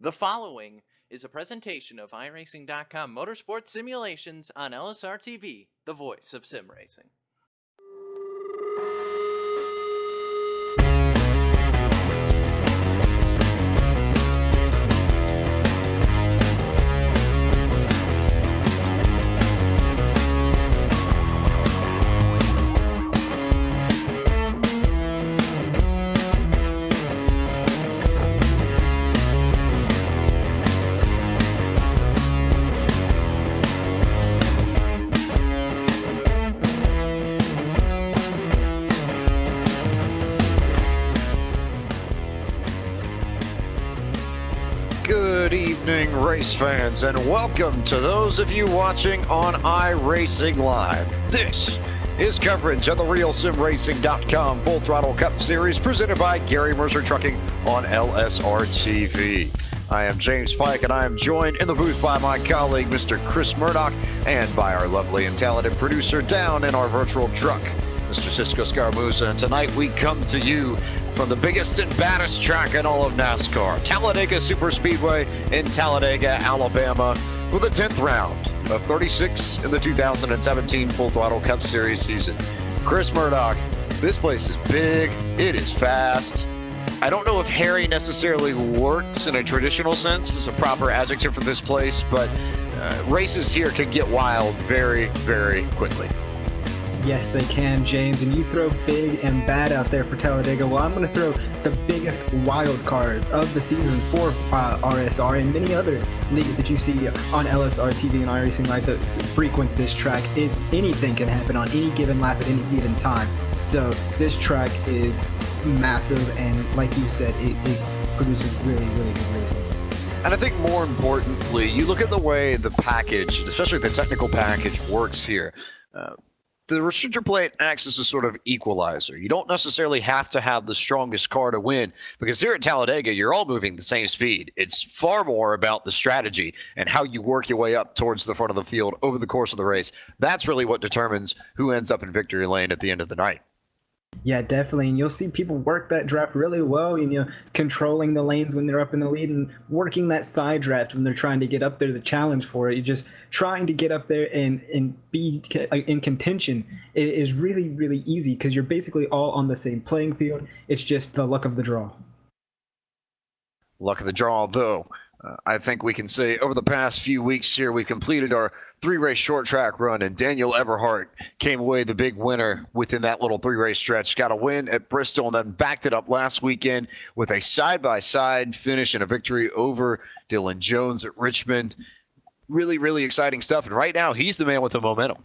The following is a presentation of iRacing.com Motorsports Simulations on LSRTV, the voice of sim racing. Good evening, race fans, and welcome to those of you watching on iRacing Live. This is coverage of the RealSimRacing.com Full Throttle Cup Series presented by Gary Mercer Trucking on LSRTV. I am James Pike, and I am joined in the booth by my colleague, Mr. Chris Murdoch, and by our lovely and talented producer down in our virtual truck, Mr. Cisco Scaramuza. And tonight we come to you from the biggest and baddest track in all of NASCAR, Talladega Superspeedway in Talladega, Alabama, for the 10th round of 36 in the 2017 Full Throttle Cup Series season. Chris Murdoch, this place is big, it is fast. I don't know if hairy necessarily works in a traditional sense as a proper adjective for this place, but races here can get wild very, very quickly. Yes, they can, James, and you throw big and bad out there for Talladega. Well, I'm going to throw the biggest wild card of the season for RSR and many other leagues that you see on LSRTV and iRacing Live that frequent this track. Anything can happen on any given lap at any given time. So this track is massive, and like you said, it produces really, really good racing. And I think more importantly, you look at the way the package, especially the technical package, works here. The restrictor plate acts as a sort of equalizer. You don't necessarily have to have the strongest car to win, because here at Talladega, you're all moving the same speed. It's far more about the strategy and how you work your way up towards the front of the field over the course of the race. That's really what determines who ends up in victory lane at the end of the night. Yeah, definitely, and you'll see people work that draft really well, controlling the lanes when they're up in the lead and working that side draft when they're trying to get up there, the challenge for it. You're just trying to get up there and be in contention is really, really easy because you're basically all on the same playing field. It's just the luck of the draw. Luck of the draw, though. I think we can say over the past few weeks here, we completed our three-race short track run, and Daniel Eberhardt came away the big winner within that little three-race stretch. Got a win at Bristol and then backed it up last weekend with a side-by-side finish and a victory over Dylan Jones at Richmond. Really, really exciting stuff. And right now, he's the man with the momentum.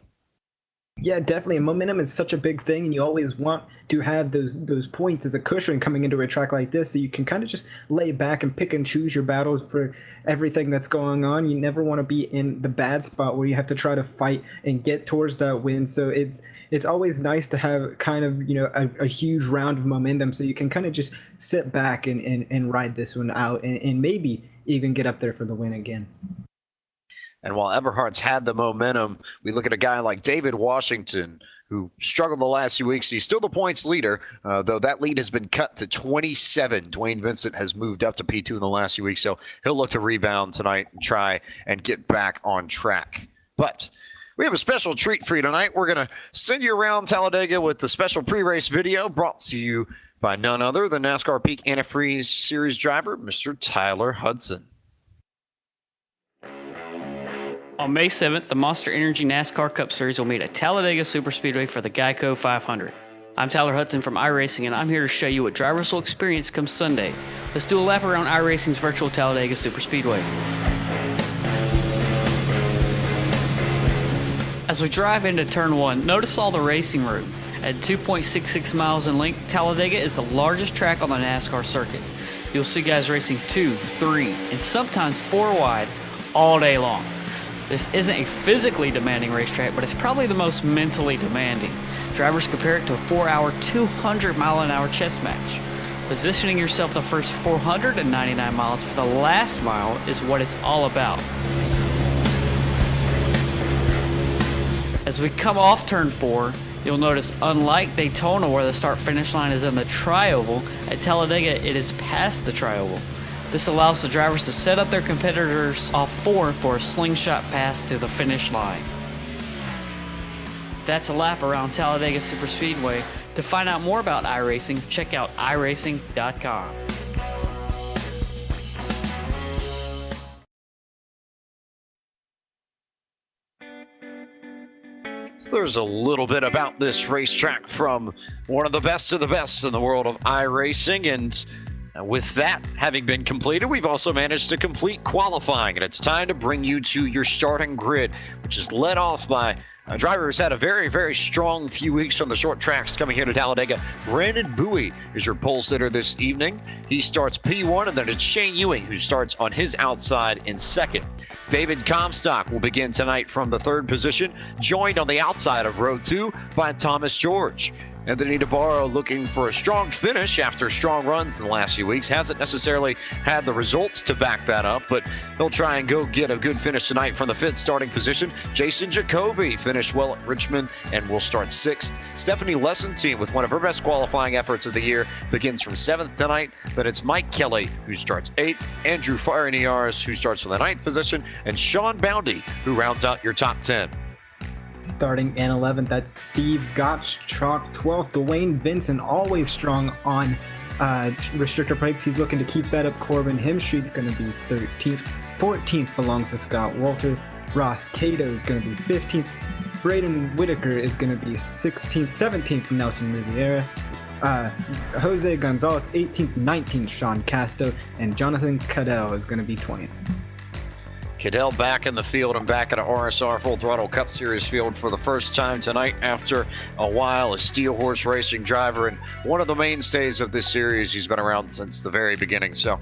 Yeah, definitely. And momentum is such a big thing, and you always want to have those points as a cushion coming into a track like this, so you can kind of just lay back and pick and choose your battles for everything that's going on. You never want to be in the bad spot where you have to try to fight and get towards that win. So it's always nice to have kind of a huge round of momentum, so you can kind of just sit back and ride this one out and maybe even get up there for the win again. And while Eberhardt's had the momentum, we look at a guy like David Washington, who struggled the last few weeks. He's still the points leader, though that lead has been cut to 27. Dwayne Vincent has moved up to P2 in the last few weeks, so he'll look to rebound tonight and try and get back on track. But we have a special treat for you tonight. We're going to send you around Talladega with the special pre-race video brought to you by none other than NASCAR Peak Antifreeze Series driver, Mr. Tyler Hudson. On May 7th, the Monster Energy NASCAR Cup Series will meet at Talladega Superspeedway for the Geico 500. I'm Tyler Hudson from iRacing, and I'm here to show you what drivers will experience come Sunday. Let's do a lap around iRacing's virtual Talladega Superspeedway. As we drive into Turn 1, notice all the racing room. At 2.66 miles in length, Talladega is the largest track on the NASCAR circuit. You'll see guys racing 2, 3, and sometimes 4 wide all day long. This isn't a physically demanding racetrack, but it's probably the most mentally demanding. Drivers compare it to a 4-hour, 200-mile-an-hour chess match. Positioning yourself the first 499 miles for the last mile is what it's all about. As we come off turn 4, you'll notice unlike Daytona where the start-finish line is in the tri-oval, at Talladega it is past the tri-oval. This allows the drivers to set up their competitors off 4 for a slingshot pass to the finish line. That's a lap around Talladega Superspeedway. To find out more about iRacing, check out iRacing.com. So there's a little bit about this racetrack from one of the best of the best in the world of iRacing, and with that having been completed, we've also managed to complete qualifying, and it's time to bring you to your starting grid, which is led off by a driver who's had a very, very strong few weeks on the short tracks coming here to Talladega. Brandon Bowie is your pole sitter this evening. He starts P1, and then it's Shane Ewing who starts on his outside in second. David Comstock will begin tonight from the third position, joined on the outside of row 2 by Thomas George. Anthony DeBarro looking for a strong finish after strong runs in the last few weeks. Hasn't necessarily had the results to back that up, but he'll try and go get a good finish tonight from the fifth starting position. Jason Jacoby finished well at Richmond and will start 6th. Stephanie Lessentine, with one of her best qualifying efforts of the year, begins from 7th tonight. Then it's Mike Kelly, who starts 8th, Andrew Fariniars, who starts from the 9th position, and Sean Boundy, who rounds out your top 10. Starting in 11th, that's Steve Gottschalk. 12th, Dwayne Vincent, always strong on restrictor brakes. He's looking to keep that up. Corbin Hemstreet's going to be 13th. 14th belongs to Scott Walter. Ross Cato is going to be 15th. Braden Whitaker is going to be 16th. 17th, Nelson Riviera. Jose Gonzalez, 18th. 19th, Sean Casto. And Jonathan Cadell is going to be 20th. Cadell back in the field and back at a RSR Full Throttle Cup Series field for the first time tonight after a while. A Steel Horse Racing driver and one of the mainstays of this series. He's been around since the very beginning, so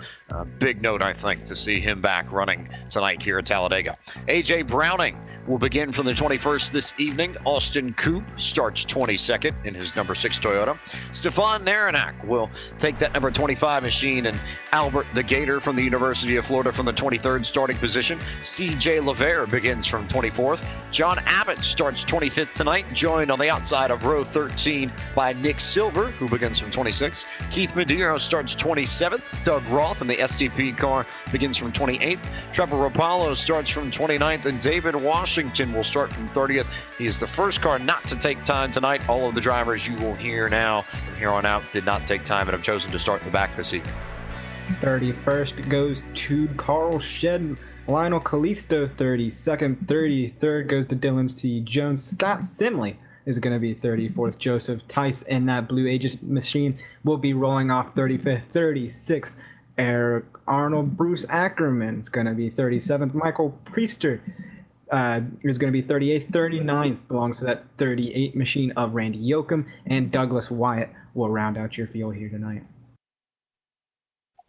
big note, I think, to see him back running tonight here at Talladega. AJ Browning will begin from the 21st this evening. Austin Coop starts 22nd in his number 6 Toyota. Stefan Naranak will take that number 25 machine, and Albert the Gator from the University of Florida from the 23rd starting position. CJ Lavere begins from 24th. John Abbott starts 25th tonight, joined on the outside of row 13 by Nick Silver, who begins from 26th. Keith Medeiros starts 27th. Doug Roth in the STP car begins from 28th. Trevor Rapallo starts from 29th, and David Washington will start from 30th. He is the first car not to take time tonight. All of the drivers you will hear now from here on out did not take time and have chosen to start in the back this evening. 31st goes to Carl Shed. Lionel Callisto, 32nd. 33rd goes to Dylan C. Jones. Scott Simley is going to be 34th. Joseph Tice in that Blue Aegis machine will be rolling off 35th. 36th, Eric Arnold. Bruce Ackerman is going to be 37th. Michael Priester is going to be 38th. 39th belongs to that 38 machine of Randy Yoakum. And Douglas Wyatt will round out your field here tonight.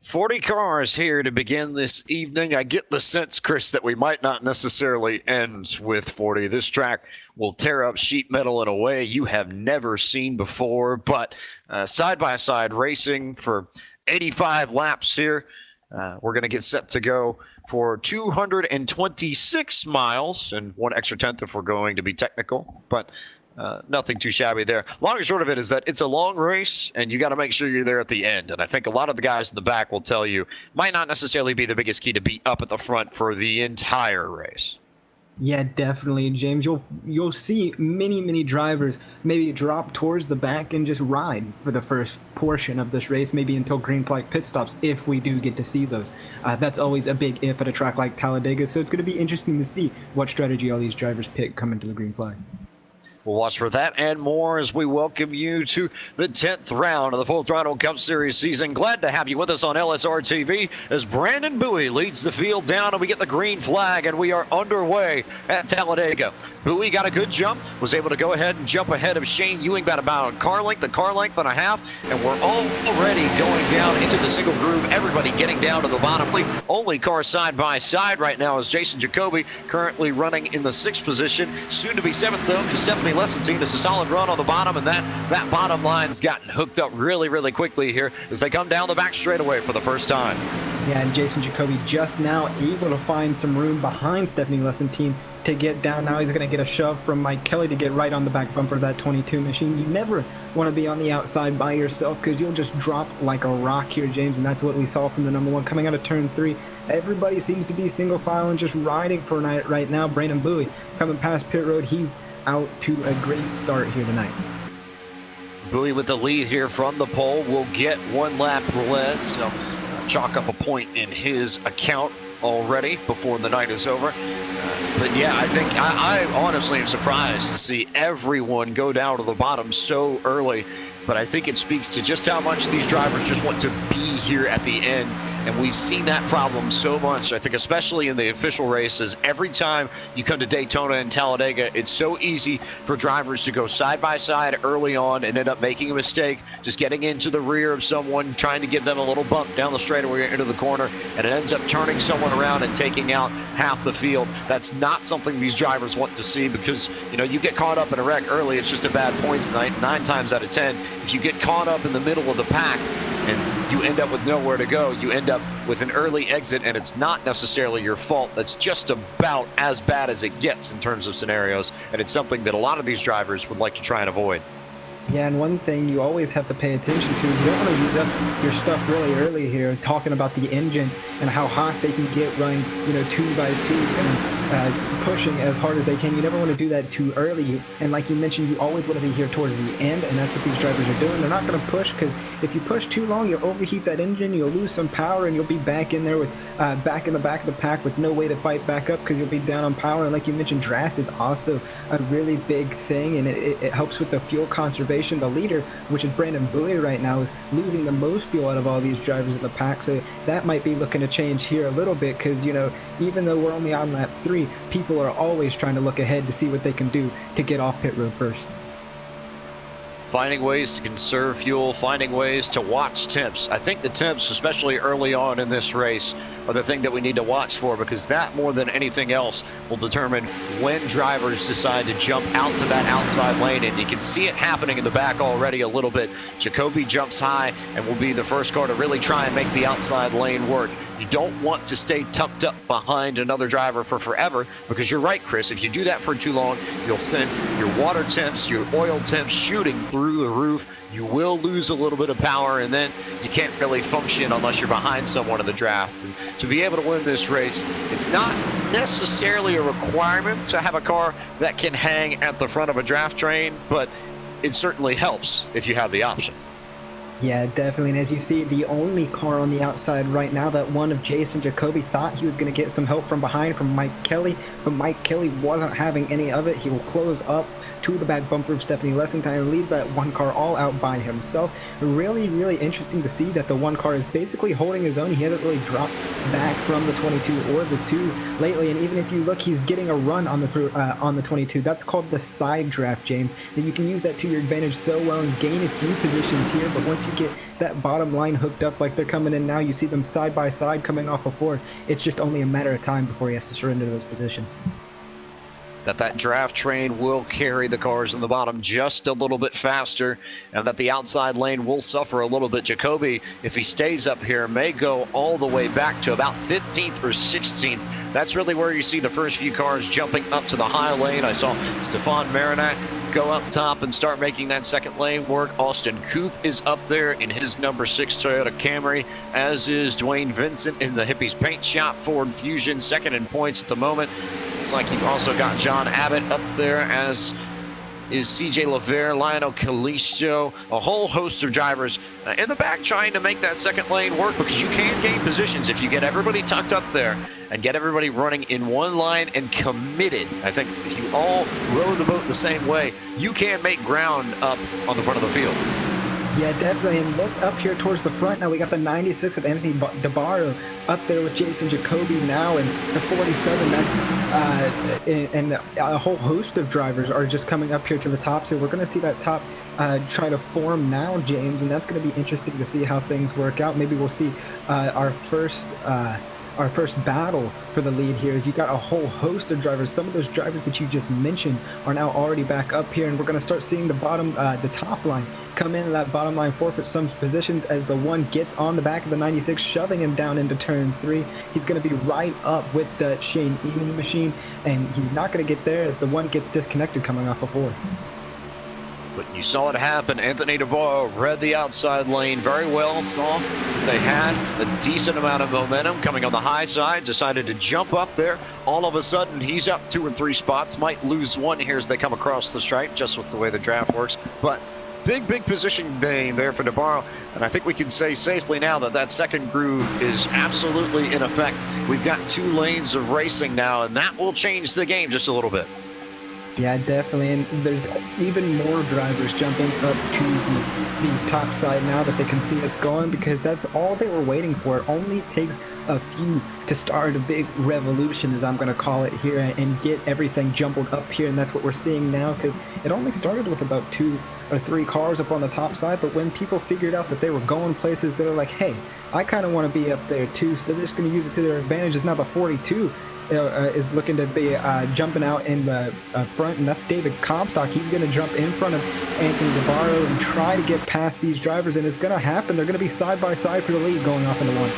40 cars here to begin this evening. I get the sense, Chris, that we might not necessarily end with 40. This track will tear up sheet metal in a way you have never seen before, but side-by-side racing for 85 laps here. We're going to get set to go for 226 miles and 1 extra tenth if we're going to be technical, but nothing too shabby there. Long and short of it is that it's a long race, and you got to make sure you're there at the end. And I think a lot of the guys in the back will tell you might not necessarily be the biggest key to be up at the front for the entire race. Yeah, definitely, James. You'll see many drivers maybe drop towards the back and just ride for the first portion of this race, maybe until green flag pit stops, if we do get to see those. That's always a big if at a track like Talladega, so it's going to be interesting to see what strategy all these drivers pick coming to the green flag. We'll watch for that and more as we welcome you to the 10th round of the Full Throttle Cup Series season. Glad to have you with us on LSRTV as Brandon Bowie leads the field down and we get the green flag and we are underway at Talladega. Bowie got a good jump, was able to go ahead and jump ahead of Shane Ewing about a car length and a half, and we're already going down into the single groove. Everybody getting down to the bottom. The only car side by side right now is Jason Jacoby, currently running in the 6th position, soon to be 7th though to Stephanie Lessentine. It's a solid run on the bottom, and that bottom line's gotten hooked up really quickly here as they come down the back straightaway for the first time. Yeah, and Jason Jacoby just now able to find some room behind Stephanie Lessentine, to get down. Now he's going to get a shove from Mike Kelly to get right on the back bumper of that 22 machine. You never want to be on the outside by yourself because you'll just drop like a rock here, James, and that's what we saw from the number one coming out of turn 3. Everybody seems to be single file and just riding for night right now. Brandon Bowie coming past pit road. He's out to a great start here tonight. Bowie with the lead here from the pole will get one lap roulette, so chalk up a point in his account already before the night is over. But yeah, I think I honestly am surprised to see everyone go down to the bottom so early. But I think it speaks to just how much these drivers just want to be here at the end. And we've seen that problem so much, I think, especially in the official races. Every time you come to Daytona and Talladega, it's so easy for drivers to go side by side early on and end up making a mistake, just getting into the rear of someone, trying to give them a little bump down the straightaway into the corner, and it ends up turning someone around and taking out half the field. That's not something these drivers want to see because, you know, you get caught up in a wreck early, it's just a bad points night. 9 times out of 10, if you get caught up in the middle of the pack, and you end up with nowhere to go, you end up with an early exit, and it's not necessarily your fault. That's just about as bad as it gets in terms of scenarios, and it's something that a lot of these drivers would like to try and avoid. Yeah, and one thing you always have to pay attention to is you don't want to use up your stuff really early here, talking about the engines and how hot they can get running, you know, 2 by 2 and pushing as hard as they can. You never want to do that too early. And like you mentioned, you always want to be here towards the end, and that's what these drivers are doing. They're not going to push because if you push too long, you'll overheat that engine, you'll lose some power, and you'll be back in there with back in the back of the pack with no way to fight back up because you'll be down on power. And like you mentioned, draft is also a really big thing, and it helps with the fuel conservation. The leader, which is Brandon Bowie right now, is losing the most fuel out of all these drivers in the pack, so that might be looking to change here a little bit because, you know, even though we're only on lap 3, people are always trying to look ahead to see what they can do to get off pit road first. Finding ways to conserve fuel, finding ways to watch temps. I think the temps, especially early on in this race, are the thing that we need to watch for because that, more than anything else, will determine when drivers decide to jump out to that outside lane. And you can see it happening in the back already a little bit. Jacoby jumps high and will be the first car to really try and make the outside lane work. You don't want to stay tucked up behind another driver for forever because you're right, Chris. If you do that for too long, you'll send your water temps, your oil temps shooting through the roof. You will lose a little bit of power, and then you can't really function unless you're behind someone in the draft. And to be able to win this race, it's not necessarily a requirement to have a car that can hang at the front of a draft train, but it certainly helps if you have the option. Yeah, definitely. And as you see, the only car on the outside right now, that one of Jason Jacoby, thought he was going to get some help from behind from Mike Kelly, but Mike Kelly wasn't having any of it. He will close up to the back bumper of Stephanie Lessington and lead that one car all out by himself. Really, really interesting to see that the one car is basically holding his own. He hasn't really dropped back from the 22 or the 2 lately, and even if you look, he's getting a run on the 22. That's called the side draft, James, and you can use that to your advantage so well and gain a few positions here. But once you get that bottom line hooked up like they're coming in now, you see them side by side coming off of 4. It's just only a matter of time before he has to surrender those positions. That draft train will carry the cars in the bottom just a little bit faster, and that the outside lane will suffer a little bit. Jacoby, if he stays up here, may go all the way back to about 15th or 16th. That's really where you see the first few cars jumping up to the high lane. I saw Stefan Marinac go up top and start making that second lane work. Austin Coop is up there in his number 6 Toyota Camry, as is Dwayne Vincent in the Hippies Paint Shop Ford Fusion, second in points at the moment. It's like you've also got John Abbott up there, as is CJ Laver, Lionel Calisto, a whole host of drivers in the back trying to make that second lane work, because you can gain positions if you get everybody tucked up there and get everybody running in one line and committed. I think if you all row the boat the same way, you can make ground up on the front of the field. Yeah, definitely. And look up here towards the front now. We got the 96 of Anthony DeBarro up there with Jason Jacoby now, and the 47. That's and a whole host of drivers are just coming up here to the top. So we're going to see that top try to form now, James, and that's going to be interesting to see how things work out. Maybe we'll see our first our first battle for the lead here, is you got a whole host of drivers. Some of those drivers that you just mentioned are now already back up here, and we're going to start seeing the top line come in, that bottom line forfeit some positions as the one gets on the back of the 96, shoving him down into turn 3. He's going to be right up with the Shane Eaton machine, and he's not going to get there as the one gets disconnected coming off a 4. But you saw it happen. Anthony DeBarro read the outside lane very well. Saw they had a decent amount of momentum coming on the high side. Decided to jump up there. All of a sudden, he's up 2 and 3 spots. Might lose 1 here as they come across the stripe, just with the way the draft works. But big position gain there for DeBarro. And I think we can say safely now that that second groove is absolutely in effect. We've got 2 lanes of racing now, and that will change the game just a little bit. Yeah, definitely, and there's even more drivers jumping up to the top side now that they can see it's going, because that's all they were waiting for. It only takes a few to start a big revolution, as I'm going to call it here, and get everything jumbled up here, and that's what we're seeing now, because it only started with about 2 or 3 cars up on the top side, but when people figured out that they were going places, they were like, hey, I kind of want to be up there too, so they're just going to use it to their advantage. It's now the 42 is looking to be jumping out in the front, and that's David Comstock. He's going to jump in front of Anthony DeBarro and try to get past these drivers, and it's going to happen. They're going to be side by side for the lead going off into 1.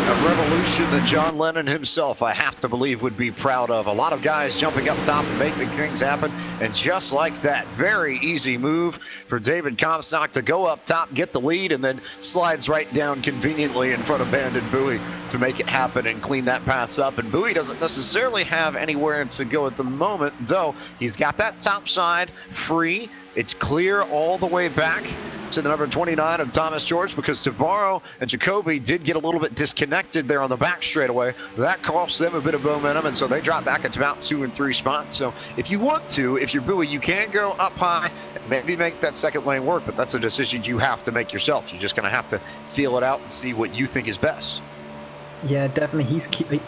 A revolution that John Lennon himself, I have to believe, would be proud of. A lot of guys jumping up top and making things happen. And just like that, very easy move for David Comstock to go up top, get the lead, and then slides right down conveniently in front of Bandon Bowie to make it happen and clean that pass up. And Bowie doesn't necessarily have anywhere to go at the moment, though he's got that top side free. It's clear all the way back to the number 29 of Thomas George, because DeBarro and Jacoby did get a little bit disconnected there on the back straightaway. That cost them a bit of momentum, and so they drop back at about 2 and 3 spots. So if you want to, if you're Bowie, you can go up high and maybe make that second lane work, but that's a decision you have to make yourself. You're just going to have to feel it out and see what you think is best. Yeah, definitely.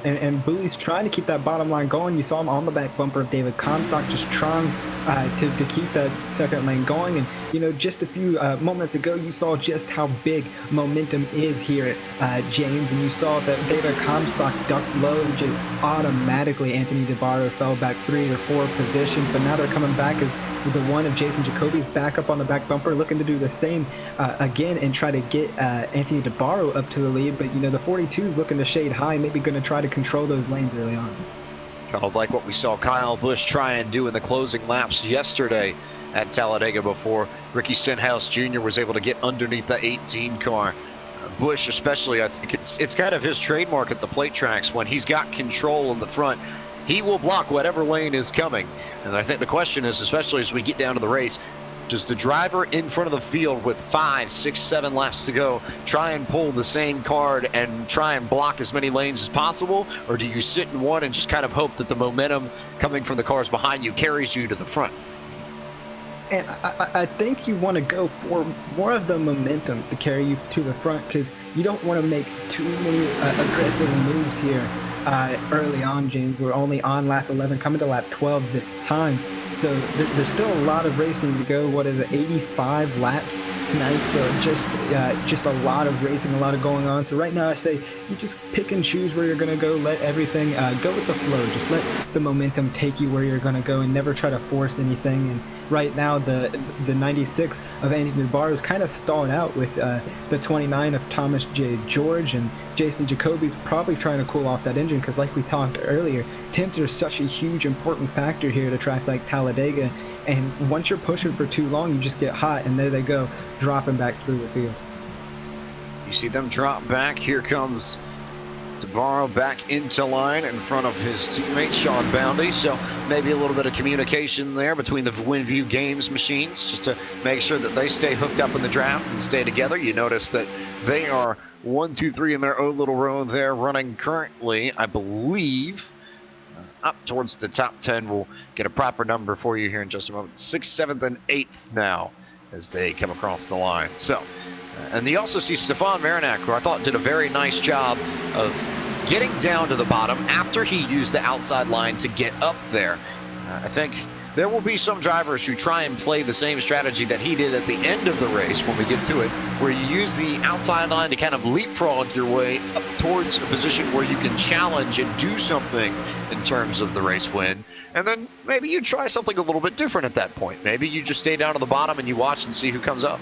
And Bowie's trying to keep that bottom line going. You saw him on the back bumper of David Comstock, just trying to keep that second lane going. And, you know, just a few moments ago, you saw just how big momentum is here at James. And you saw that David Comstock ducked low, and just automatically Anthony DeBarro fell back 3 or 4 positions. But now they're coming back as the one of Jason Jacoby's back up on the back bumper, looking to do the same again and try to get Anthony DeBarro up to the lead. But, you know, the 42 is looking to shade high, maybe going to try to control those lanes early on. Kind of like what we saw Kyle Busch try and do in the closing laps yesterday at Talladega before Ricky Stenhouse Jr. was able to get underneath the 18 car. Busch especially, I think it's kind of his trademark at the plate tracks. When he's got control in the front, he will block whatever lane is coming. And I think the question is, especially as we get down to the race, does the driver in front of the field with 5, 6, 7 laps to go try and pull the same card and try and block as many lanes as possible? Or do you sit in one and just kind of hope that the momentum coming from the cars behind you carries you to the front? And I think you want to go for more of the momentum to carry you to the front, because you don't want to make too many aggressive moves here early on, James. We're only on lap 11, coming to lap 12 this time. So there's still a lot of racing to go. What is it, 85 laps tonight? So just a lot of racing, a lot of going on. So right now I say you just pick and choose where you're going to go. Let everything go with the flow. Just let the momentum take you where you're going to go and never try to force anything. And right now the 96 of Anthony DeBarro is kind of stalled out with the 29 of Thomas J. George, and Jason Jacoby's probably trying to cool off that engine, because like we talked earlier, temps are such a huge important factor here at a track like Talladega, and once you're pushing for too long, you just get hot, and there they go, dropping back through the field. You see them drop back. Here comes DeBarro back into line in front of his teammate Sean Boundy. So maybe a little bit of communication there between the WinView Games machines, just to make sure that they stay hooked up in the draft and stay together. You notice that they are 1, 2, 3 in their own little row there, running currently, I believe, up towards the top 10. We'll get a proper number for you here in just a moment. 6th, 7th, and 8th now as they come across the line. So, and you also see Stefan Marinak, who I thought did a very nice job of getting down to the bottom after he used the outside line to get up there. I think there will be some drivers who try and play the same strategy that he did at the end of the race when we get to it, where you use the outside line to kind of leapfrog your way up towards a position where you can challenge and do something in terms of the race win. And then maybe you try something a little bit different at that point. Maybe you just stay down to the bottom and you watch and see who comes up.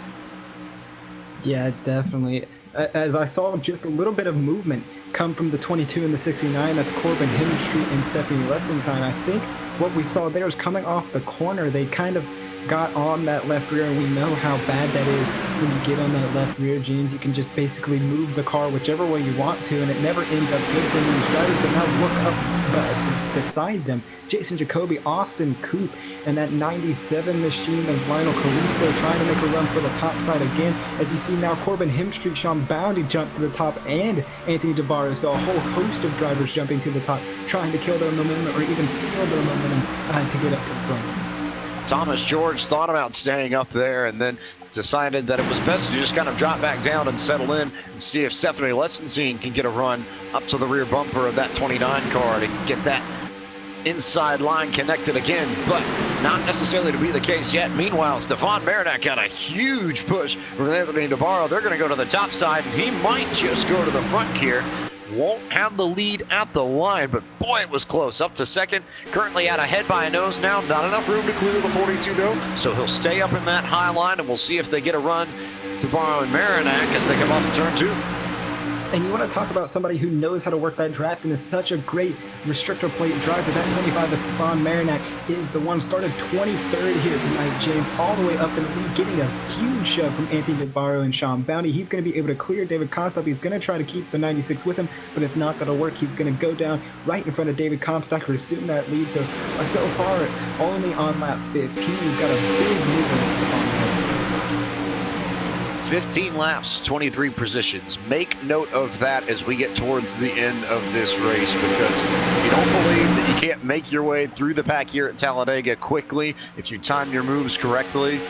Yeah, definitely. As I saw just a little bit of movement come from the 22 and the 69, that's Corbin Hemstreet and Stephanie Lessentine. I think what we saw there was coming off the corner, they kind of got on that left rear, and we know how bad that is when you get on that left rear, James. You can just basically move the car whichever way you want to, and it never ends up good for these drivers. But now look up beside them, Jason Jacoby, Austin Coop, and that 97 machine of Lionel Callisto trying to make a run for the top side again. As you see now, Corbin Hemstreet, Sean Bounty jump to the top, and Anthony DeBarro. So a whole host of drivers jumping to the top, trying to kill their momentum or even steal their momentum to get up to the front. Thomas George thought about staying up there and then decided that it was best to just kind of drop back down and settle in and see if Stephanie Lessentine can get a run up to the rear bumper of that 29 car to get that inside line connected again, but not necessarily to be the case yet. Meanwhile, Stefan Marinac got a huge push from Anthony DeBarro. They're going to go to the top side, and he might just go to the front here. Won't have the lead at the line, but boy, it was close. Up to second, currently out ahead by a nose now. Not enough room to clear the 42 though, so he'll stay up in that high line, and we'll see if they get a run to DeBarro and Marinac as they come off of turn 2. And you want to talk about somebody who knows how to work that draft and is such a great restrictor plate driver. That 25 of Stefan Marinac is the one. Started 23rd here tonight, James, all the way up in the lead, getting a huge shove from Anthony DeBarro and Sean Bounty. He's going to be able to clear David Comstock. He's going to try to keep the 96 with him, but it's not going to work. He's going to go down right in front of David Comstock, resume that lead. So far, only on lap 15, we've got a big mover in Stefan Marinac. 15 laps, 23 positions. Make note of that as we get towards the end of this race, because if you don't believe that you can't make your way through the pack here at Talladega quickly, if you time your moves correctly,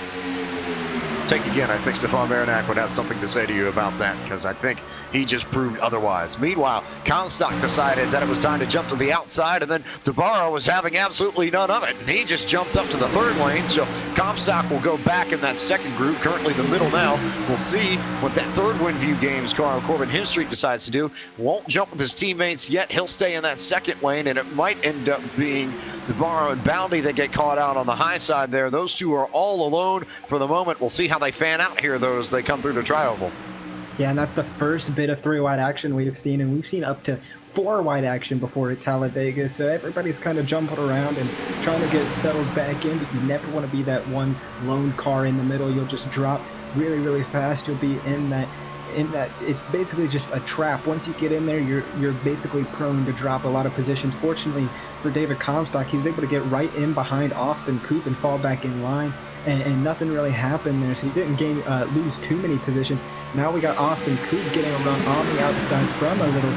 take again. I think Stefan Marinac would have something to say to you about that, because I think he just proved otherwise. Meanwhile, Comstock decided that it was time to jump to the outside, and then DeBarro was having absolutely none of it, and he just jumped up to the third lane. So Comstock will go back in that second group, currently the middle now. We'll see what that third WinView Games car Corbin Hemstreet decides to do. Won't jump with his teammates yet. He'll stay in that second lane, and it might end up being DeBarro and Bounty that get caught out on the high side there. Those two are all alone for the moment. We'll see how they fan out here, though, as they come through the tri-oval. Yeah, and that's the first bit of 3-wide action we've seen, and we've seen up to 4-wide action before at Talladega, so everybody's kind of jumping around and trying to get settled back in, but you never want to be that one lone car in the middle. You'll just drop really, really fast. You'll be in that it's basically just a trap. Once you get in there, you're basically prone to drop a lot of positions. Fortunately for David Comstock, he was able to get right in behind Austin Coop and fall back in line, and nothing really happened there, so he didn't lose too many positions. Now we got Austin Coop getting a run on the outside from a little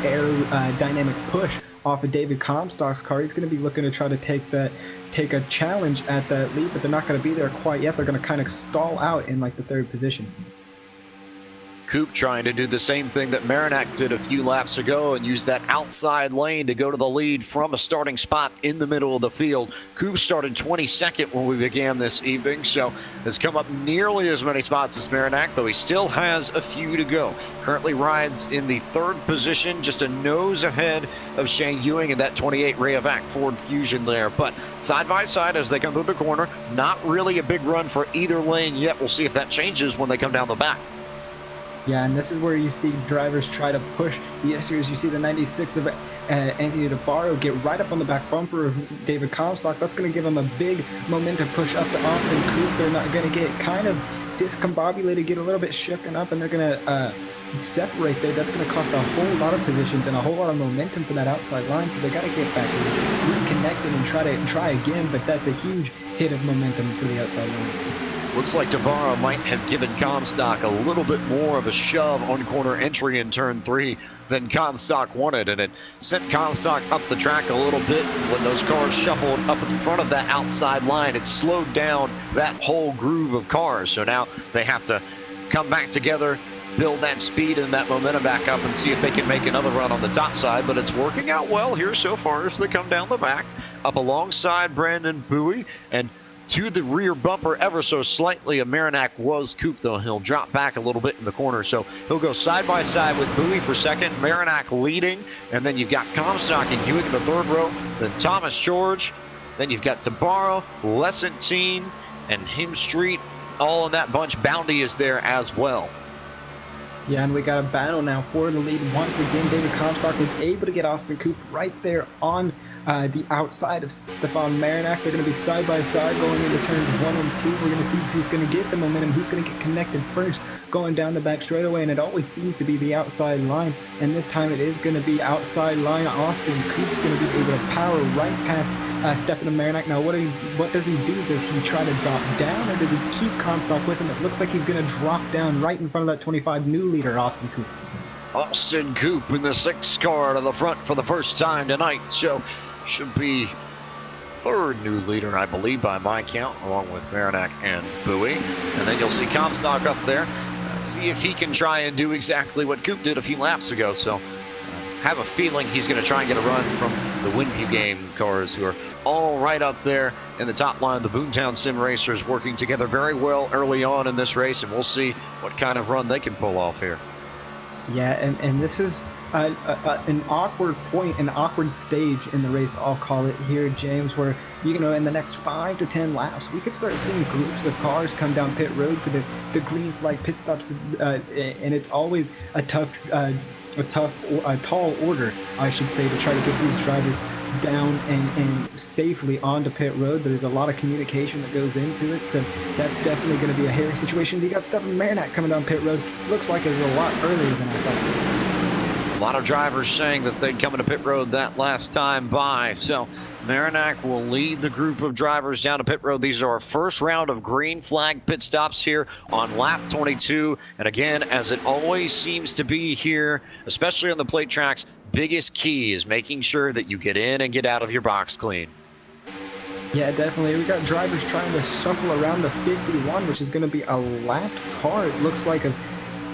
aerodynamic push off of David Comstock's car. He's going to be looking to try to take a challenge at that lead, but they're not going to be there quite yet. They're going to kind of stall out in like the third position. Coop trying to do the same thing that Marinac did a few laps ago and use that outside lane to go to the lead from a starting spot in the middle of the field. Coop started 22nd when we began this evening, so has come up nearly as many spots as Marinac, though he still has a few to go. Currently rides in the third position, just a nose ahead of Shane Ewing and that 28 Rayovac Ford Fusion there. But side by side as they come through the corner, not really a big run for either lane yet. We'll see if that changes when they come down the back. Yeah, and this is where you see drivers try to push the S-Series. You see the 96 of Anthony DeBarro get right up on the back bumper of David Comstock. That's going to give him a big momentum push up to Austin Coop. They're not going to get kind of discombobulated, get a little bit shooken up, and they're going to separate there. That's going to cost a whole lot of positions and a whole lot of momentum for that outside line. So they got to get back reconnected and try again. But that's a huge hit of momentum for the outside line. Looks like DeBarro might have given Comstock a little bit more of a shove on corner entry in turn 3 than Comstock wanted, and it sent Comstock up the track a little bit. When those cars shuffled up in front of that outside line, it slowed down that whole groove of cars. So now they have to come back together, build that speed and that momentum back up and see if they can make another run on the top side. But it's working out well here so far as they come down the back, up alongside Brandon Bowie, and to the rear bumper ever so slightly of Marinak was Coop, though. He'll drop back a little bit in the corner, so he'll go side by side with Bowie for second, Marinak leading, and then you've got Comstock and Hewitt in the third row, then Thomas George, then you've got Tabarro, Lessentine, and Him Street, all in that bunch. Bounty is there as well. Yeah, and we got a battle now for the lead. Once again, David Comstock was able to get Austin Coop right there on the outside of Stefan Marinak. They're going to be side by side going into turns 1 and 2. We're going to see who's going to get the momentum, who's going to get connected first, going down the back straightaway, and it always seems to be the outside line, and this time it is going to be outside line. Austin Coop's going to be able to power right past Stefan Marinak. Now, what does he do? Does he try to drop down, or does he keep Comstock with him? It looks like he's going to drop down right in front of that 25 new leader, Austin Coop. Austin Coop in the 6th car to the front for the first time tonight, so should be 3rd new leader, I believe, by my count, along with Marinak and Bowie. And then you'll see Comstock up there. See if he can try and do exactly what Coop did a few laps ago. So have a feeling he's going to try and get a run from the Winview Game cars, who are all right up there in the top line. The Boontown Sim Racers working together very well early on in this race, and we'll see what kind of run they can pull off here. Yeah, and this is an awkward point, an awkward stage in the race, I'll call it here, James, where, you know, in the next 5 to 10 laps, we could start seeing groups of cars come down pit road for the green flag pit stops, and it's always a tall order, I should say, to try to get these drivers down and safely onto pit road. There's a lot of communication that goes into it, so that's definitely going to be a hairy situation. You got Stefan Marinak coming down pit road. Looks like it's a lot earlier than I thought. A lot of drivers saying that they'd come into pit road that last time by, so Marinak will lead the group of drivers down to pit road. These are our first round of green flag pit stops here on lap 22. And again, as it always seems to be here, especially on the plate tracks, biggest key is making sure that you get in and get out of your box clean. Yeah, definitely. We got drivers trying to shuffle around the 51, which is going to be a lapped car. It looks like of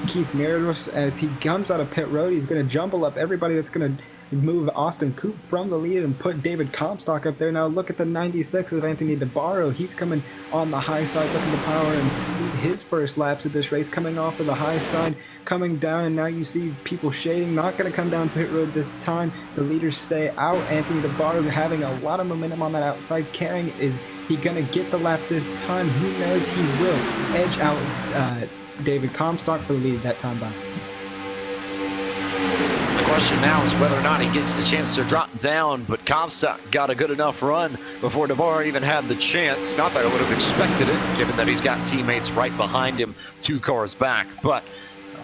Keith Meredith as he comes out of pit road. He's going to jumble up everybody. That's going to move Austin Coop from the lead and put David Comstock up there. Now look at the 96 of Anthony DeBarro. He's coming on the high side, looking to power and lead his first laps of this race, coming off of the high side, coming down, and now you see people shading. Not going to come down pit road this time. The leaders stay out. Anthony DeBarro having a lot of momentum on that outside carrying. Is he going to get the lap this time? Who knows? He will edge out David Comstock for the lead that time by. The question now is whether or not he gets the chance to drop down, but Comstock got a good enough run before DeBarro even had the chance. Not that I would have expected it, given that he's got teammates right behind him, 2 cars back. But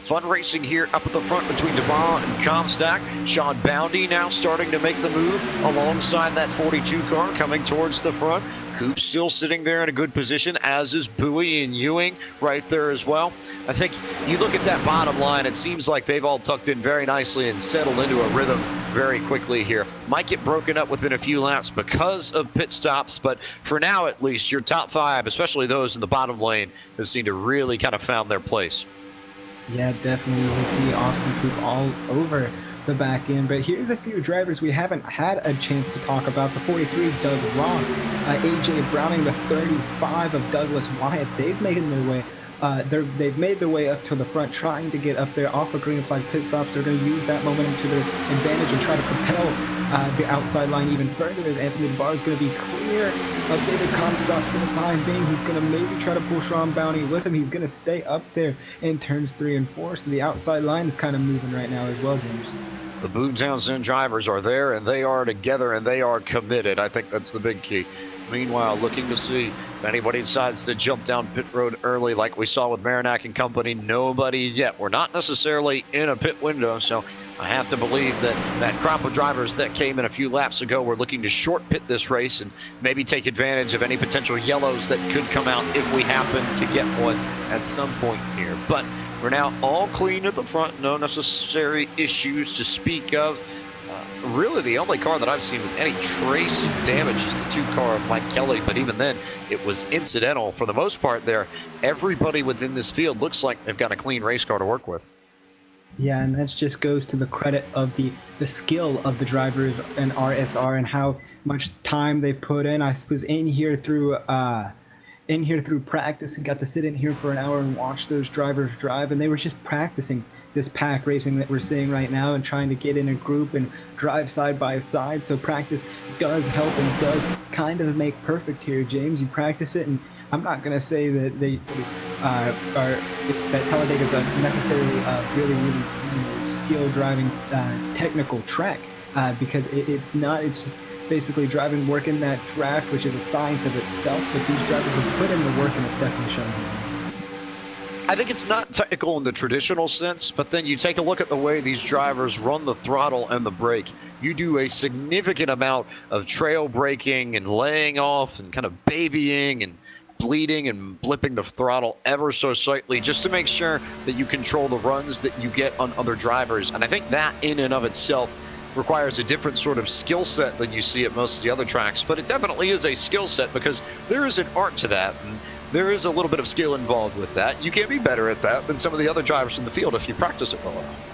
fun racing here up at the front between DeBarro and Comstock. Sean Boundy now starting to make the move alongside that 42 car coming towards the front. Coop still sitting there in a good position, as is Bowie and Ewing right there as well. I think you look at that bottom line, it seems like they've all tucked in very nicely and settled into a rhythm very quickly here. Might get broken up within a few laps because of pit stops, but for now at least, your top 5, especially those in the bottom lane, have seemed to really kind of found their place. Yeah, definitely. You can see Austin Coop all over the back end, but here's a few drivers we haven't had a chance to talk about. The 43, Doug Rock, AJ Browning, the 35 of Douglas Wyatt. They've made their way. They've made their way up to the front, trying to get up there off of green flag pit stops. They're going to use that momentum to their advantage and try to propel the outside line even further, as Anthony DeBarro is going to be clear of David Comstock for the time being. He's going to maybe try to pull Sean Bounty with him. He's going to stay up there in turns 3 and 4, so the outside line is kind of moving right now as well, James. The Boontown Sim drivers are there, and they are together, and they are committed. I think that's the big key. Meanwhile, looking to see if anybody decides to jump down pit road early like we saw with Marinak and company. Nobody yet. We're not necessarily in a pit window, so I have to believe that that crop of drivers that came in a few laps ago were looking to short pit this race and maybe take advantage of any potential yellows that could come out if we happen to get one at some point here. But we're now all clean at the front. No necessary issues to speak of. Really, the only car that I've seen with any trace damage is the 2 car of Mike Kelly, but even then, it was incidental. For the most part there, everybody within this field looks like they've got a clean race car to work with. Yeah, and that just goes to the credit of the skill of the drivers in RSR and how much time they put in. I was in here through practice and got to sit in here for an hour and watch those drivers drive, and they were just practicing this pack racing that we're seeing right now and trying to get in a group and drive side by side. So practice does help and does kind of make perfect here, James. You practice it, and I'm not going to say that that Talladega is a necessarily really skill driving technical track because it's not. It's just basically driving, working that draft, which is a science of itself. But these drivers have put in the work, and it's definitely showing. I think it's not technical in the traditional sense, but then you take a look at the way these drivers run the throttle and the brake. You do a significant amount of trail braking and laying off and kind of babying and bleeding and blipping the throttle ever so slightly just to make sure that you control the runs that you get on other drivers. And I think that in and of itself requires a different sort of skill set than you see at most of the other tracks, but it definitely is a skill set because there is an art to that. And there is a little bit of skill involved with that. You can be better at that than some of the other drivers in the field if you practice it well enough.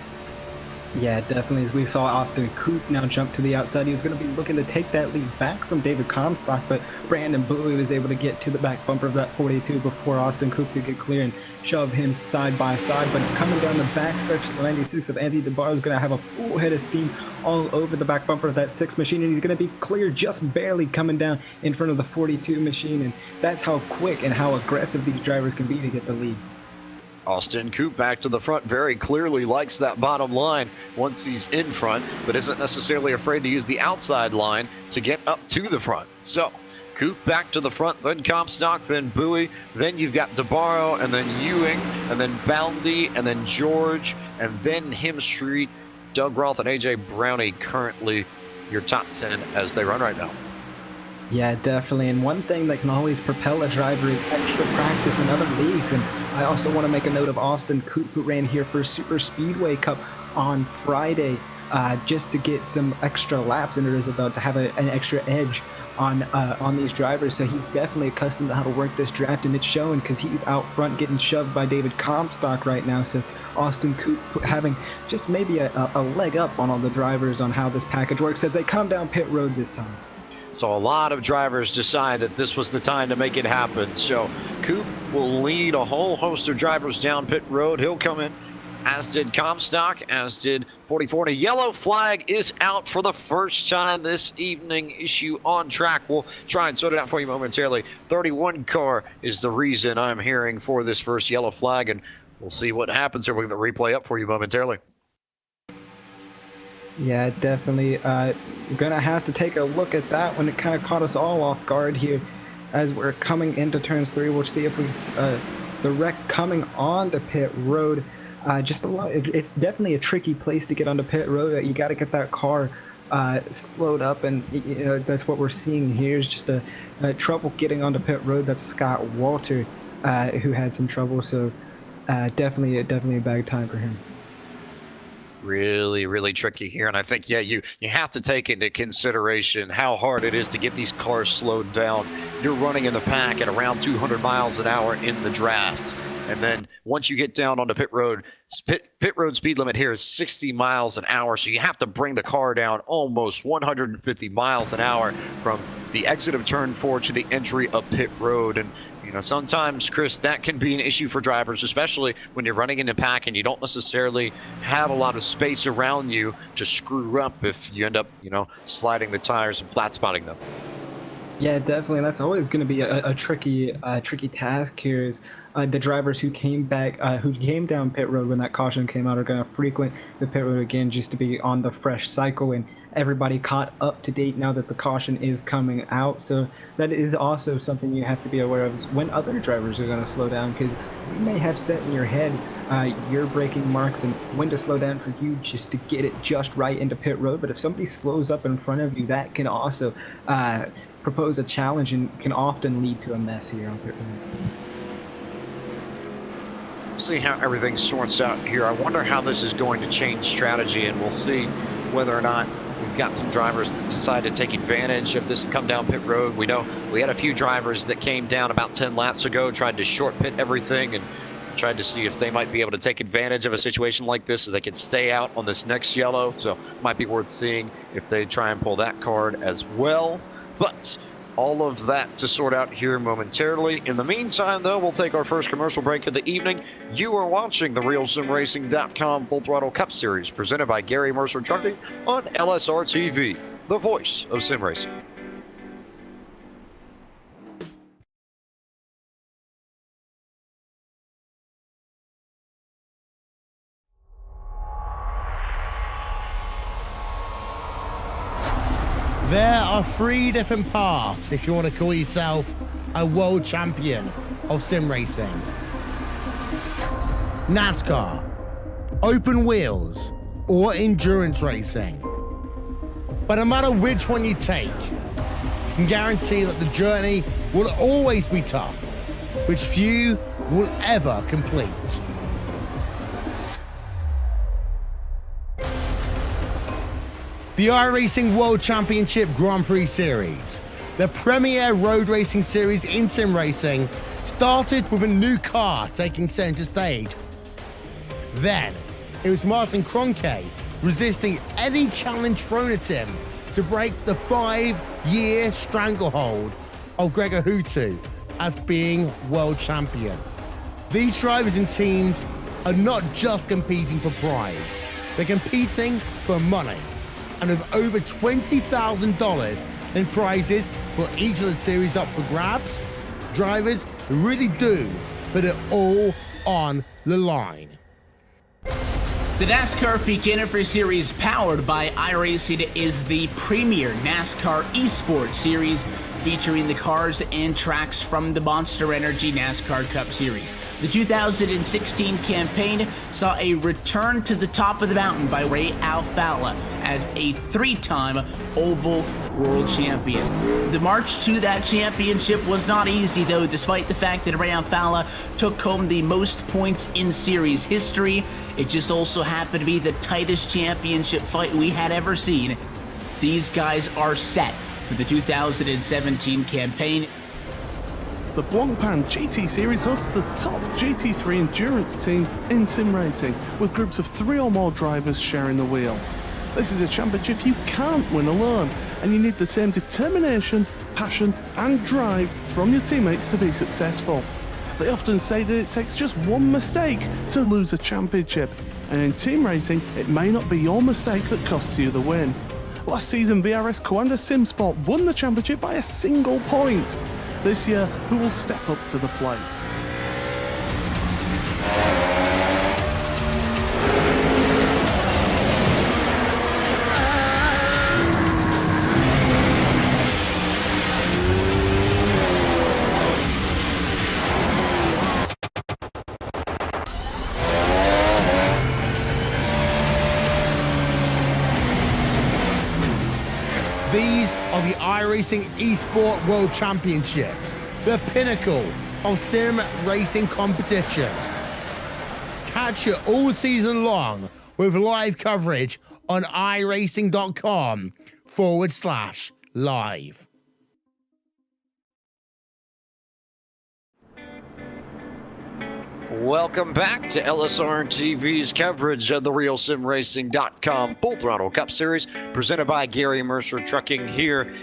Yeah, definitely. As we saw Austin Coop now jump to the outside, he was going to be looking to take that lead back from David Comstock, but Brandon Bowie was able to get to the back bumper of that 42 before Austin Coop could get clear and shove him side by side. But coming down the backstretch, the 96 of Anthony DeBarro is going to have a full head of steam all over the back bumper of that 6 machine, and he's going to be clear just barely coming down in front of the 42 machine. And that's how quick and how aggressive these drivers can be to get the lead. Austin Coop back to the front, very clearly likes that bottom line once he's in front, but isn't necessarily afraid to use the outside line to get up to the front. So Coop back to the front, then Comstock, then Bowie, then you've got DeBarro, and then Ewing, and then Boundy, and then George, and then Hemstreet, Doug Roth, and AJ Brownie currently your top 10 as they run right now. Yeah, definitely. And one thing that can always propel a driver is extra practice in other leagues. And I also want to make a note of Austin Coop, who ran here for Super Speedway Cup on Friday just to get some extra laps, and it is about to have an extra edge on these drivers. So he's definitely accustomed to how to work this draft, and it's showing because he's out front getting shoved by David Comstock right now. So Austin Coop having just maybe a leg up on all the drivers on how this package works as they come down pit road this time. So a lot of drivers decide that this was the time to make it happen. So Coop will lead a whole host of drivers down pit road. He'll come in, as did Comstock, as did 44. And a yellow flag is out for the first time this evening. Issue on track. We'll try and sort it out for you momentarily. 31 car is the reason I'm hearing for this first yellow flag, and we'll see what happens here. We're going to replay up for you momentarily. Yeah, definitely. We're going to have to take a look at that when it kind of caught us all off guard here as we're coming into turns 3. We'll see if we, the wreck coming onto pit road, just a lot. It's definitely a tricky place to get onto pit road. You got to get that car slowed up, and that's what we're seeing here is just a trouble getting onto pit road. That's Scott Walter who had some trouble, so definitely a bad time for him. Really, really tricky here. And I think, yeah, you have to take into consideration how hard it is to get these cars slowed down. You're running in the pack at around 200 miles an hour in the draft. And then once you get down onto pit road speed limit here is 60 miles an hour. So you have to bring the car down almost 150 miles an hour from the exit of turn 4 to the entry of pit road. And sometimes, Chris, that can be an issue for drivers, especially when you're running in a pack and you don't necessarily have a lot of space around you to screw up if you end up, sliding the tires and flat spotting them. Yeah, definitely. That's always going to be a tricky task here. Is the drivers who came down pit road when that caution came out are going to frequent the pit road again just to be on the fresh cycle, and everybody caught up to date now that the caution is coming out. So that is also something you have to be aware of is when other drivers are going to slow down, because you may have set in your head your braking marks and when to slow down for you just to get it just right into pit road. But if somebody slows up in front of you, that can also propose a challenge and can often lead to a mess here on pit road. See how everything sorts out here. I wonder how this is going to change strategy, and we'll see whether or not We've got some drivers that decided to take advantage of this and come down pit road. We know we had a few drivers that came down about 10 laps ago, tried to short pit everything and tried to see if they might be able to take advantage of a situation like this so they could stay out on this next yellow. So might be worth seeing if they try and pull that card as well. But all of that to sort out here momentarily. In the meantime, though, we'll take our first commercial break of the evening. You are watching the RealSimRacing.com Full Throttle Cup Series presented by Gary Mercer Trucking on LSRTV, the voice of sim racing. There are 3 different paths if you want to call yourself a world champion of sim racing. NASCAR, open wheels, or endurance racing. But no matter which one you take, you can guarantee that the journey will always be tough, which few will ever complete. The iRacing World Championship Grand Prix Series, the premier road racing series in sim racing, started with a new car taking center stage. Then, it was Martin Kroenke resisting any challenge thrown at him to break the 5-year stranglehold of Gregor Hutu as being world champion. These drivers and teams are not just competing for pride, they're competing for money. And with over $20,000 in prizes for each of the series up for grabs, drivers really do put it all on the line. The NASCAR Beginner Series powered by iRacing is the premier NASCAR esports series featuring the cars and tracks from the Monster Energy NASCAR Cup Series. The 2016 campaign saw a return to the top of the mountain by Ray Alfalla as a 3-time Oval World Champion. The march to that championship was not easy though, despite the fact that Ray Alfalla took home the most points in series history. It just also happened to be the tightest championship fight we had ever seen. These guys are set for the 2017 campaign. The Blancpain GT Series hosts the top GT3 endurance teams in sim racing, with groups of 3 or more drivers sharing the wheel. This is a championship you can't win alone, and you need the same determination, passion and drive from your teammates to be successful. They often say that it takes just one mistake to lose a championship, and in team racing, it may not be your mistake that costs you the win. Last season, VRS Coanda SimSport won the championship by a single point. This year, who will step up to the plate? These are the iRacing Esport World Championships, the pinnacle of sim racing competition. Catch it all season long with live coverage on iracing.com/live. Welcome back to LSRTV's coverage of the RealSimRacing.com Full Throttle Cup Series presented by Gary Mercer Trucking here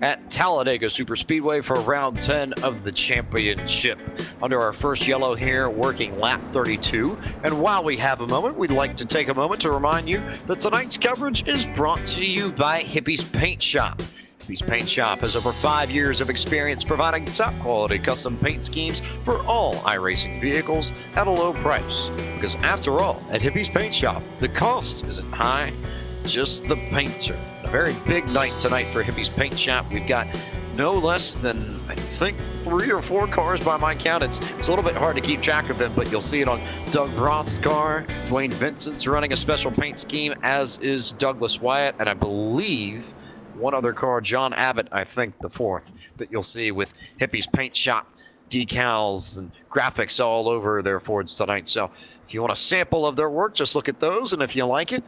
at Talladega Superspeedway for round 10 of the championship. Under our first yellow here, working lap 32. And while we have a moment, we'd like to take a moment to remind you that tonight's coverage is brought to you by Hippie's Paint Shop. Hippie's Paint Shop has over 5 years of experience providing top quality custom paint schemes for all iRacing vehicles at a low price. Because after all, at Hippie's Paint Shop, the cost isn't high, just the paints are. A very big night tonight for Hippie's Paint Shop. We've got no less than, I think, 3 or 4 cars by my count. It's a little bit hard to keep track of them, but you'll see it on Doug Roth's car. Dwayne Vincent's running a special paint scheme, as is Douglas Wyatt, and I believe one other car, John Abbott, I think the 4th, that you'll see with Hippie's Paint Shop decals and graphics all over their Fords tonight. So if you want a sample of their work, just look at those, and if you like it,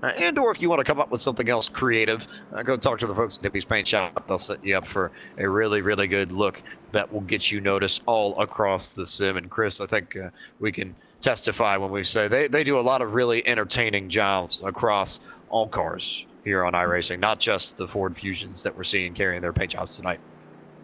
And or if you want to come up with something else creative, go talk to the folks at Dippy's Paint Shop. They'll set you up for a really, really good look that will get you noticed all across the sim. And Chris, I think we can testify when we say they do a lot of really entertaining jobs across all cars here on iRacing, not just the Ford Fusions that we're seeing carrying their paint jobs tonight.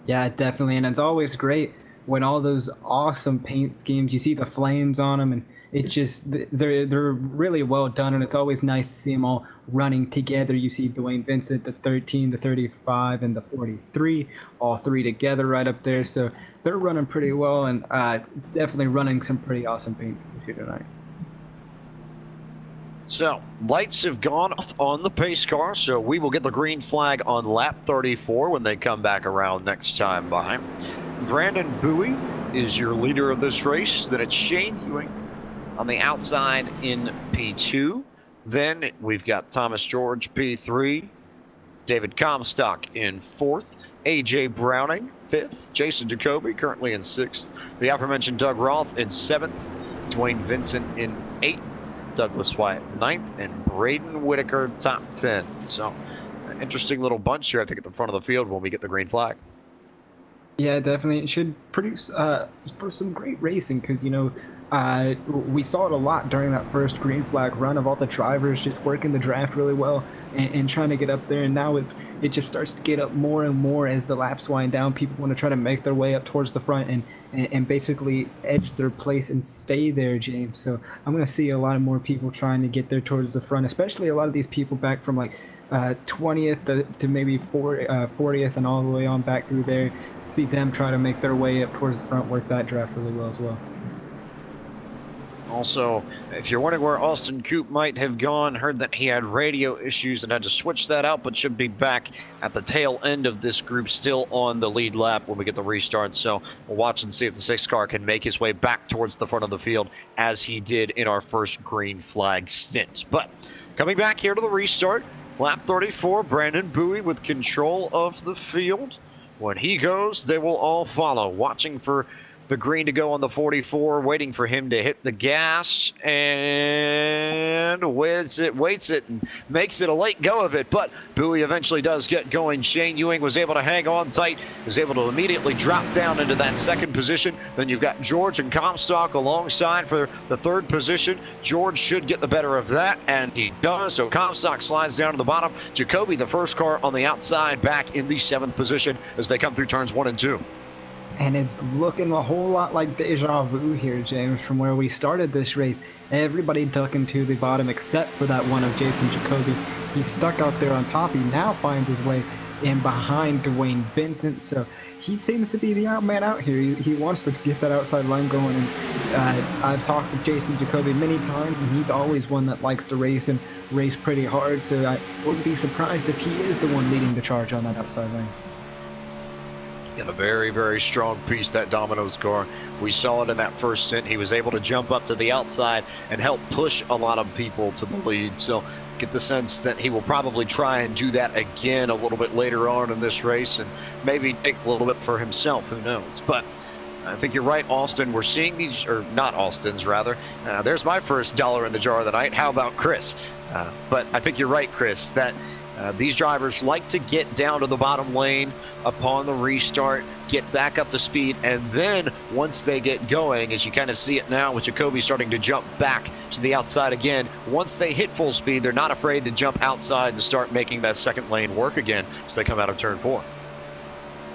Yeah, definitely. And it's always great when all those awesome paint schemes, you see the flames on them, and it just, they're really well done, and it's always nice to see them all running together. You see Dwayne Vincent, the 13, the 35, and the 43, all three together right up there. So they're running pretty well, and definitely running some pretty awesome paint schemes here tonight. So, lights have gone off on the pace car, so we will get the green flag on lap 34 when they come back around next time by. Brandon Bowie is your leader of this race. Then it's Shane Ewing on the outside in P2. Then we've got Thomas George, P3. David Comstock in 4th. AJ Browning, 5th. Jason Jacoby currently in 6th. The aforementioned Doug Roth in 7th. Dwayne Vincent in 8th. Douglas Wyatt 9th. And Braden Whitaker top 10. So, an interesting little bunch here, I think, at the front of the field when we get the green flag. Yeah, definitely. It should produce for some great racing because, you know, we saw it a lot during that first green flag run of all the drivers just working the draft really well and trying to get up there. And now it just starts to get up more and more as the laps wind down. People want to try to make their way up towards the front and basically edge their place and stay there, James. So I'm going to see a lot more people trying to get there towards the front, especially a lot of these people back from like 20th to maybe 40th and all the way on back through there. See them try to make their way up towards the front, work that draft really well as well. Also, if you're wondering where Austin Coop might have gone, heard that he had radio issues and had to switch that out, but should be back at the tail end of this group, still on the lead lap when we get the restart. So we'll watch and see if the 6th car can make his way back towards the front of the field as he did in our first green flag stint. But coming back here to the restart, lap 34, Brandon Bowie with control of the field. When he goes, they will all follow, watching for the green to go on the 44, waiting for him to hit the gas, and waits it, and makes it a late go of it. But Bowie eventually does get going. Shane Ewing was able to hang on tight, was able to immediately drop down into that 2nd position. Then you've got George and Comstock alongside for the 3rd position. George should get the better of that, and he does. So Comstock slides down to the bottom. Jacoby, the 1st car on the outside, back in the 7th position as they come through turns 1 and 2. And it's looking a whole lot like deja vu here, James, from where we started this race. Everybody ducking to the bottom except for that one of Jason Jacoby. He's stuck out there on top. He now finds his way in behind Dwayne Vincent. So he seems to be the out man out here. He wants to get that outside line going. And I've talked with Jason Jacoby many times, and he's always one that likes to race and race pretty hard. So I wouldn't be surprised if he is the one leading the charge on that outside lane. In a very, very strong piece, that Domino's car. We saw it in that first stint. He was able to jump up to the outside and help push a lot of people to the lead. So get the sense that he will probably try and do that again a little bit later on in this race and maybe take a little bit for himself. Who knows? But I think you're right, Austin. We're seeing these, or not Austin's, rather. There's my first dollar in the jar of the night. How about Chris? But I think you're right, Chris, that these drivers like to get down to the bottom lane upon the restart, get back up to speed, and then once they get going, as you kind of see it now with Jacoby starting to jump back to the outside again, once they hit full speed, they're not afraid to jump outside and start making that 2nd lane work again as they come out of turn 4.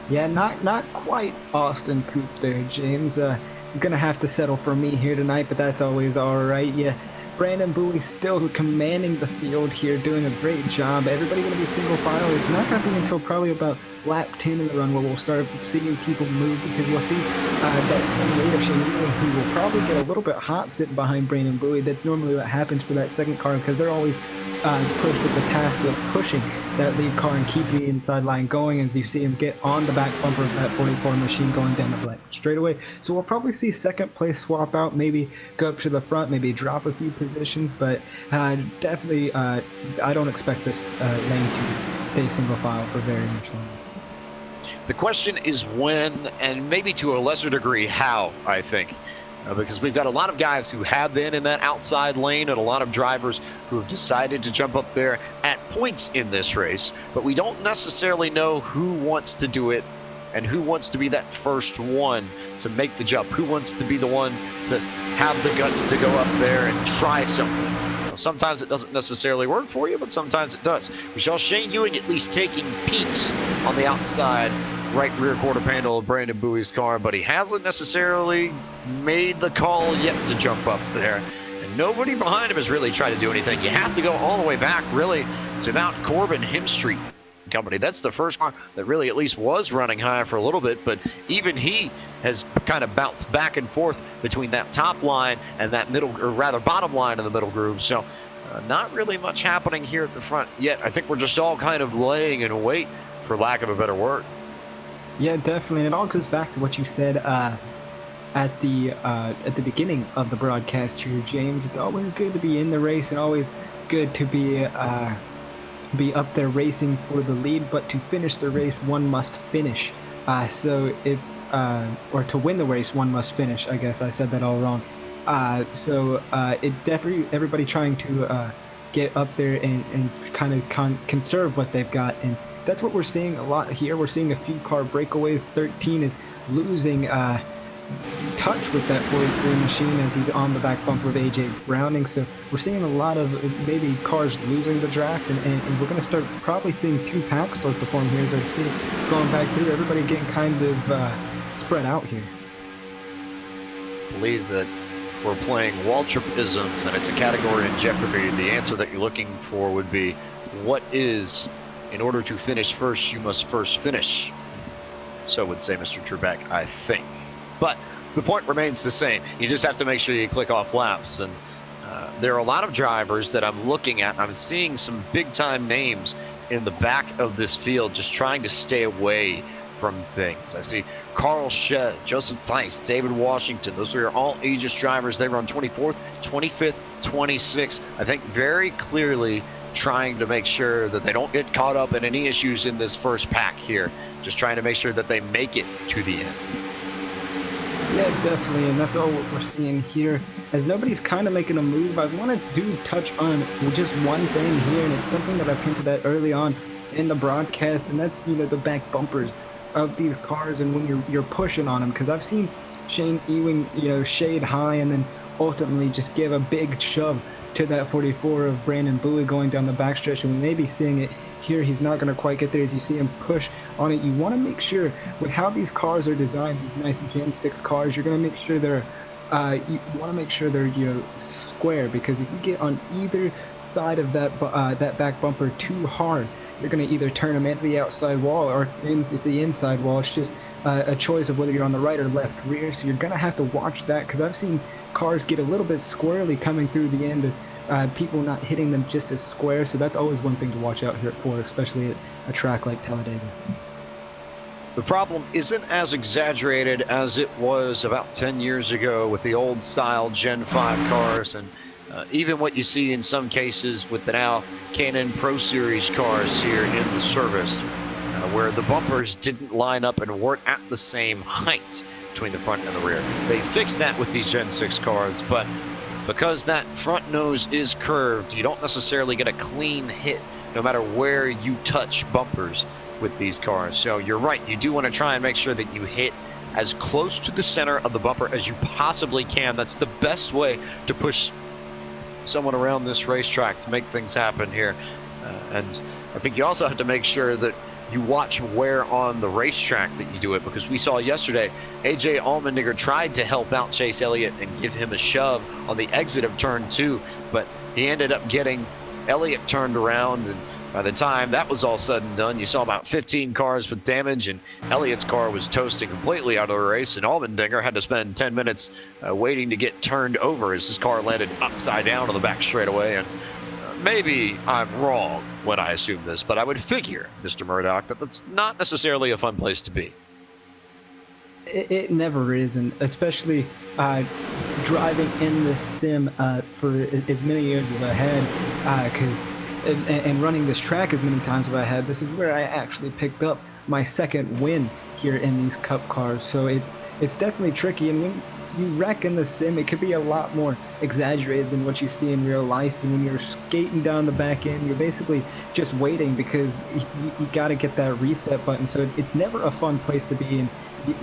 Yeah, not quite Austin Coop there, James. You're going to have to settle for me here tonight, but that's always all right. Yeah. Brandon Bowie still commanding the field here, doing a great job. Everybody going to be single file. It's not going to be until probably about lap 10 in the run where we'll start seeing people move, because you'll see that rate of Shane Ewing, who will probably get a little bit hot sitting behind Brandon Bowie. That's normally what happens for that 2nd car, because they're always pushed with the task of pushing that lead car and keeping the inside line going as you see him get on the back bumper of that 44 machine going down the black straightaway. So we'll probably see 2nd place swap out, maybe go up to the front, maybe drop a few positions, but definitely I don't expect this lane to stay single file for very much longer. The question is when, and maybe to a lesser degree how, I think. because we've got a lot of guys who have been in that outside lane and a lot of drivers who have decided to jump up there at points in this race, but we don't necessarily know who wants to do it and who wants to be that first one to make the jump, who wants to be the one to have the guts to go up there and try something. Sometimes it doesn't necessarily work for you, but sometimes it does. We saw Shane Ewing at least taking peeks on the outside right rear quarter panel of Brandon Bowie's car, but he hasn't necessarily made the call yet to jump up there. And nobody behind him has really tried to do anything. You have to go all the way back, really, to Mount Corbin Hemstreet Company. That's the first car that really at least was running high for a little bit, but even he has kind of bounced back and forth between that top line and that middle, or rather bottom line in the middle groove. So not really much happening here at the front yet. I think we're just all kind of laying in wait, for lack of a better word. Yeah, definitely. And it all goes back to what you said at the beginning of the broadcast here, James. It's always good to be in the race and always good to be up there racing for the lead, but to finish the race, one must finish. So it's or to win the race, one must finish. I guess I said that all wrong. It definitely everybody trying to get up there and kind of conserve what they've got, and that's what we're seeing a lot here. We're seeing a few car breakaways. 13 is losing touch with that 43 machine as he's on the back bumper of AJ Browning. So we're seeing a lot of maybe cars losing the draft, and we're going to start probably seeing two packs start to form here as I see it going back through. Everybody getting kind of spread out here. I believe that we're playing Waltrip-isms, and it's a category in Jeopardy. The answer that you're looking for would be, what is, in order to finish first, you must first finish. So would say Mr. Trebek, I think. But the point remains the same. You just have to make sure you click off laps. And there are a lot of drivers that I'm looking at. I'm seeing some big-time names in the back of this field just trying to stay away from things. I see Carl Shedd, Joseph Tice, David Washington. Those are all Aegis drivers. They run 24th, 25th, 26th. I think very clearly trying to make sure that they don't get caught up in any issues in this first pack here. Just trying to make sure that they make it to the end. Yeah, definitely, and that's all what we're seeing here. As nobody's kind of making a move, I want to touch on just one thing here, and it's something that I've hinted at early on in the broadcast, and that's, the back bumpers of these cars and when you're pushing on them, because I've seen Shane Ewing, shade high and then ultimately just give a big shove to that 44 of Brandon Bowie going down the backstretch, and we may be seeing it here. He's not going to quite get there as you see him push on it. You want to make sure with how these cars are designed, these nice Gen 6 cars, you're going to make sure they're you want to make sure they're square, because if you get on either side of that back bumper too hard, you're going to either turn them into the outside wall or into the inside wall. It's just a choice of whether you're on the right or left rear, so you're going to have to watch that, because I've seen cars get a little bit squirrely coming through the end of people not hitting them just as square. So that's always one thing to watch out here for, especially at a track like Talladega. The problem isn't as exaggerated as it was about 10 years ago with the old style Gen 5 cars, and even what you see in some cases with the now Canon Pro Series cars here in the service, where the bumpers didn't line up and weren't at the same height between the front and the rear. They fixed that with these Gen 6 cars, but because that front nose is curved, you don't necessarily get a clean hit no matter where you touch bumpers with these cars. So you're right, you do want to try and make sure that you hit as close to the center of the bumper as you possibly can. That's the best way to push someone around this racetrack to make things happen here. And I think you also have to make sure that you watch where on the racetrack that you do it, because we saw yesterday AJ Allmendinger tried to help out Chase Elliott and give him a shove on the exit of turn 2, but he ended up getting Elliott turned around, and by the time that was all said and done, you saw about 15 cars with damage, and Elliott's car was toasting completely out of the race, and Allmendinger had to spend 10 minutes waiting to get turned over as his car landed upside down on the back straightaway. And maybe I'm wrong when I assume this, but I would figure, Mr. Murdoch, that that's not necessarily a fun place to be. It never is, and especially driving in the sim for as many years as I had, because and running this track as many times as I had, this is where I actually picked up my second win here in these Cup cars. So it's definitely tricky, and when you wreck in the sim, it could be a lot more exaggerated than what you see in real life. And when you're skating down the back end, you're basically just waiting because you got to get that reset button. So it's never a fun place to be, and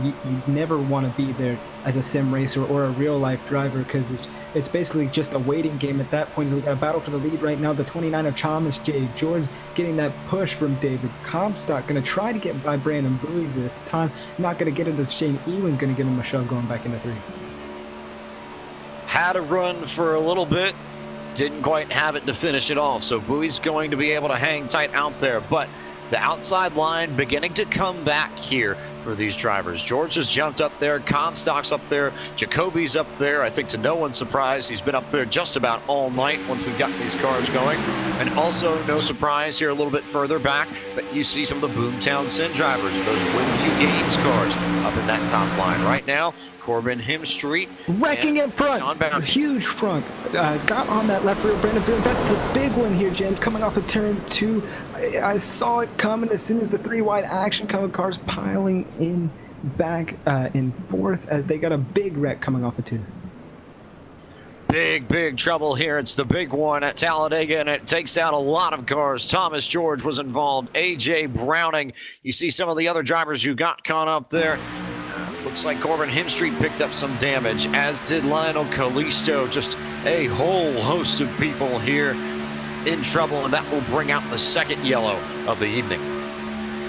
you never want to be there as a sim racer or a real life driver, because it's basically just a waiting game at that point. We got a battle for the lead right now. The 29 of Thomas J. George getting that push from David Comstock, going to try to get by Brandon Bowie this time. Not going to get into Shane Ewing, going to give him a shove going back into 3. Had a run for a little bit, didn't quite have it to finish it off, so Bowie's going to be able to hang tight out there, but the outside line beginning to come back here for these drivers. George has jumped up there, Comstock's up there, Jacoby's up there. I think to no one's surprise, he's been up there just about all night once we've got these cars going. And also no surprise here a little bit further back that you see some of the Boomtown Sin drivers, those Winview Games cars up in that top line. Right now, Corbin Hemstreet wrecking in front, huge front, got on that left rear. Brandon Boone, that's the big one here, James, coming off of turn 2. I saw it coming as soon as the 3 wide action coming, cars piling in back in 4th as they got a big wreck coming off of 2. Big trouble here. It's the big one at Talladega, and it takes out a lot of cars. Thomas George was involved, AJ Browning. You see some of the other drivers who got caught up there. Looks like Corbin Hemstreet picked up some damage, as did Lionel Callisto. Just a whole host of people here in trouble, and that will bring out the second yellow of the evening.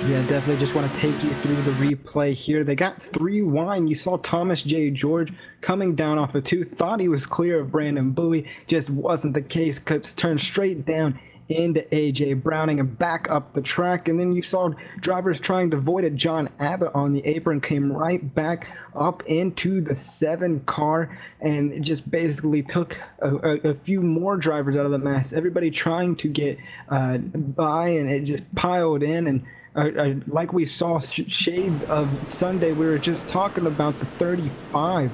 Yeah, definitely just want to take you through the replay here. They got 3 wide. You saw Thomas J. George coming down off of 2. Thought he was clear of Brandon Bowie. Just wasn't the case. Turned straight down into AJ Browning and back up the track. And then you saw drivers trying to avoid it. John Abbott on the apron came right back up into the 7 car and it just basically took a few more drivers out of the mess. Everybody trying to get by, and it just piled in. And like we saw shades of Sunday, we were just talking about the 35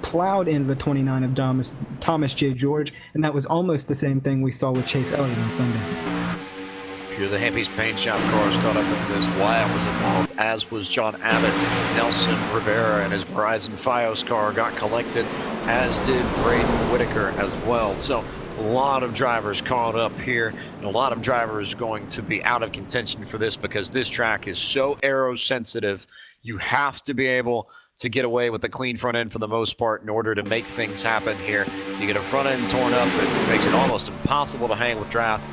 plowed into the 29 of Thomas J. George, and that was almost the same thing we saw with Chase Elliott on Sunday. Here the Happy's Paint Shop cars caught up in this. Wyatt was involved, as was John Abbott. Nelson Rivera and his Verizon Fios car got collected, as did Braden Whitaker as well. So a lot of drivers caught up here, and a lot of drivers going to be out of contention for this because this track is so aero sensitive. You have to be able to get away with the clean front end for the most part in order to make things happen here. You get a front end torn up, it makes it almost impossible to hang with draft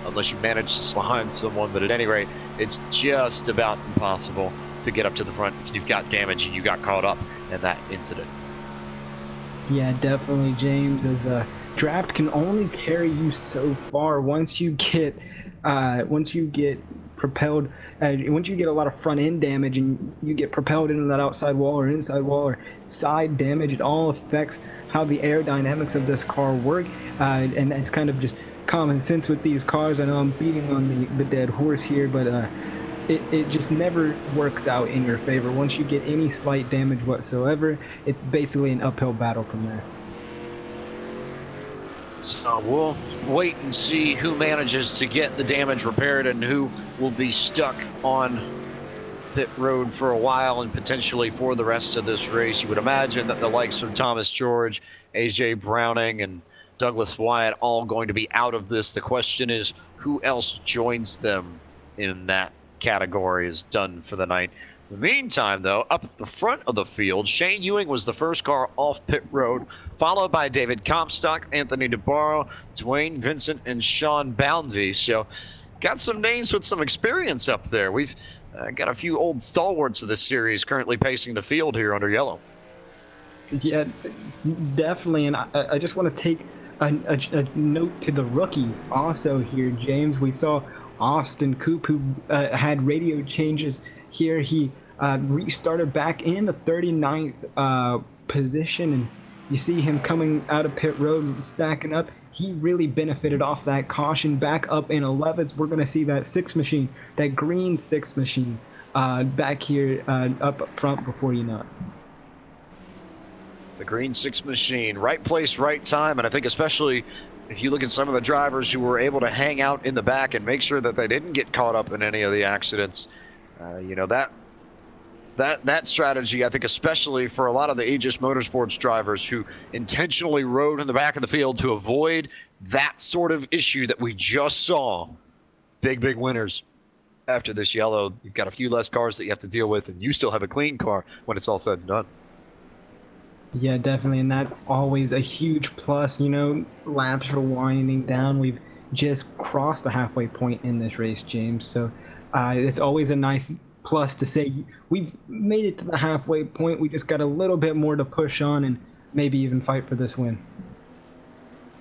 unless you manage to slide someone, but at any rate, it's just about impossible to get up to the front if you've got damage and you got caught up in that incident. Yeah, definitely, James, as draft can only carry you so far. Once you get propelled, once you get a lot of front end damage and you get propelled into that outside wall or inside wall or side damage, it all affects how the aerodynamics of this car work, and it's kind of just common sense with these cars. I know I'm beating on the dead horse here, but it just never works out in your favor. Once you get any slight damage whatsoever, it's basically an uphill battle from there. So we'll wait and see who manages to get the damage repaired and who will be stuck on pit road for a while and potentially for the rest of this race. You would imagine that the likes of Thomas George, AJ Browning, and Douglas Wyatt all going to be out of this. The question is who else joins them in that category is done for the night. In the meantime, though, up at the front of the field, Shane Ewing was the first car off pit road, followed by David Comstock, Anthony DeBarro, Dwayne Vincent, and Sean Boundy. So got some names with some experience up there. We've got a few old stalwarts of this series currently pacing the field here under yellow. Yeah, definitely. And I just want to take a note to the rookies also here, James. We saw Austin Coop, who had radio changes here. He restarted back in the 39th position, and you see him coming out of pit road and stacking up. He really benefited off that caution back up in 11th. We're going to see that 6 machine, that green 6 machine back here up front before you know it. The green 6 machine, right place, right time, and I think especially if you look at some of the drivers who were able to hang out in the back and make sure that they didn't get caught up in any of the accidents, you know, that That strategy, I think, especially for a lot of the Aegis Motorsports drivers who intentionally rode in the back of the field to avoid that sort of issue that we just saw. Big winners. After this yellow, you've got a few less cars that you have to deal with, and you still have a clean car when it's all said and done. Yeah, definitely, and that's always a huge plus. You know, laps are winding down. We've just crossed the halfway point in this race, James. So it's always a nice plus to say we've made it to the halfway point. We just got a little bit more to push on and maybe even fight for this win.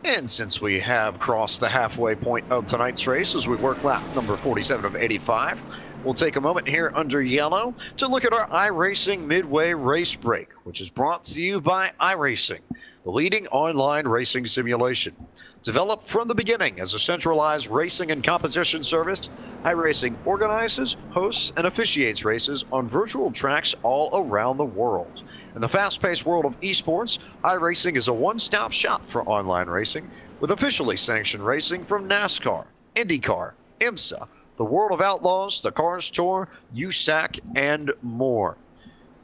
And since we have crossed the halfway point of tonight's race as we work lap number 47 of 85, we'll take a moment here under yellow to look at our iRacing Midway Race Break, which is brought to you by iRacing, the leading online racing simulation. Developed from the beginning as a centralized racing and competition service, iRacing organizes, hosts, and officiates races on virtual tracks all around the world. In the fast-paced world of esports, iRacing is a one-stop shop for online racing, with officially sanctioned racing from NASCAR, IndyCar, IMSA, the World of Outlaws, the Cars Tour, USAC, and more.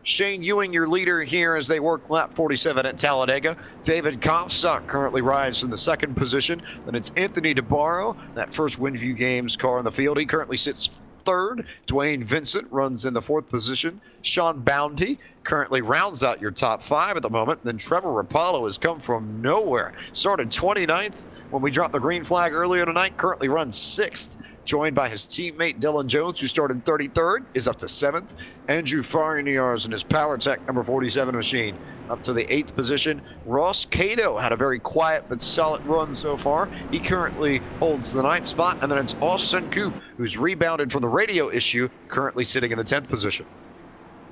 Shane Ewing, your leader here as they work lap 47 at Talladega. David Kopstock currently rides in the second position. Then it's Anthony DeBarro, that first WinView Games car in the field. He currently sits third. Dwayne Vincent runs in the fourth position. Sean Bounty currently rounds out your top five at the moment. Then Trevor Rapallo has come from nowhere. Started 29th when we dropped the green flag earlier tonight. Currently runs sixth. Joined by his teammate Dylan Jones, who started 33rd, is up to 7th. Andrew Farniars in his PowerTech number 47 machine up to the 8th position. Ross Cato had a very quiet but solid run so far. He currently holds the 9th spot. And then it's Austin Coop, who's rebounded from the radio issue, currently sitting in the 10th position.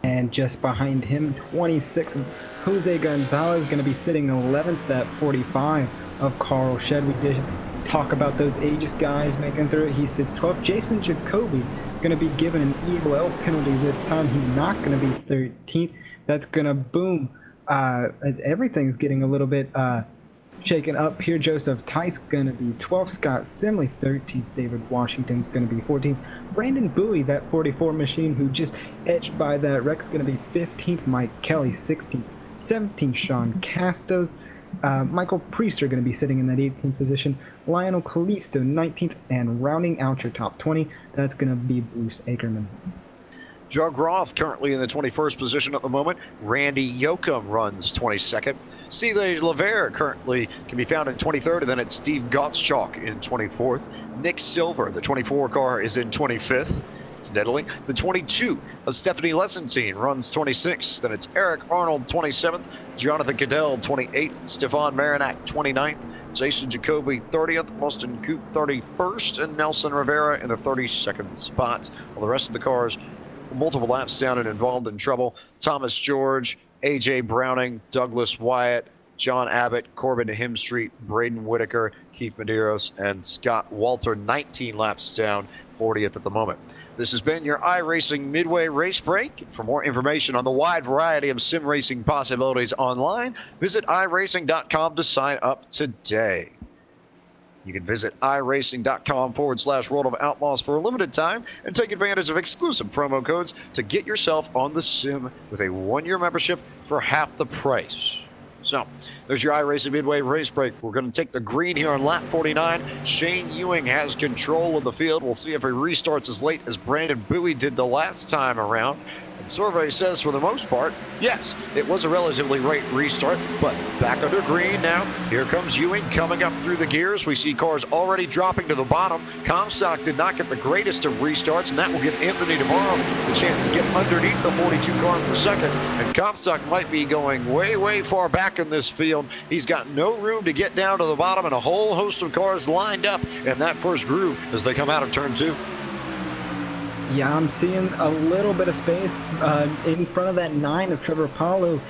And just behind him, 26, Jose Gonzalez going to be sitting 11th at 45 of Carl Shed. We did talk about those Aegis guys making through it. He sits 12th. Jason Jacoby going to be given an EOL penalty this time. He's not going to be 13th. That's going to boom as everything's getting a little bit shaken up here. Joseph Tice going to be 12th. Scott Simley 13th. David Washington's going to be 14th. Brandon Bowie, that 44 machine who just edged by that Rex, going to be 15th. Mike Kelly 16th. 17th. Sean Castos. Michael Priest are going to be sitting in that 18th position. Lionel Kalisto 19th, and rounding out your top 20, that's going to be Bruce Ackerman. Jug Roth currently in the 21st position at the moment. Randy Yoakum runs 22nd. Celie Levere currently can be found in 23rd, and then it's Steve Gottschalk in 24th. Nick Silver, the 24 car, is in 25th. Incidentally, the 22 of Stephanie Lessentine runs 26th. Then it's Eric Arnold 27th, Jonathan Cadell 28th, Stefan Marinac 29th, Jason Jacoby 30th, Austin Coop 31st, and Nelson Rivera in the 32nd spot. Well, the rest of the cars multiple laps down and involved in trouble. Thomas George, AJ Browning, Douglas Wyatt, John Abbott, Corbin Hemstreet, Braden Whitaker, Keith Medeiros, and Scott Walter, 19 laps down, 40th at the moment. This has been your iRacing Midway Race Break. For more information on the wide variety of sim racing possibilities online, visit iRacing.com to sign up today. You can visit iRacing.com/World of Outlaws for a limited time and take advantage of exclusive promo codes to get yourself on the sim with a 1-year membership for half the price. So, there's your iRacing Midway Race Break. We're going to take the green here on lap 49. Shane Ewing has control of the field. We'll see if he restarts as late as Brandon Bowie did the last time around. And survey says, for the most part, yes, it was a relatively late restart, but back under green now. Here comes Ewing coming up through the gears. We see cars already dropping to the bottom. Comstock did not get the greatest of restarts, and that will give Anthony DeMarro the chance to get underneath the 42 car for second. And Comstock might be going way, way far back in this field. He's got no room to get down to the bottom, and a whole host of cars lined up in that first groove as they come out of turn 2. Yeah, I'm seeing a little bit of space in front of that 9 of Trevor Apollo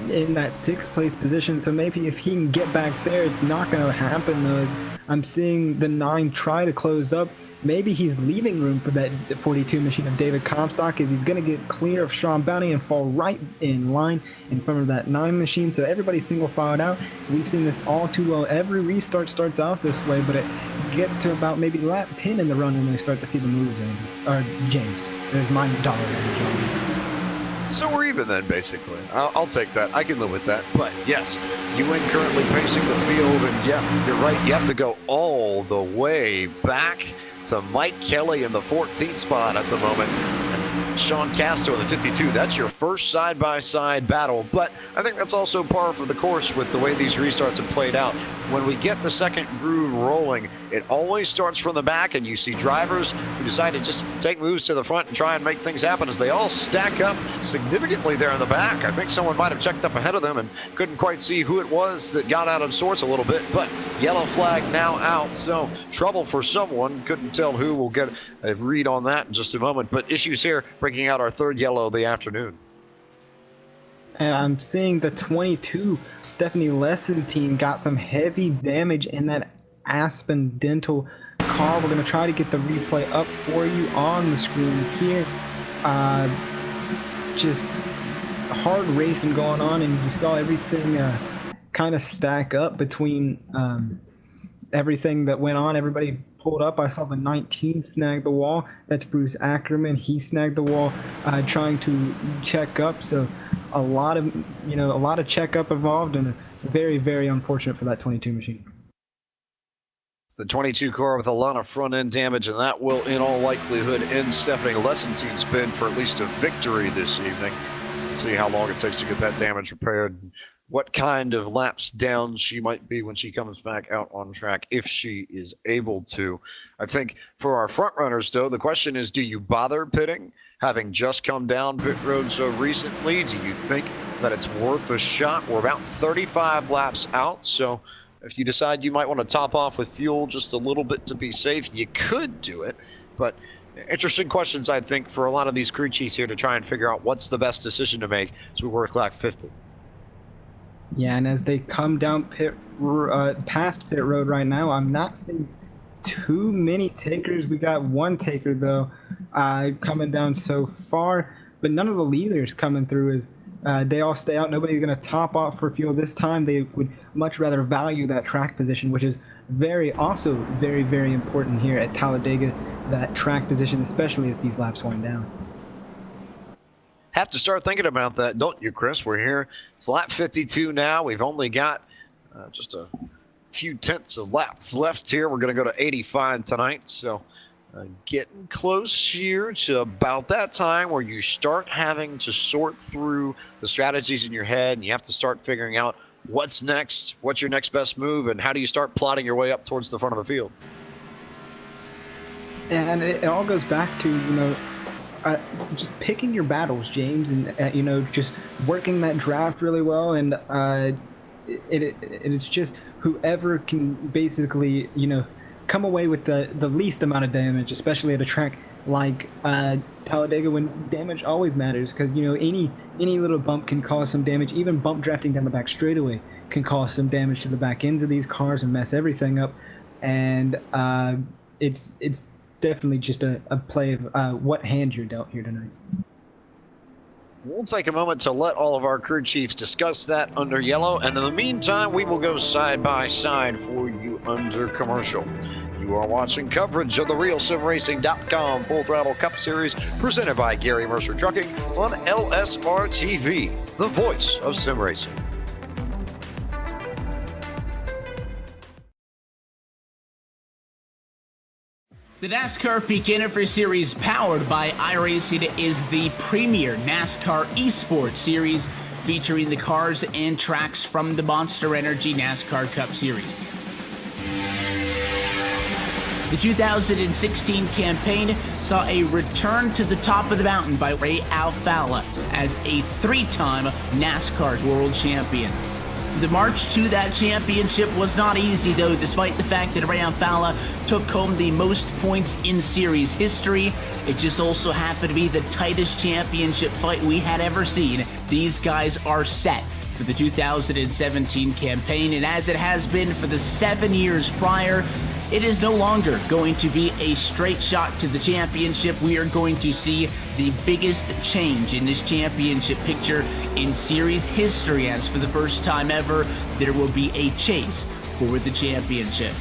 in that 6th place position. So maybe if he can get back there, it's not going to happen, though. As I'm seeing the 9 try to close up. Maybe he's leaving room for that 42 machine of David Comstock, as he's going to get clear of Sean Bounty and fall right in line in front of that 9 machine. So everybody's single filed out. We've seen this all too well. Every restart starts out this way, but it gets to about maybe lap 10 in the run when we start to see the moves in. Or James, there's my dollar. So we're even then, basically. I'll take that. I can live with that. But yes, you win currently pacing the field, and yeah, you're right. You have to go all the way back to Mike Kelly in the 14th spot at the moment. And Sean Castro in the 52. That's your first side-by-side battle. But I think that's also par for the course with the way these restarts have played out. When we get the second groove rolling, it always starts from the back, and you see drivers who decide to just take moves to the front and try and make things happen as they all stack up significantly there in the back. I think someone might have checked up ahead of them and couldn't quite see who it was that got out of sorts a little bit, but yellow flag now out, so trouble for someone. Couldn't tell who. We'll get a read on that in just a moment, but issues here, breaking out our third yellow of the afternoon. And I'm seeing the 22 Stephanie Lesson team got some heavy damage in that Aspen Dental car. We're going to try to get the replay up for you on the screen here. Just hard racing going on, and you saw everything kind of stack up between everything that went on. Everybody pulled up. I saw the 19 snag the wall. That's Bruce Ackerman. He snagged the wall trying to check up. So a lot of checkup involved, and very, very unfortunate for that 22 machine. The 22 car with a lot of front end damage, and that will in all likelihood end Stephanie Lesson's spin for at least a victory this evening. See how long it takes to get that damage repaired, what kind of laps down she might be when she comes back out on track, if she is able to. I think for our front runners, though, the question is, do you bother pitting? Having just come down pit road so recently, do you think that it's worth a shot? We're about 35 laps out, so if you decide you might want to top off with fuel just a little bit to be safe, you could do it. But interesting questions, I think, for a lot of these crew chiefs here to try and figure out what's the best decision to make as we work lap 50. Yeah, and as they come down past pit road right now, I'm not seeing too many takers. We got one taker, though, coming down so far, but none of the leaders coming through. They all stay out. Nobody's going to top off for fuel this time. They would much rather value that track position, which is also very, very important here at Talladega, that track position, especially as these laps wind down. Have to start thinking about that, don't you, Chris? We're here. It's lap 52 now. We've only got just a few tenths of laps left here. We're going to go to 85 tonight, so getting close here to about that time where you start having to sort through the strategies in your head, and you have to start figuring out what's next, what's your next best move, and how do you start plotting your way up towards the front of the field. And it all goes back to, just picking your battles, James, and just working that draft really well, and it's just whoever can basically come away with the least amount of damage, especially at a track like Talladega, when damage always matters, because any little bump can cause some damage. Even bump drafting down the back straightaway can cause some damage to the back ends of these cars and mess everything up. And it's definitely just a play of what hand you're dealt here tonight. We'll take a moment to let all of our crew chiefs discuss that under yellow, and in the meantime, we will go side by side for you under commercial. You are watching coverage of the RealSimRacing.com Full Throttle Cup Series presented by Gary Mercer Trucking on LSRTV, the voice of sim racing. The NASCAR Beginner for Series, powered by iRacing, is the premier NASCAR esports series featuring the cars and tracks from the Monster Energy NASCAR Cup Series. The 2016 campaign saw a return to the top of the mountain by Ray Alfalla as a three-time NASCAR World Champion. The march to that championship was not easy, though, despite the fact that Ray Alfalla took home the most points in series history. It just also happened to be the tightest championship fight we had ever seen. These guys are set for the 2017 campaign, and as it has been for the 7 years prior, it is no longer going to be a straight shot to the championship. We are going to see the biggest change in this championship picture in series history, as for the first time ever, there will be a chase for the championship.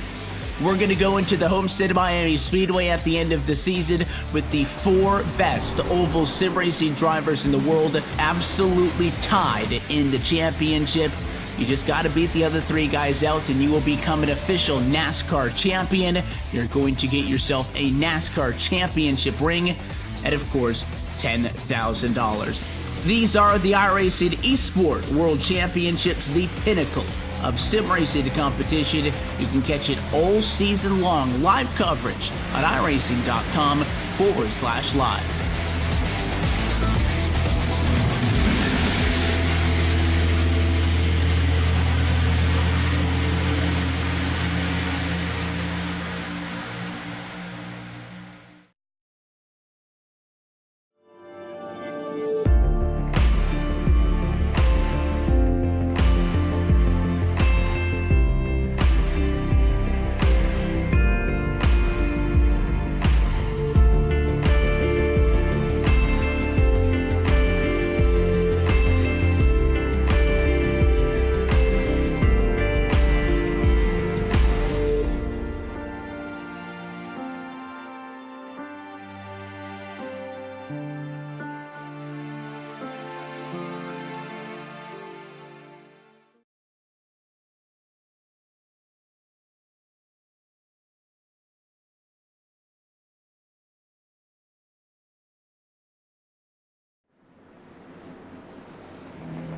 We're going to go into the Homestead Miami Speedway at the end of the season with the 4 best oval sim racing drivers in the world absolutely tied in the championship. You just got to beat the other 3 guys out and you will become an official NASCAR champion. You're going to get yourself a NASCAR championship ring and, of course, $10,000. These are the iRacing Esport World Championships, the pinnacle of sim racing competition. You can catch it all season long, live coverage on iRacing.com/live.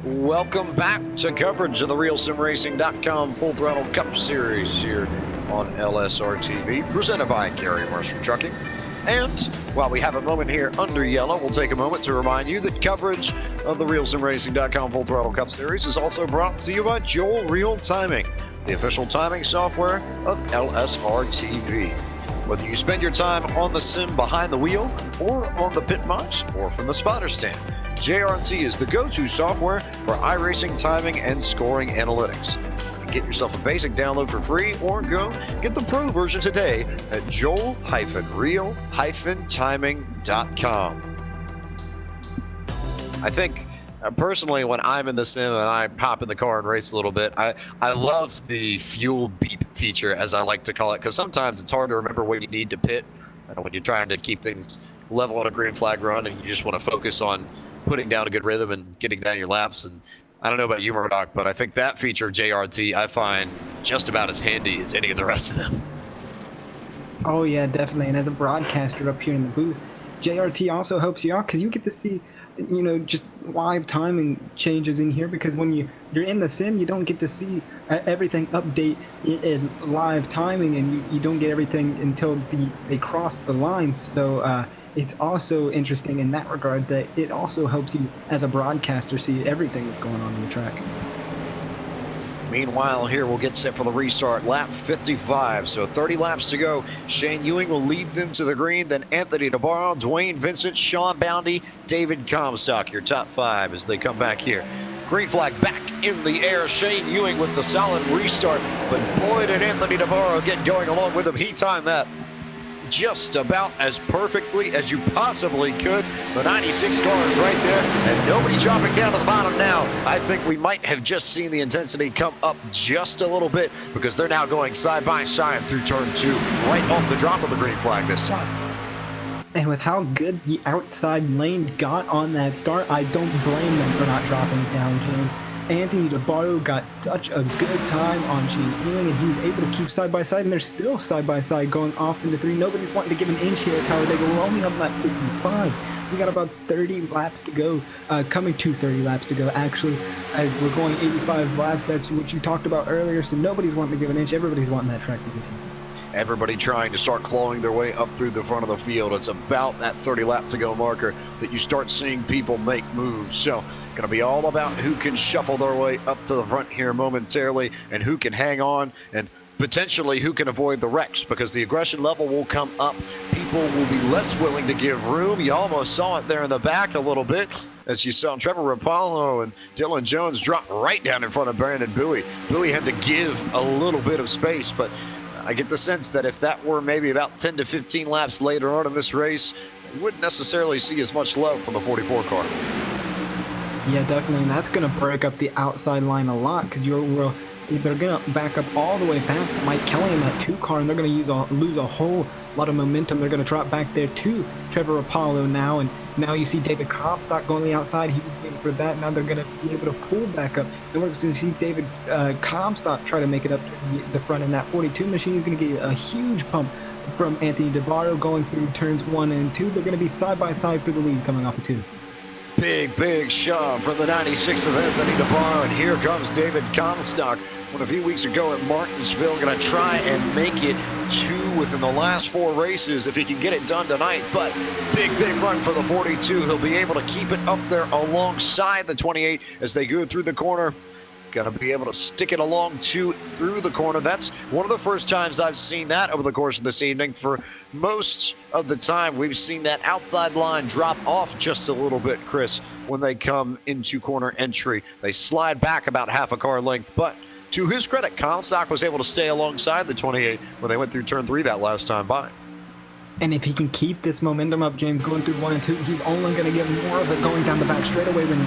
Welcome back to coverage of the RealSimRacing.com Full Throttle Cup Series here on LSRTV, presented by Gary Marshall Trucking. And while we have a moment here under yellow, we'll take a moment to remind you that coverage of the RealSimRacing.com Full Throttle Cup Series is also brought to you by Joel Real Timing, the official timing software of LSRTV. Whether you spend your time on the sim behind the wheel or on the pit box or from the spotter stand, JRT is the go-to software for iRacing timing and scoring analytics. You can get yourself a basic download for free or go get the pro version today at joel-real-timing.com. I think personally, when I'm in the sim and I pop in the car and race a little bit, I love the fuel beep feature, as I like to call it, because sometimes it's hard to remember when you need to pit when you're trying to keep things level on a green flag run and you just want to focus on putting down a good rhythm and getting down your laps. And I don't know about you, Murdoch, but I think that feature of JRT I find just about as handy as any of the rest of them. Oh yeah, definitely. And as a broadcaster up here in the booth, JRT also helps you out because you get to see, just live timing changes in here, because when you're in the sim, you don't get to see everything update in live timing, and you don't get everything until they cross the line. So it's also interesting in that regard that it also helps you as a broadcaster see everything that's going on the track. Meanwhile, here we'll get set for the restart, lap 55. So 30 laps to go. Shane Ewing will lead them to the green, then Anthony DeBarro, Dwayne Vincent, Sean Boundy, David Comstock, your top 5 as they come back here. Green flag back in the air. Shane Ewing with the solid restart, but boy did Anthony DeBarro get going along with him. He timed that just about as perfectly as you possibly could. The 96 cars right there, and nobody dropping down to the bottom now. I think we might have just seen the intensity come up just a little bit, because they're now going side by side through turn 2, right off the drop of the green flag this time. And with how good the outside lane got on that start, I don't blame them for not dropping down, James. Anthony DeBarro got such a good time on Shane Ewing, and he was able to keep side by side, and they're still side by side going off into 3. Nobody's wanting to give an inch here at Talladega. We're only on lap 55. We got about 30 laps to go, coming to 30 laps to go, actually, as we're going 85 laps. That's what you talked about earlier, so nobody's wanting to give an inch. Everybody's wanting that track position. Everybody trying to start clawing their way up through the front of the field. It's about that 30 lap to go marker that you start seeing people make moves. So going to be all about who can shuffle their way up to the front here momentarily, and who can hang on, and potentially who can avoid the wrecks, because the aggression level will come up. People will be less willing to give room. You almost saw it there in the back a little bit, as you saw Trevor Rapallo and Dylan Jones drop right down in front of Brandon Bowie. Bowie had to give a little bit of space, but I get the sense that if that were maybe about 10 to 15 laps later on in this race, you wouldn't necessarily see as much love from the 44 car. Yeah, definitely, and that's going to break up the outside line a lot, because they're going to back up all the way back to Mike Kelly in that 2 car, and they're going to lose a whole lot of momentum. They're going to drop back there to Trevor Rapallo now, and now you see David Comstock going to the outside. He was waiting for that. Now they're going to be able to pull back up. And we're going to see David Comstock try to make it up to the front in that 42 machine. He's going to get a huge pump from Anthony DeBarro going through turns 1 and 2. They're going to be side by side for the lead coming off of 2. Big shove from the 96 of Anthony DeBarro, and here comes David Comstock. A few weeks ago at Martinsville, going to try and make it 2 within the last 4 races if he can get it done tonight. But big run for the 42. He'll be able to keep it up there alongside the 28 as they go through the corner. Going to be able to stick it along through the corner. That's one of the first times I've seen that over the course of this evening. For most of the time, we've seen that outside line drop off just a little bit, Chris, when they come into corner entry. They slide back about half a car length, but to his credit, Comstock was able to stay alongside the 28 when they went through turn 3 that last time by. And if he can keep this momentum up, James, going through 1 and 2, he's only going to get more of it going down the back straightaway when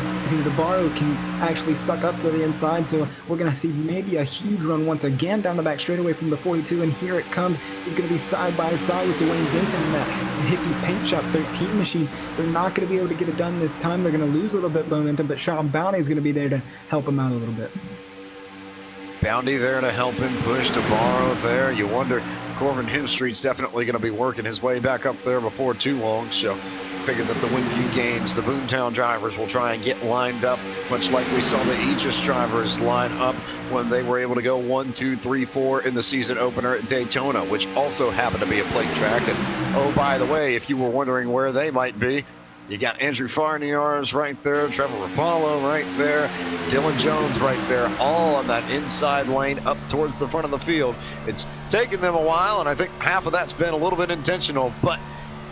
DeBarro can actually suck up to the inside. So we're going to see maybe a huge run once again down the back straightaway from the 42, and here it comes. He's going to be side by side with Dwayne Vincent in that Hickey's Paint Shop 13 machine. They're not going to be able to get it done this time. They're going to lose a little bit of momentum, but Sean Bounty is going to be there to help him out a little bit. Bounty there to help him push DeBarro there. You wonder, Corbin Hemstreet's definitely going to be working his way back up there before too long. So figured that the Windview Games, the Boomtown drivers will try and get lined up, much like we saw the Aegis drivers line up when they were able to go 1, 2, 3, 4 in the season opener at Daytona, which also happened to be a plate track. And oh, by the way, if you were wondering where they might be, you got Andrew Farniar's right there, Trevor Rapallo right there, Dylan Jones right there, all on that inside lane up towards the front of the field. It's taken them a while, and I think half of that's been a little bit intentional, but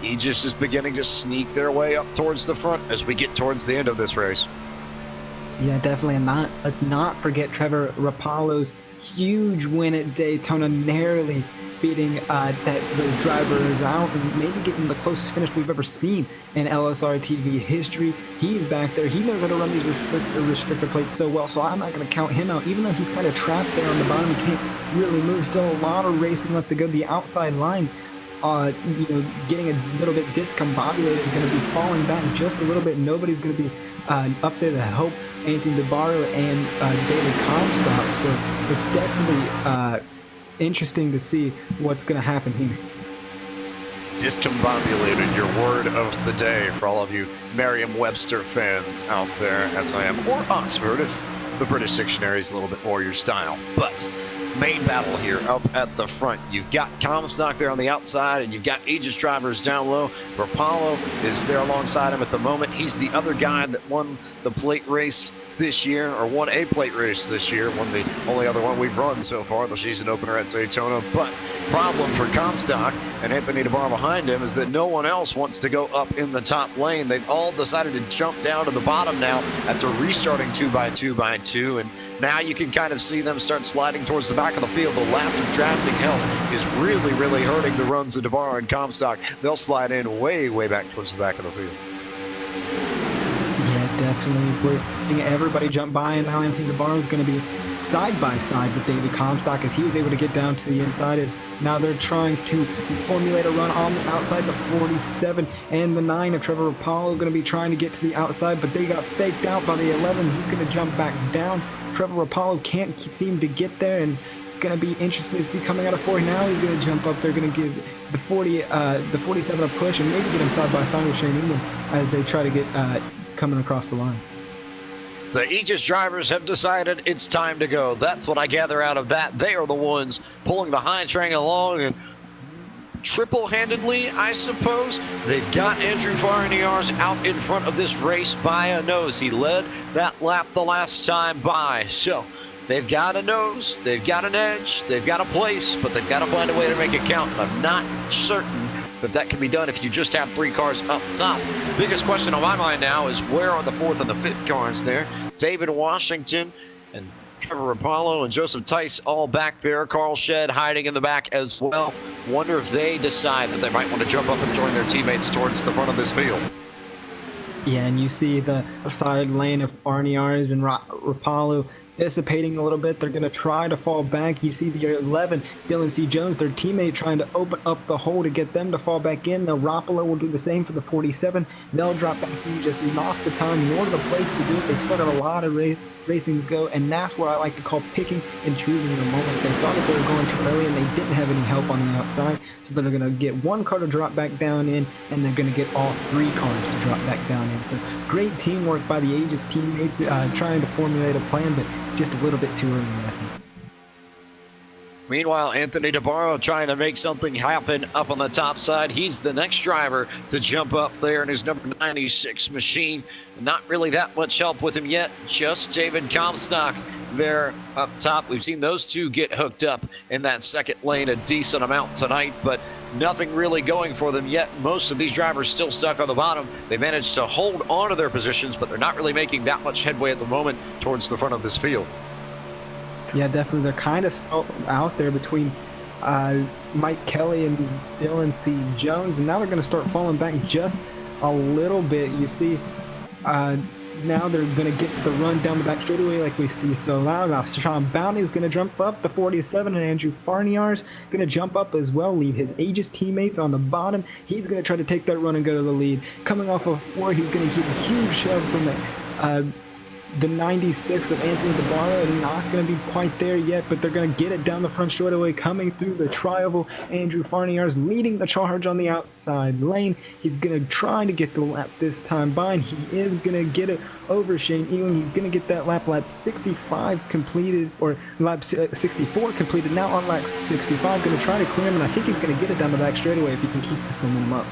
Aegis is beginning to sneak their way up towards the front as we get towards the end of this race. Yeah, definitely. And let's not forget Trevor Rapallo's huge win at Daytona, narrowly beating those drivers out and maybe getting the closest finish we've ever seen in LSRTV history. He's back there. He knows how to run these restrictor plates so well, so I'm not going to count him out. Even though he's kind of trapped there on the bottom, he can't really move. So a lot of racing left to go. The outside line, getting a little bit discombobulated, going to be falling back just a little bit. Nobody's going to be up there to help Anthony DeBarro and David Comstock. So it's definitely interesting to see what's going to happen here. Discombobulated, your word of the day for all of you Merriam-Webster fans out there, as I am, or Oxford, if the British dictionary is a little bit more your style. But main battle here up at the front. You've got Comstock there on the outside, and you've got Aegis drivers down low. Rapallo is there alongside him at the moment. He's the other guy that won the plate race this year, or won a plate race this year, won the only other one we've run so far, the season opener at Daytona. But problem for Comstock and Anthony DeBarro behind him is that no one else wants to go up in the top lane. They've all decided to jump down to the bottom now after restarting 2 by 2 by 2, and now you can kind of see them start sliding towards the back of the field. The lack of drafting help is really hurting the runs of DeBarro and Comstock. They'll slide in way back towards the back of the field. Yeah, definitely. We're seeing everybody jump by, and now Anthony DeBarro is going to be side by side with David Comstock as he was able to get down to the inside. As now they're trying to formulate a run on the outside. The 47 and the 9 of Trevor Rapallo going to be trying to get to the outside, but they got faked out by the 11. He's going to jump back down. Trevor Rapallo can't seem to get there, and it's going to be interesting to see coming out of 4. Now he's going to jump up. They're going to give the 47 a push and maybe get him side by side with Shane England as they try to get coming across the line. The Aegis drivers have decided it's time to go. That's what I gather out of that. They are the ones pulling the high train along, and triple-handedly, I suppose, they've got Andrew Farniar's out in front of this race by a nose. He led that lap the last time by. So they've got a nose, they've got an edge, they've got a place, but they've got to find a way to make it count. And I'm not certain that can be done if you just have 3 cars up top. Biggest question on my mind now is where are the 4th and the 5th cars there? David Washington and Trevor Rapallo and Joseph Tice all back there. Carl Shedd hiding in the back as well. Wonder if they decide that they might want to jump up and join their teammates towards the front of this field. Yeah, and you see the side lane of Farniar's and Rapallo dissipating a little bit. They're going to try to fall back. You see the 11, Dylan C. Jones, their teammate, trying to open up the hole to get them to fall back in. Now Roppolo will do the same for the 47. They'll drop back in, just knock the time, nor the place to do it. They've started a lot of racing to go, and that's what I like to call picking and choosing the moment. They saw that they were going too early and they didn't have any help on the outside, so they're going to get one car to drop back down in, and they're going to get all 3 cars to drop back down in. So great teamwork by the Aegis teammates, trying to formulate a plan, but just a little bit too early, I think. Meanwhile, Anthony DeBarro trying to make something happen up on the top side. He's the next driver to jump up there in his number 96 machine. Not really that much help with him yet, just David Comstock there up top. We've seen those two get hooked up in that second lane a decent amount tonight, but nothing really going for them yet. Most of these drivers still stuck on the bottom. They managed to hold on to their positions, but they're not really making that much headway at the moment towards the front of this field. Yeah, definitely. They're kind of still out there between Mike Kelly and Dylan C. Jones, and now they're going to start falling back just a little bit. You see, now they're going to get the run down the back straightaway like we see so loud. Now Sean Bounty is going to jump up, the 47, and Andrew Farniar's going to jump up as well, leave his Aegis teammates on the bottom. He's going to try to take that run and go to the lead. Coming off of 4, he's going to get a huge shove from the 96 of Anthony DeBarro. Not going to be quite there yet, but they're going to get it down the front straightaway, coming through the tri-oval. Andrew Farniar's leading the charge on the outside lane. He's going to try to get the lap this time by, and he is going to get it over Shane Ewing. He's going to get that lap 65 completed, or lap 64 completed. Now on lap 65, going to try to clear him, and I think he's going to get it down the back straightaway if he can keep this momentum up.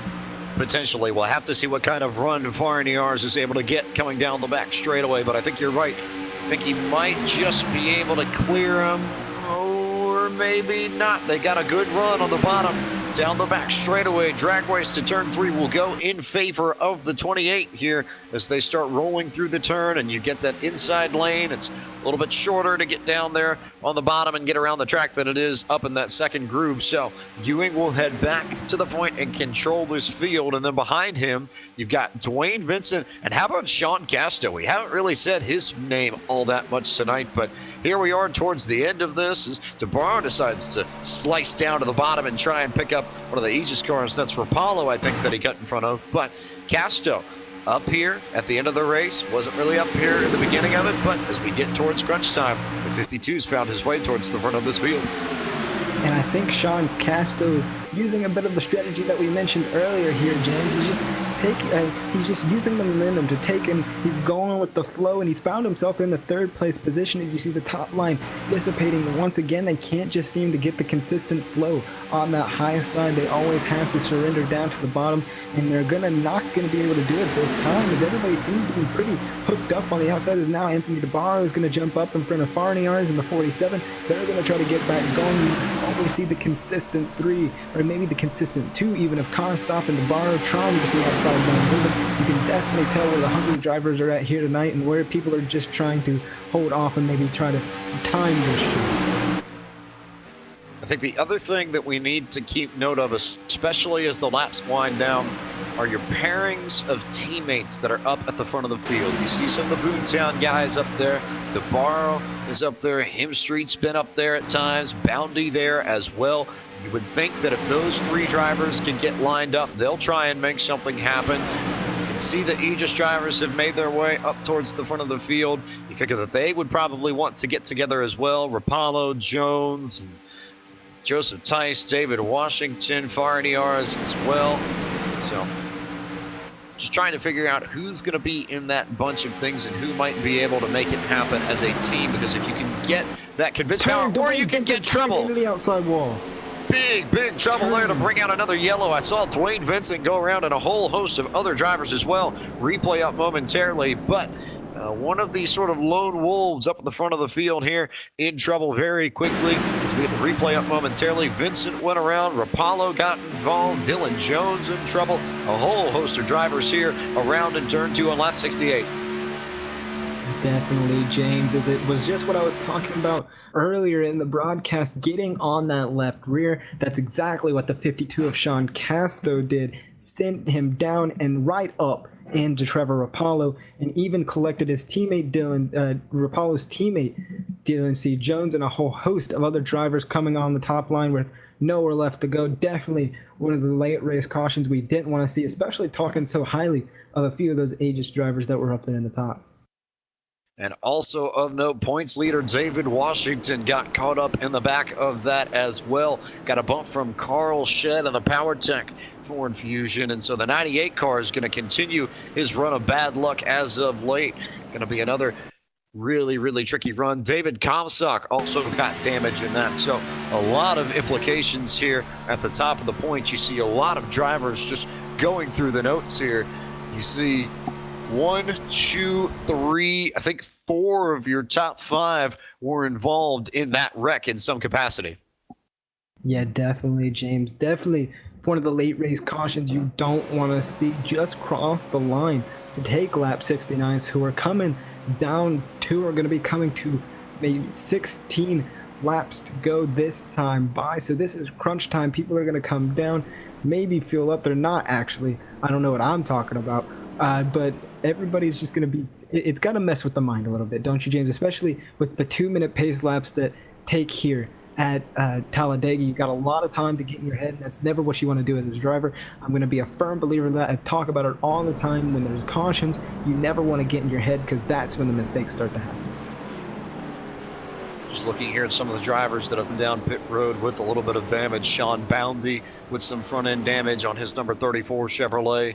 Potentially. We'll have to see what kind of run Farniar's is able to get coming down the back straightaway, but I think you're right. I think he might just be able to clear him, or maybe not. They got a good run on the bottom down the back straightaway. Drag race to turn 3 will go in favor of the 28 here as they start rolling through the turn, and you get that inside lane. It's a little bit shorter to get down there on the bottom and get around the track than it is up in that second groove. So Ewing will head back to the point and control this field, and then behind him you've got Dwayne Vincent, and how about Sean Casto? We haven't really said his name all that much tonight, but here we are towards the end of this as DeBarro decides to slice down to the bottom and try and pick up one of the Aegis cars. That's Rapallo, I think, that he got in front of. But Casto up here at the end of the race. Wasn't really up here in the beginning of it, but as we get towards crunch time, the 52's found his way towards the front of this field. And I think Sean Casto is using a bit of the strategy that we mentioned earlier here, James. He's just using the momentum to take him. He's going with the flow, and he's found himself in the 3rd place position. As you see the top line dissipating once again, they can't just seem to get the consistent flow on that high side. They always have to surrender down to the bottom, and they're not going to be able to do it this time, as everybody seems to be pretty hooked up on the outside. As now Anthony DeBarro is going to jump up in front of Farniar's in the 47. They're going to try to get back going. You always see the consistent 3, or maybe the consistent 2 even, of Comstock and DeBarro trying to get the outside line moving. You can definitely tell where the hungry drivers are at here tonight, and where people are just trying to hold off and maybe try to time this show. I think the other thing that we need to keep note of, especially as the laps wind down, are your pairings of teammates that are up at the front of the field. You see some of the Boomtown guys up there. DeBarro is up there. Hemstreet's been up there at times. Boundy there as well. You would think that if those 3 drivers can get lined up, they'll try and make something happen. You can see the Aegis drivers have made their way up towards the front of the field. You figure that they would probably want to get together as well. Rapallo, Jones, Joseph Tice, David Washington, Farniar's as well. So just trying to figure out who's going to be in that bunch of things and who might be able to make it happen as a team, because if you can get that convincing power, or you can get trouble. Into the outside wall. Big trouble there to bring out another yellow. I saw Dwayne Vincent go around and a whole host of other drivers as well. Replay up momentarily, but one of these sort of lone wolves up in the front of the field here in trouble very quickly. As we get the replay up momentarily, Vincent went around, Rapallo got involved, Dylan Jones in trouble. A whole host of drivers here around in turn 2 on lap 68. definitely, James, as it was just what I was talking about earlier in the broadcast, getting on that left rear. That's exactly what the 52 of Sean Casto did, sent him down and right up into Trevor Rapallo, and even collected his teammate Rapallo's teammate Dylan C. Jones, and a whole host of other drivers coming on the top line with nowhere left to go. Definitely one of the late race cautions we didn't want to see, especially talking so highly of a few of those Aegis drivers that were up there in the top. And also of note, points leader David Washington got caught up in the back of that as well. Got a bump from Carl Shedd and the PowerTech Ford Fusion, and so the 98 car is going to continue his run of bad luck as of late. Going to be another really tricky run. David Comstock also got damage in that, so a lot of implications here at the top of the points. You see a lot of drivers just going through the notes here. You see 1, 2, 3, I think 4 of your top 5 were involved in that wreck in some capacity. Yeah, definitely, James. Definitely one of the late race cautions you don't want to see just cross the line to take lap 69s, who are coming down to, are going to be coming to maybe 16 laps to go this time by. So this is crunch time. People are going to come down, maybe fuel up. They're not actually. I don't know what I'm talking about. But everybody's just going to be, it's got to mess with the mind a little bit, don't you, James? Especially with the 2-minute pace laps that take here at Talladega. You got a lot of time to get in your head, and that's never what you want to do as a driver. I'm going to be a firm believer in that. I talk about it all the time. When there's cautions, you never want to get in your head, because that's when the mistakes start to happen. Just looking here at some of the drivers that have been down pit road with a little bit of damage. Sean Boundy with some front end damage on his number 34 Chevrolet.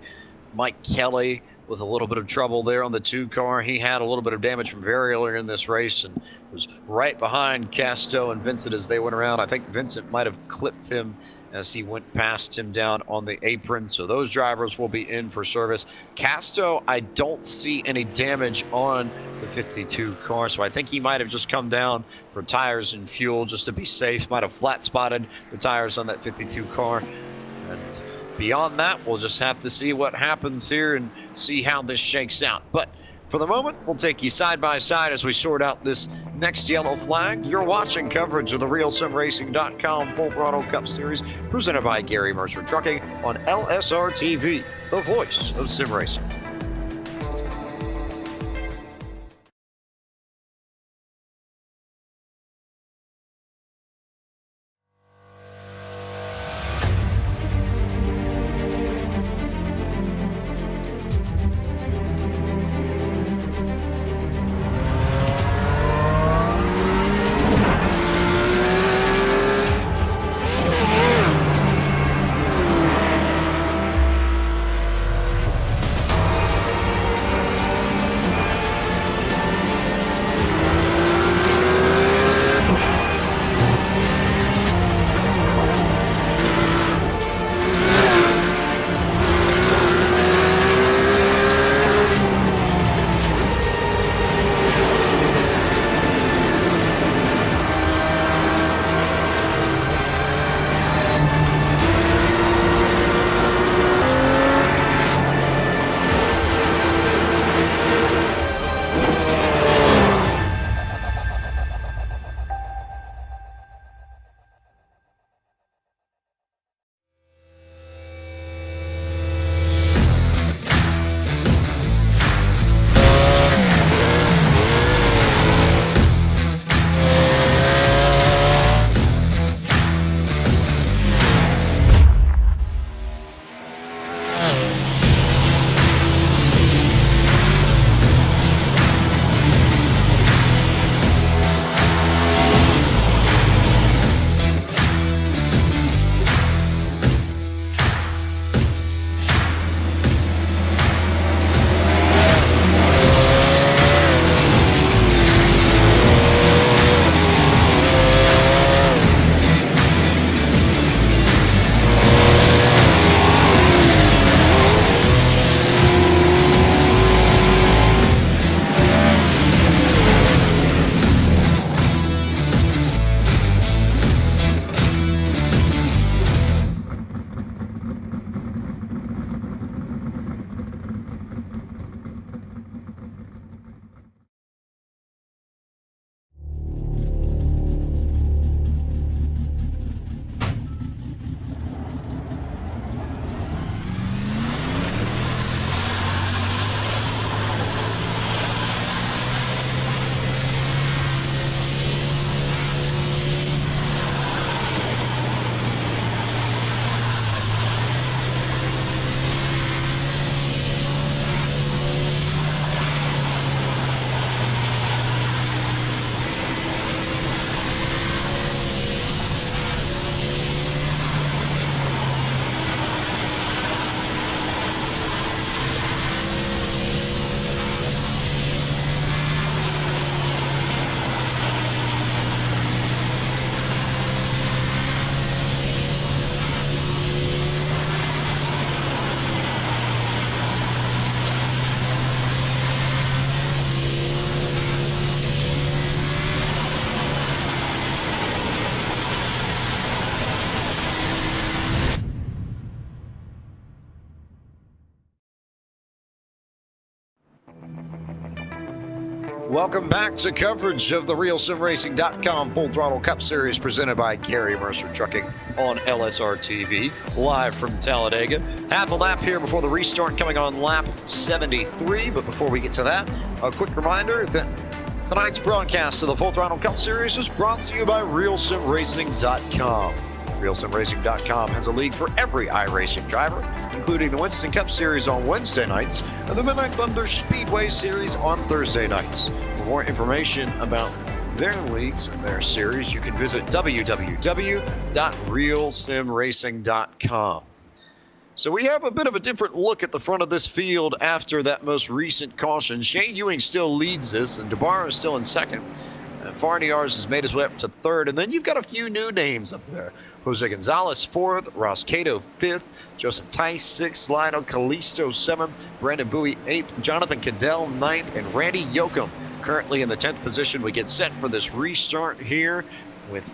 Mike Kelly with a little bit of trouble there on the 2 car. He had a little bit of damage from very earlier in this race and was right behind Casto and Vincent as they went around. I think Vincent might have clipped him as he went past him down on the apron. So those drivers will be in for service. Casto, I don't see any damage on the 52 car, so I think he might have just come down for tires and fuel just to be safe. Might have flat spotted the tires on that 52 car. And beyond that, we'll just have to see what happens here and see how this shakes out. But for the moment, we'll take you side by side as we sort out this next yellow flag. You're watching coverage of the RealSimRacing.com Full Throttle Cup Series, presented by Gary Mercer Trucking on LSRTV, the voice of sim racing. Welcome back to coverage of the RealSimRacing.com Full Throttle Cup Series presented by Gary Mercer Trucking on LSRTV, live from Talladega. Half a lap here before the restart, coming on lap 73. But before we get to that, a quick reminder that tonight's broadcast of the Full Throttle Cup Series is brought to you by RealSimRacing.com. RealSimRacing.com has a league for every iRacing driver, including the Winston Cup Series on Wednesday nights and the Midnight Thunder Speedway Series on Thursday nights. For more information about their leagues and their series, you can visit www.realsimracing.com. So we have a bit of a different look at the front of this field after that most recent caution. Shane Ewing still leads this, and DeBarro is still in second. Farniars has made his way up to third, and then you've got a few new names up there. Jose Gonzalez fourth, Ross Cato fifth, Joseph Tice sixth, Lionel Kalisto seventh, Brandon Bowie eighth, Jonathan Cadell ninth, and Randy Yoakum currently in the 10th position. We get set for this restart here with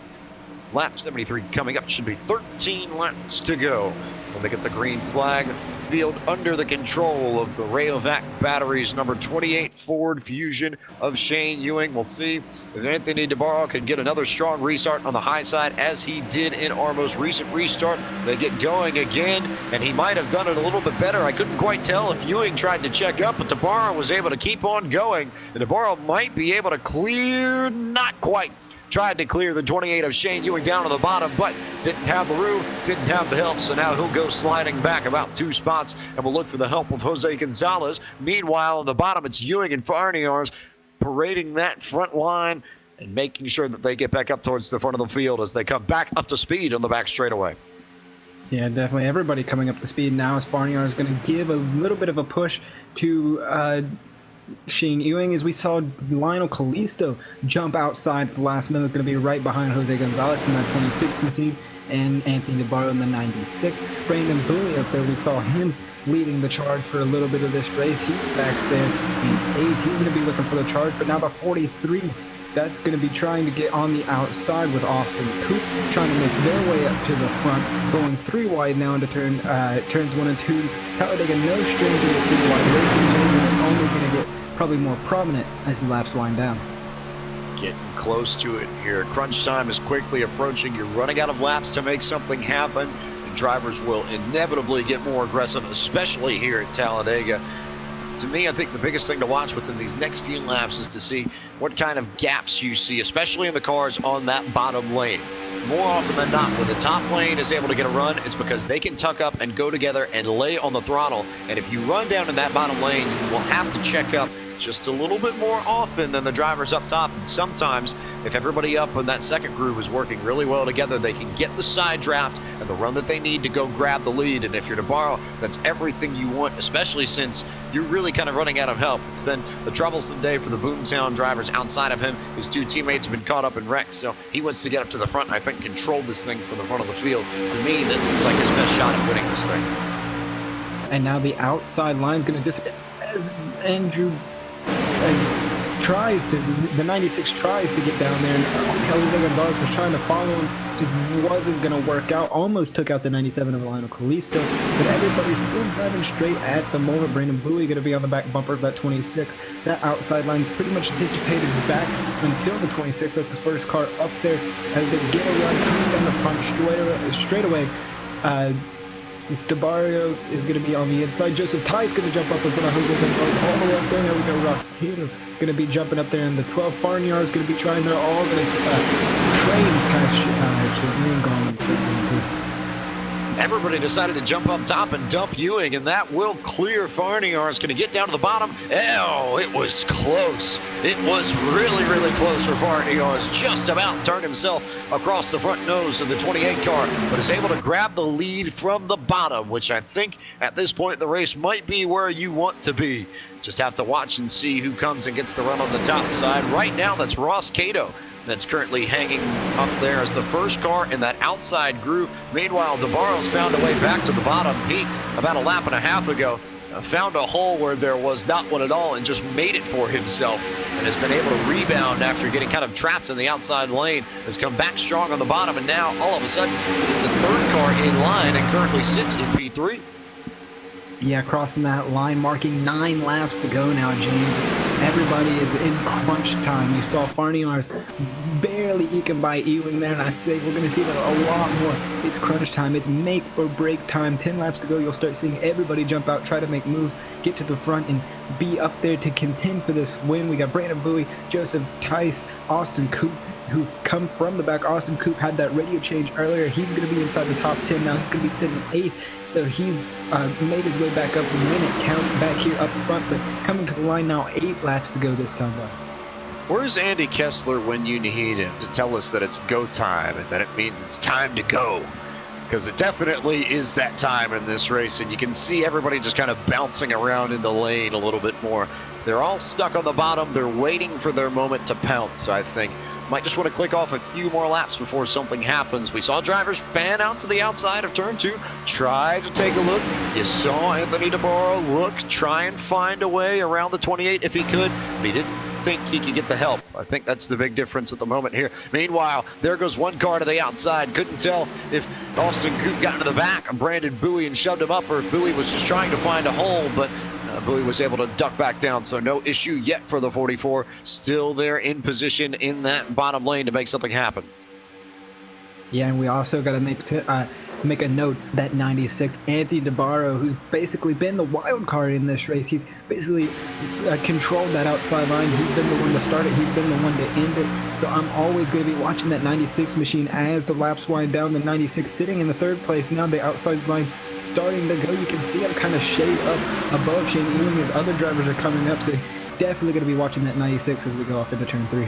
lap 73 coming up. Should be 13 laps to go when they get the green flag. Field under the control of the Rayovac batteries, number 28 Ford Fusion of Shane Ewing. We'll see if Anthony DeBarro can get another strong restart on the high side as he did in our most recent restart. They get going again, and he might have done it a little bit better. I couldn't quite tell if Ewing tried to check up, but DeBarro was able to keep on going, and DeBarro might be able to clear, not quite. Tried to clear the 28 of Shane Ewing down to the bottom, but didn't have the room, didn't have the help, so now he'll go sliding back about 2 spots, and we'll look for the help of Jose Gonzalez. Meanwhile, on the bottom, it's Ewing and Farniars parading that front line and making sure that they get back up towards the front of the field as they come back up to speed on the back straightaway. Yeah, definitely. Everybody coming up to speed now as Farniar is going to give a little bit of a push to Shane Ewing, as we saw Lionel Kalisto jump outside at the last minute, going to be right behind Jose Gonzalez in that 26th machine, and Anthony DeBarro in the 96th. Brandon Bowie up there, we saw him leading the charge for a little bit of this race. He's back there in 8th. He's going to be looking for the charge, but now the 43, that's going to be trying to get on the outside with Austin Coop, trying to make their way up to the front, going 3 wide now into turns 1 and 2. Talladega no stranger to 3 wide racing, and it's only going to get probably more prominent as the laps wind down. Getting close to it here. Crunch time is quickly approaching. You're running out of laps to make something happen, and drivers will inevitably get more aggressive, especially here at Talladega. To me, I think the biggest thing to watch within these next few laps is to see what kind of gaps you see, especially in the cars on that bottom lane. More often than not, when the top lane is able to get a run, it's because they can tuck up and go together and lay on the throttle. And if you run down in that bottom lane, you will have to check up just a little bit more often than the drivers up top. And sometimes, if everybody up in that second groove is working really well together, they can get the side draft and the run that they need to go grab the lead. And if you're DeBarro, that's everything you want, especially since you're really kind of running out of help. It's been a troublesome day for the Boomtown drivers outside of him. His 2 teammates have been caught up in wrecks, so he wants to get up to the front and I think control this thing from the front of the field. To me, that seems like his best shot at winning this thing. And now the outside line is going to disappear as Andrew the 96 tries to get down there, and Jose Gonzalez was trying to follow him, just wasn't going to work out. Almost took out the 97 of Lionel Kalisto, but everybody's still driving straight at the moment. Brandon Bowie going to be on the back bumper of that 26. That outside line's pretty much dissipated back until the 26. That's the first car up there as they get a run coming down the front straightaway. DeBarro is going to be on the inside. Joseph Ty is going to jump up in front of Jose Gonzalez all the way up there. Now we got Ross Cato going to be jumping up there in the 12. Farniar is going to be trying. They're all going to train Everybody decided to jump up top and dump Ewing, and that will clear Farniar. Is going to get down to the bottom. Oh, it was close. It was really, really close for Farniar. Just about turned himself across the front nose of the 28 car, but is able to grab the lead from the bottom, which I think at this point in the race might be where you want to be. Just have to watch and see who comes and gets the run on the top side. Right now, that's Ross Cato that's currently hanging up there as the first car in that outside groove. Meanwhile, DeBarro's found a way back to the bottom. He, about a lap and a half ago, found a hole where there was not one at all and just made it for himself, and has been able to rebound after getting kind of trapped in the outside lane. Has come back strong on the bottom, and now all of a sudden he's the third car in line and currently sits in P3. Yeah, crossing that line, marking 9 laps to go now, James. Everybody is in crunch time. You saw Farniar's barely eking by Ewing there, and I say we're going to see that a lot more. It's crunch time. It's make or break time. 10 laps to go. You'll start seeing everybody jump out, try to make moves, get to the front, and be up there to contend for this win. We got Brandon Bowie, Joseph Tice, Austin Coop, who come from the back. Austin Coop had that radio change earlier. He's going to be inside the top 10 now. He's going to be sitting 8th, so he's made his way back up when it counts back here up front, but coming to the line now, 8 laps to go this time by. Where's Andy Kessler when you need him to tell us that it's go time and that it means it's time to go? Because it definitely is that time in this race, and you can see everybody just kind of bouncing around in the lane a little bit more. They're all stuck on the bottom. They're waiting for their moment to pounce, I think. Might just want to click off a few more laps before something happens. We saw drivers fan out to the outside of turn 2, try to take a look. You saw Anthony DeBarro look, try and find a way around the 28 if he could, but he didn't think he could get the help. I think that's the big difference at the moment here. Meanwhile, there goes one car to the outside. Couldn't tell if Austin Coop got into the back of Brandon Bowie and shoved him up, or if Bowie was just trying to find a hole, but Bowie was able to duck back down, so no issue yet for the 44. Still there in position in that bottom lane to make something happen. Yeah, and we also got to make a note that 96 Anthony DeBarro, who's basically been the wild card in this race. He's basically controlled that outside line. He's been the one to start it. He's been the one to end it. So I'm always going to be watching that 96 machine as the laps wind down. The 96 sitting in the 3rd place now. The outside line starting to go. You can see him kind of shade up above Shane Ewing as other drivers are coming up. So definitely going to be watching that 96 as we go off into turn 3.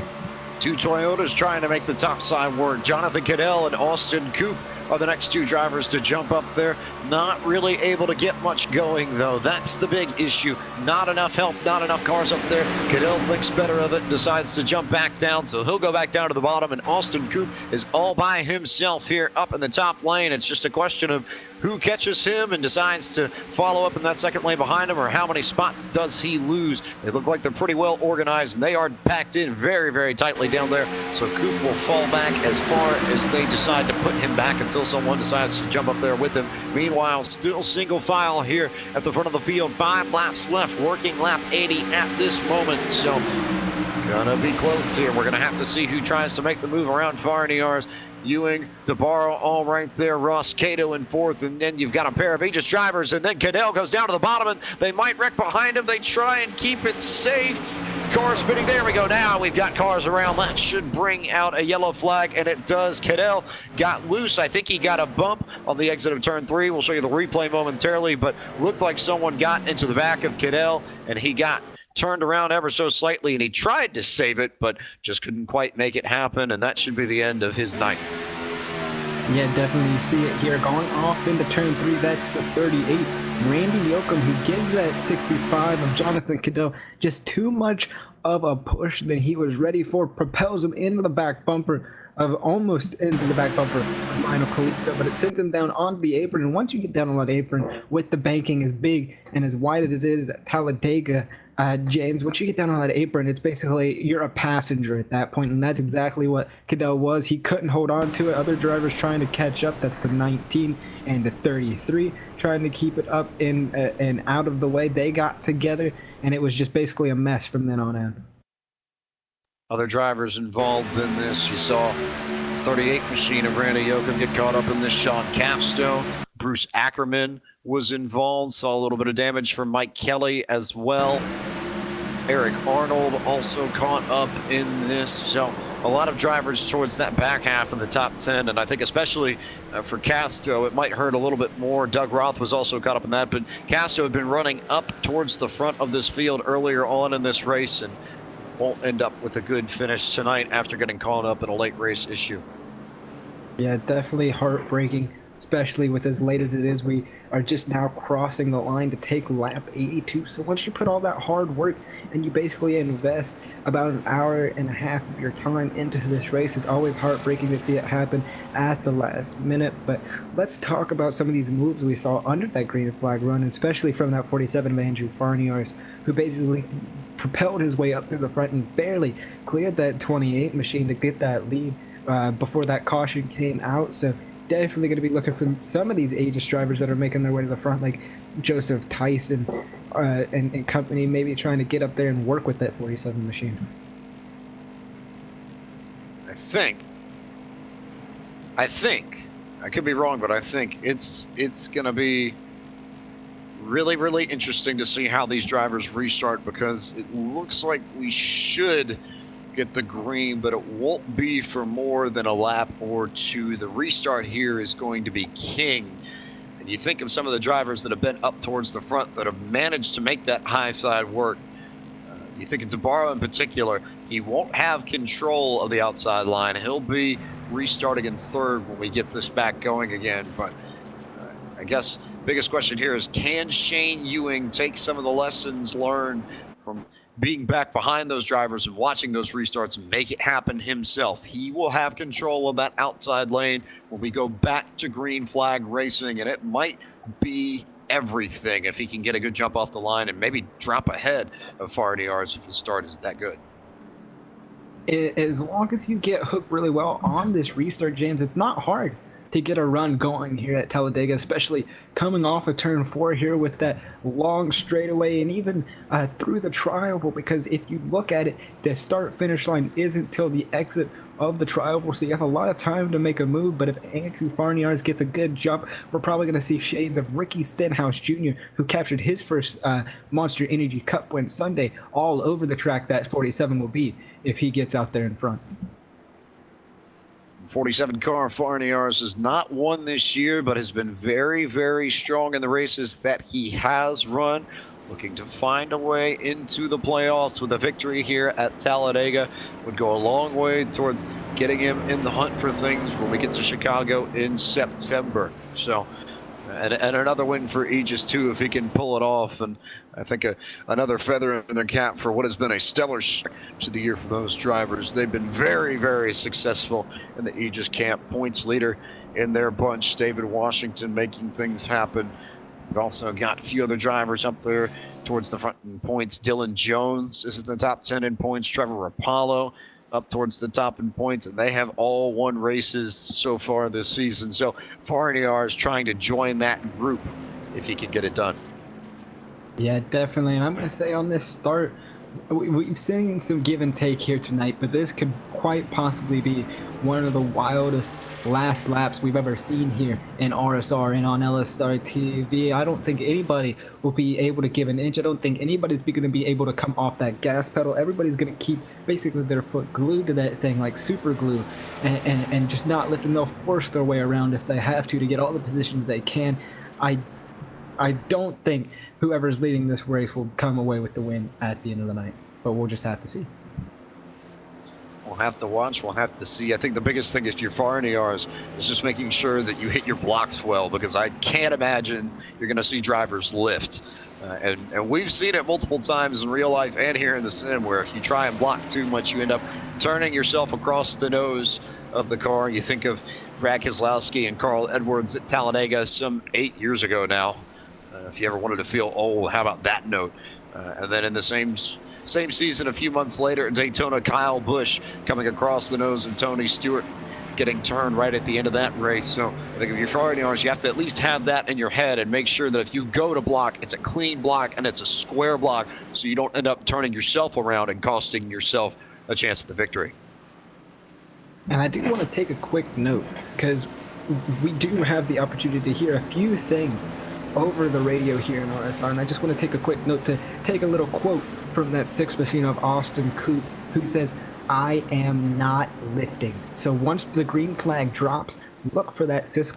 2 Toyotas trying to make the top side work. Jonathan Cadell and Austin Coop are the next 2 drivers to jump up there. Not really able to get much going, though. That's the big issue. Not enough help, not enough cars up there. Cadell thinks better of it and decides to jump back down, so he'll go back down to the bottom, and Austin Coop is all by himself here up in the top lane. It's just a question of who catches him and decides to follow up in that 2nd lane behind him, or how many spots does he lose. They look like they're pretty well organized, and they are packed in very, very tightly down there. So Coop will fall back as far as they decide to put him back until someone decides to jump up there with him. Meanwhile, still single file here at the front of the field. 5 laps left, working lap 80 at this moment. So gonna be close here. We're gonna have to see who tries to make the move around Farniar's. Ewing, DeBarro, all right there. Ross Cato in 4th, and then you've got a pair of Aegis drivers, and then Cadell goes down to the bottom, and they might wreck behind him. They try and keep it safe. Car spinning. There we go. Now we've got cars around. That should bring out a yellow flag, and it does. Cadell got loose. I think he got a bump on the exit of turn 3. We'll show you the replay momentarily, but looked like someone got into the back of Cadell, and he got turned around ever so slightly, and he tried to save it, but just couldn't quite make it happen, and that should be the end of his night. Yeah, definitely. You see it here going off into turn 3. That's the 38. Randy Yoakum, who gives that 65 of Jonathan Cadell just too much of a push than he was ready for, propels him into the back bumper of almost into the back bumper of Lionel Calito, but it sends him down onto the apron. And once you get down on that apron with the banking as big and as wide as it is at Talladega, James, once you get down on that apron, it's basically you're a passenger at that point, and that's exactly what Cadell was. He couldn't hold on to it. Other drivers trying to catch up. That's the 19 and the 33 trying to keep it up in and out of the way. They got together, and it was just basically a mess from then on in. Other drivers involved in this. You saw 38 machine of Randy Yoakum get caught up in this. Sean Capstone, Bruce Ackerman was involved. Saw a little bit of damage from Mike Kelly as well. Eric Arnold also caught up in this. So a lot of drivers towards that back half of the top 10, and I think especially for Casto, it might hurt a little bit more. Doug Roth was also caught up in that, but Casto had been running up towards the front of this field earlier on in this race, and won't end up with a good finish tonight after getting caught up in a late race issue. Yeah, definitely heartbreaking, especially with as late as it is. We are just now crossing the line to take lap 82. So once you put all that hard work and you basically invest about an hour and a half of your time into this race, it's always heartbreaking to see it happen at the last minute. But let's talk about some of these moves we saw under that green flag run, especially from that 47 of Andrew Farniar's, who basically propelled his way up through the front and barely cleared that 28 machine to get that lead before that caution came out. So definitely going to be looking for some of these Aegis drivers that are making their way to the front, like Joseph Tyson and company maybe trying to get up there and work with that 47 machine. I think, I could be wrong, but I think it's going to be really, really interesting to see how these drivers restart, because it looks like we should get the green, but it won't be for more than a lap or two. The restart here is going to be king. And you think of some of the drivers that have been up towards the front that have managed to make that high side work. You think of Tabaro in particular, he won't have control of the outside line. He'll be restarting in third when we get this back going again. But I guess biggest question here is, can Shane Ewing take some of the lessons learned from being back behind those drivers and watching those restarts and make it happen himself? He will have control of that outside lane when we go back to green flag racing, and it might be everything if he can get a good jump off the line and maybe drop ahead of Farniar's if his start is that good. As long as you get hooked really well on this restart, James, it's not hard to get a run going here at Talladega, especially coming off of turn 4 here with that long straightaway and even through the trioval, because if you look at it, the start finish line isn't till the exit of the trioval, so you have a lot of time to make a move. But if Andrew Farniar's gets a good jump, we're probably going to see shades of Ricky Stenhouse Jr., who captured his first Monster Energy Cup win Sunday, all over the track that 47 will be if he gets out there in front. 47 car Farniar's has not won this year, but has been very, very strong in the races that he has run. Looking to find a way into the playoffs with a victory here at Talladega would go a long way towards getting him in the hunt for things when we get to Chicago in September. So, and another win for Aegis too, if he can pull it off. And I think another feather in their cap for what has been a stellar start to the year for those drivers. They've been very, very successful in the Aegis camp. Points leader in their bunch, David Washington, making things happen. We've also got a few other drivers up there towards the front in points. Dylan Jones is in the top 10 in points. Trevor Apollo up towards the top in points, and they have all won races so far this season. So Farniar is trying to join that group if he can get it done. Yeah, definitely. And I'm going to say on this start, we've seen some give and take here tonight, but this could quite possibly be one of the wildest last laps we've ever seen here in RSR and on LSRTV. I don't think anybody will be able to give an inch. I don't think anybody's going to be able to come off that gas pedal. Everybody's going to keep basically their foot glued to that thing like super glue and just not let them. They'll force their way around if they have to get all the positions they can. I don't think whoever's leading this race will come away with the win at the end of the night, but we'll just have to see. We'll have to watch. We'll have to see. I think the biggest thing if you're Farniar's is just making sure that you hit your blocks well, because I can't imagine you're going to see drivers lift. And we've seen it multiple times in real life and here in the sim, where if you try and block too much, you end up turning yourself across the nose of the car. You think of Brad Keselowski and Carl Edwards at Talladega some 8 years ago now. If you ever wanted to feel old, how about that note? And then in the same season, a few months later at Daytona, Kyle Busch coming across the nose of Tony Stewart, getting turned right at the end of that race. So I think if you're Farniar's, you have to at least have that in your head and make sure that if you go to block, it's a clean block and it's a square block, so you don't end up turning yourself around and costing yourself a chance at the victory. And I do want to take a quick note, because we do have the opportunity to hear a few things over the radio here in RSR, and I just want to take a quick note to take a little quote from that 6 machine of Austin Coop, who says, "I am not lifting." So once the green flag drops, look for that 6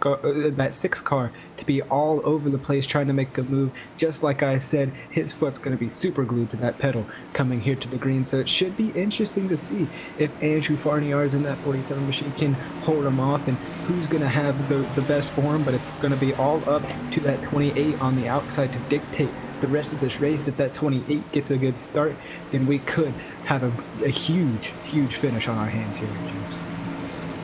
car to be all over the place trying to make a move. Just like I said, his foot's going to be super glued to that pedal coming here to the green. So it should be interesting to see if Andrew Farniar's in that 47 machine can hold him off and who's going to have the best form. But it's going to be all up to that 28 on the outside to dictate the rest of this race. If that 28 gets a good start, then we could have a huge finish on our hands here, James.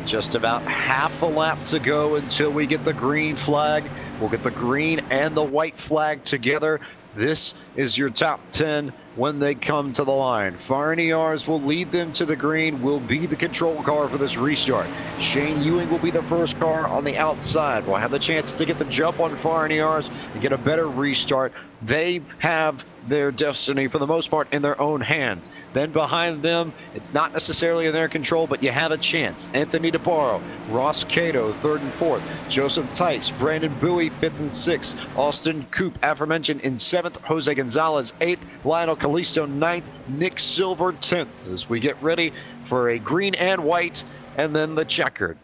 Just about half a lap to go until we get the green flag. We'll get the green and the white flag together. This is your top 10 when they come to the line. Farniars will lead them to the green, will be the control car for this restart. Shane Ewing will be the first car on the outside. Will have the chance to get the jump on Farniars and get a better restart. They have their destiny, for the most part, in their own hands. Then behind them, it's not necessarily in their control, but you have a chance. Anthony DeBarro, Ross Cato, 3rd and 4th. Joseph Tice, Brandon Bowie, 5th and 6th. Austin Coop, aforementioned, in 7th. Jose Gonzalez, 8th. Lionel Calisto, 9th. Nick Silver, 10th. As we get ready for a green and white, and then the checkered.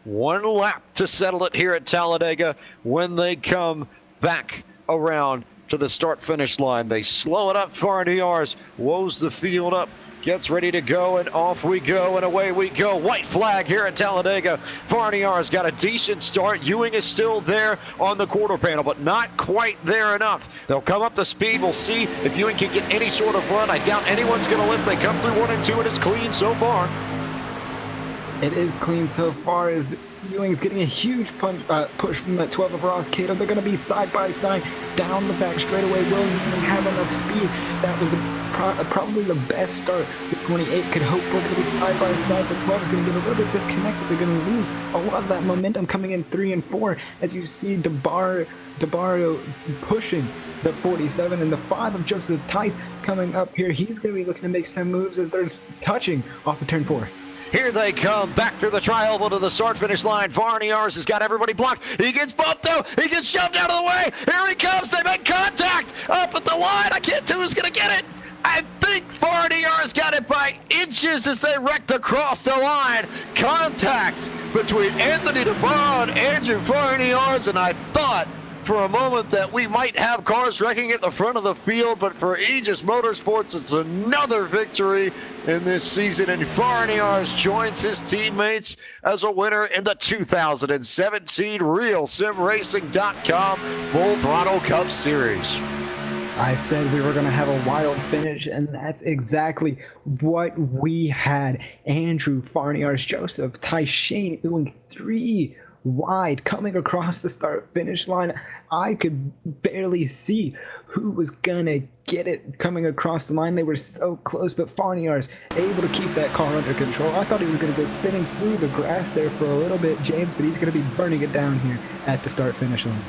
One lap to settle it here at Talladega when they come back around to the start-finish line. They slow it up. Farniars woes the field up, gets ready to go, and off we go, and away we go. White flag here at Talladega. Farniar's got a decent start. Ewing is still there on the quarter panel, but not quite there enough. They'll come up to speed. We'll see if Ewing can get any sort of run. I doubt anyone's going to lift. They come through 1 and 2, and it's clean so far. It is clean so far as Ewing's getting a huge push from that 12 of Ross Cato. They're going to be side by side down the back straightaway. Will Ewing have enough speed? That was probably the best start. The 28 could hope for. Going to be side by side. The 12 is going to get a little bit disconnected. They're going to lose a lot of that momentum coming in 3 and 4 as you see DeBarro pushing the 47 and the 5 of Joseph Tice coming up here. He's going to be looking to make some moves as they're touching off of turn 4. Here they come, back through the tri-oval to the start-finish line. Farniars has got everybody blocked. He gets bumped, though. He gets shoved out of the way. Here he comes. They make contact up at the line. I can't tell who's going to get it. I think Farniars got it by inches as they wrecked across the line. Contact between Anthony DeBarro and Andrew Farniars, and I thought for a moment that we might have cars wrecking at the front of the field, but for Aegis Motorsports, it's another victory in this season, and Farniars joins his teammates as a winner in the 2017 RealSimRacing.com Full Throttle Cup Series. I said we were going to have a wild finish, and that's exactly what we had. Andrew Farniars, Joseph Tice, Shane Ewing, 3 wide coming across the start-finish line. I could barely see who was gonna get it coming across the line. They were so close, but Farniars able to keep that car under control. I thought he was gonna go spinning through the grass there for a little bit, James, but he's gonna be burning it down here at the start-finish line.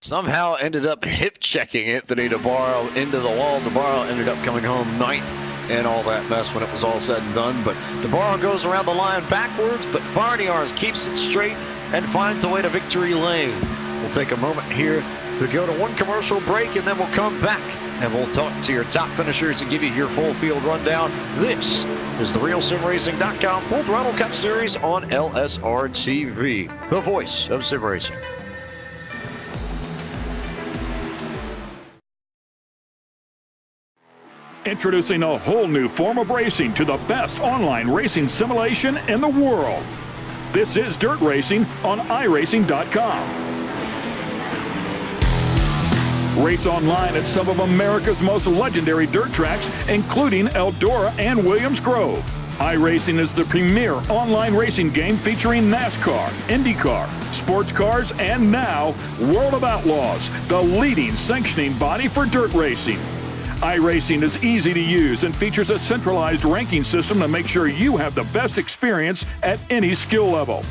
Somehow ended up hip-checking Anthony DeBarro into the wall. DeBarro ended up coming home 9th and all that mess when it was all said and done. But DeBarro goes around the line backwards, but Farniars keeps it straight and finds a way to victory lane. We'll take a moment here to go to one commercial break, and then we'll come back and we'll talk to your top finishers and give you your full field rundown. This is the RealSimRacing.com Full Throttle Cup Series on LSRTV, the voice of sim racing. Introducing a whole new form of racing to the best online racing simulation in the world. This is dirt racing on iRacing.com. Race online at some of America's most legendary dirt tracks, including Eldora and Williams Grove. iRacing is the premier online racing game featuring NASCAR, IndyCar, sports cars, and now World of Outlaws, the leading sanctioning body for dirt racing. iRacing is easy to use and features a centralized ranking system to make sure you have the best experience at any skill level.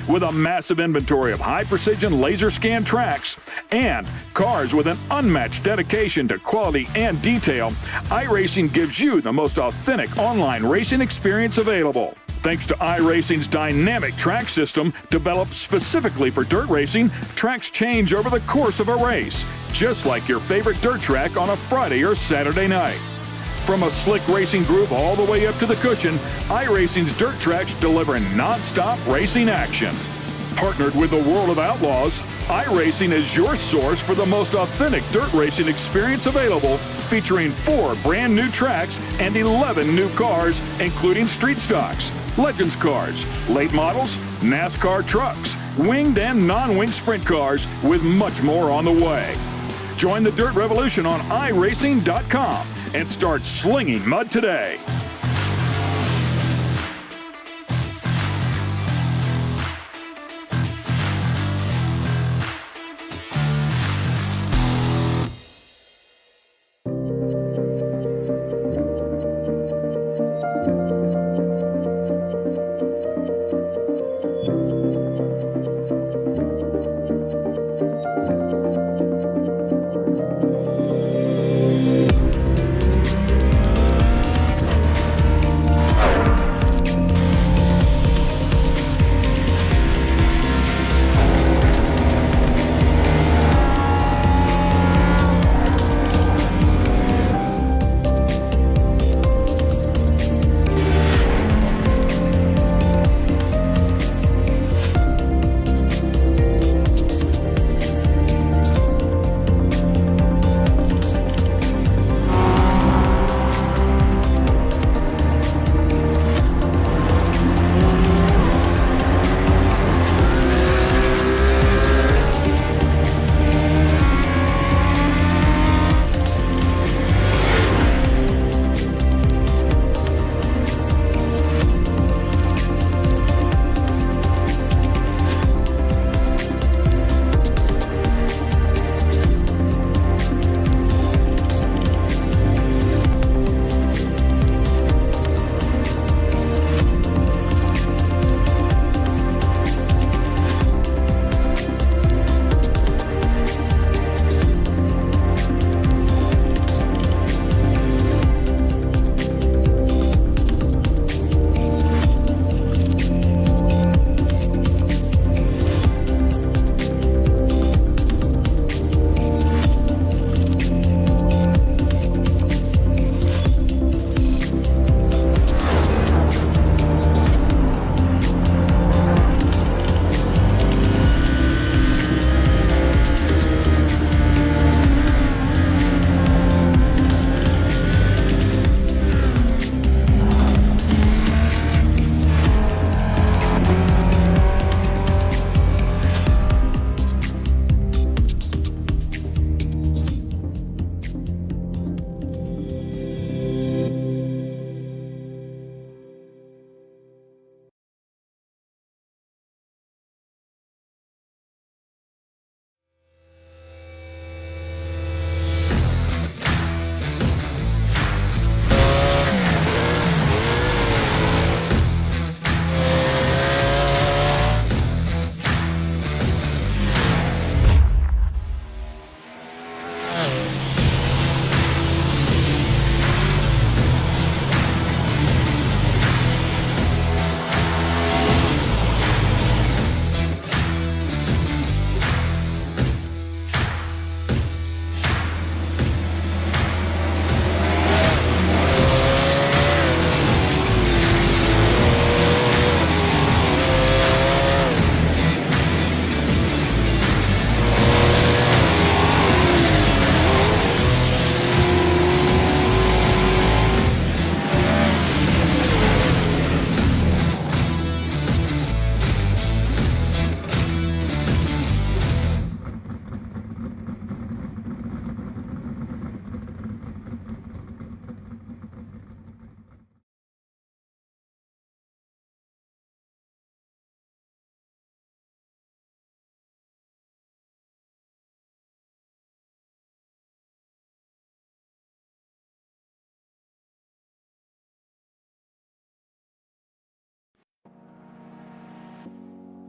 With a massive inventory of high-precision laser scan tracks and cars with an unmatched dedication to quality and detail, iRacing gives you the most authentic online racing experience available. Thanks to iRacing's dynamic track system, developed specifically for dirt racing, tracks change over the course of a race, just like your favorite dirt track on a Friday or Saturday night. From a slick racing groove all the way up to the cushion, iRacing's dirt tracks deliver non-stop racing action. Partnered with the World of Outlaws, iRacing is your source for the most authentic dirt racing experience available, featuring 4 brand new tracks and 11 new cars, including street stocks, Legends cars, late models, NASCAR trucks, winged and non-winged sprint cars, with much more on the way. Join the dirt revolution on iRacing.com and start slinging mud today.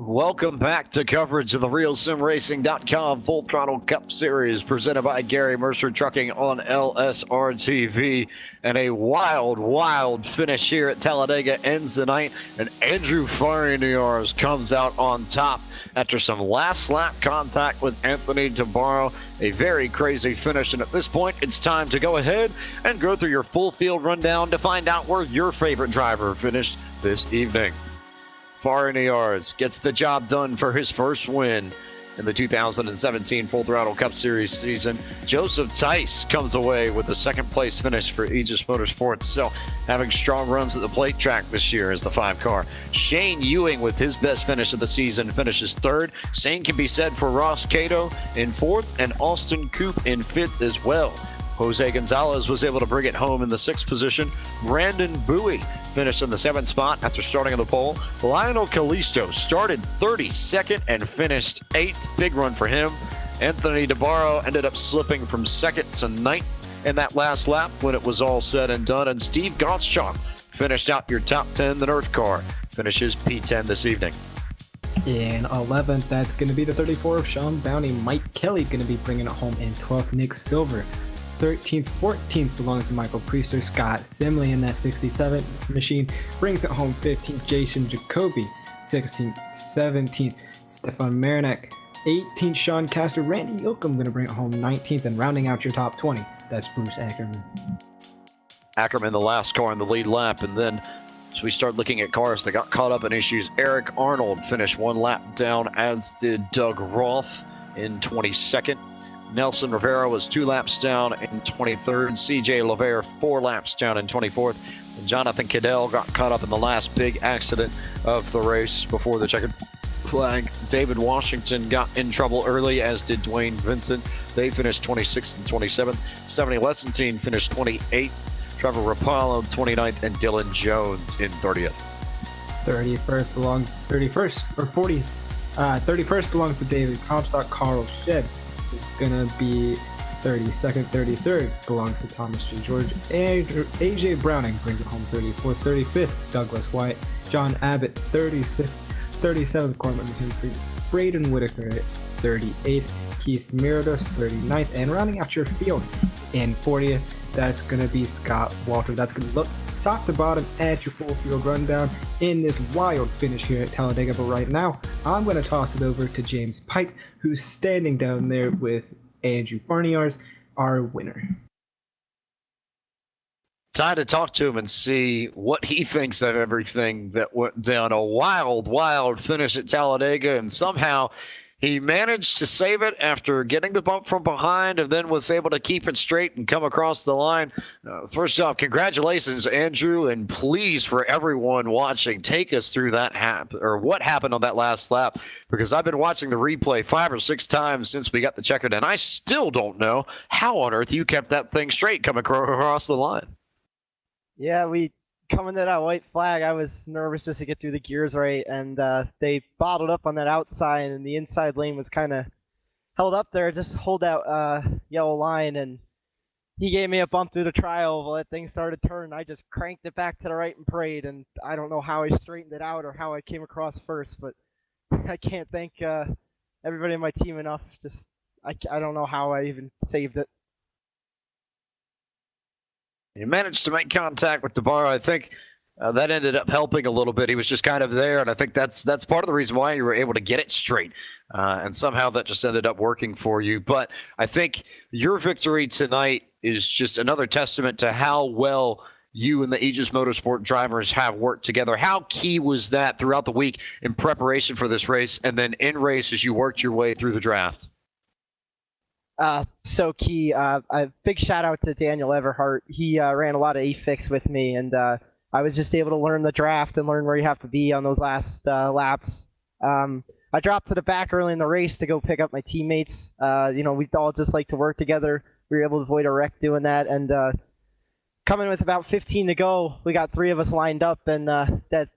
Welcome back to coverage of the RealSimRacing.com Full Throttle Cup Series presented by Gary Mercer Trucking on LSRTV. And a wild finish here at Talladega ends the night, and Andrew Farniars comes out on top after some last lap contact with Anthony DeBarro. A very crazy finish, and at this point it's time to go ahead and go through your full field rundown to find out where your favorite driver finished this evening. Farniars gets the job done for his first win in the 2017 Full Throttle Cup Series season. Joseph Tice comes away with the second place finish for Aegis Motorsports, so having strong runs at the plate track this year as the 5-car. Shane Ewing with his best finish of the season finishes third. Same can be said for Ross Cato in fourth and Austin Coop in fifth as well. Jose Gonzalez was able to bring it home in the 6th position. Brandon Bowie finished in the 7th spot after starting on the pole. Lionel Callisto started 32nd and finished 8th. Big run for him. Anthony DeBarro ended up slipping from 2nd to 9th in that last lap when it was all said and done. And Steve Gottschalk finished out your top 10. The Earth car finishes P10 this evening. In 11th, that's going to be the 34 of Sean Bounty. Mike Kelly going to be bringing it home in 12th. Nick Silver. 13th, 14th belongs to Michael Priester. Scott Simley in that 67th machine brings it home. 15th, Jason Jacoby. 16th, 17th, Stefan Marinak. 18th, Sean Castor. Randy Yoakum going to bring it home 19th, and rounding out your top 20, that's Bruce Ackerman. Ackerman, the last car in the lead lap, and then as we start looking at cars that got caught up in issues, Eric Arnold finished 1 lap down, as did Doug Roth in 22nd. Nelson Rivera was 2 laps down in 23rd. CJ LeVere 4 laps down in 24th. And Jonathan Cadell got caught up in the last big accident of the race before the checkered flag. David Washington got in trouble early, as did Dwayne Vincent. They finished 26th and 27th. Stephanie Lessentine finished 28th. Trevor Rapallo 29th, and Dylan Jones in 30th. 31st belongs to David Comstock. Carl Shedd is gonna be 32nd. 33rd belongs to Thomas J. George. AJ Browning brings it home 34th. 35th, Douglas White. John Abbott 36th. 37th, Cormac McKinstry. Braden Whitaker at 38th. Keith Miradus 39th. And rounding out your field in 40th, that's gonna be Scott Walter. That's gonna look top to bottom at your full field rundown in this wild finish here at Talladega. But right now, I'm going to toss it over to James Pike, who's standing down there with Andrew Farniars, our winner. Time to talk to him and see what he thinks of everything that went down. A wild finish at Talladega, and somehow he managed to save it after getting the bump from behind, and then was able to keep it straight and come across the line. First off, congratulations, Andrew, and please, for everyone watching, take us through that what happened on that last lap, because I've been watching the replay 5 or 6 times since we got the checkered, and I still don't know how on earth you kept that thing straight coming across the line. Yeah, coming to that white flag, I was nervous just to get through the gears right, and they bottled up on that outside, and the inside lane was kind of held up there, just hold that yellow line, and he gave me a bump through the tri-oval. That thing started turning. I just cranked it back to the right and prayed, and I don't know how I straightened it out or how I came across first, but I can't thank everybody on my team enough. Just I don't know how I even saved it. You managed to make contact with DeBarro. I think that ended up helping a little bit. He was just kind of there, and I think that's part of the reason why you were able to get it straight. And somehow that just ended up working for you. But I think your victory tonight is just another testament to how well you and the Aegis Motorsport drivers have worked together. How key was that throughout the week in preparation for this race, and then in race as you worked your way through the draft? So key. A big shout out to Daniel Everhart. He ran a lot of AFIX with me, and I was just able to learn the draft and learn where you have to be on those last laps. I dropped to the back early in the race to go pick up my teammates. We all just like to work together. We were able to avoid a wreck doing that, and coming with about 15 to go, we got 3 of us lined up, and that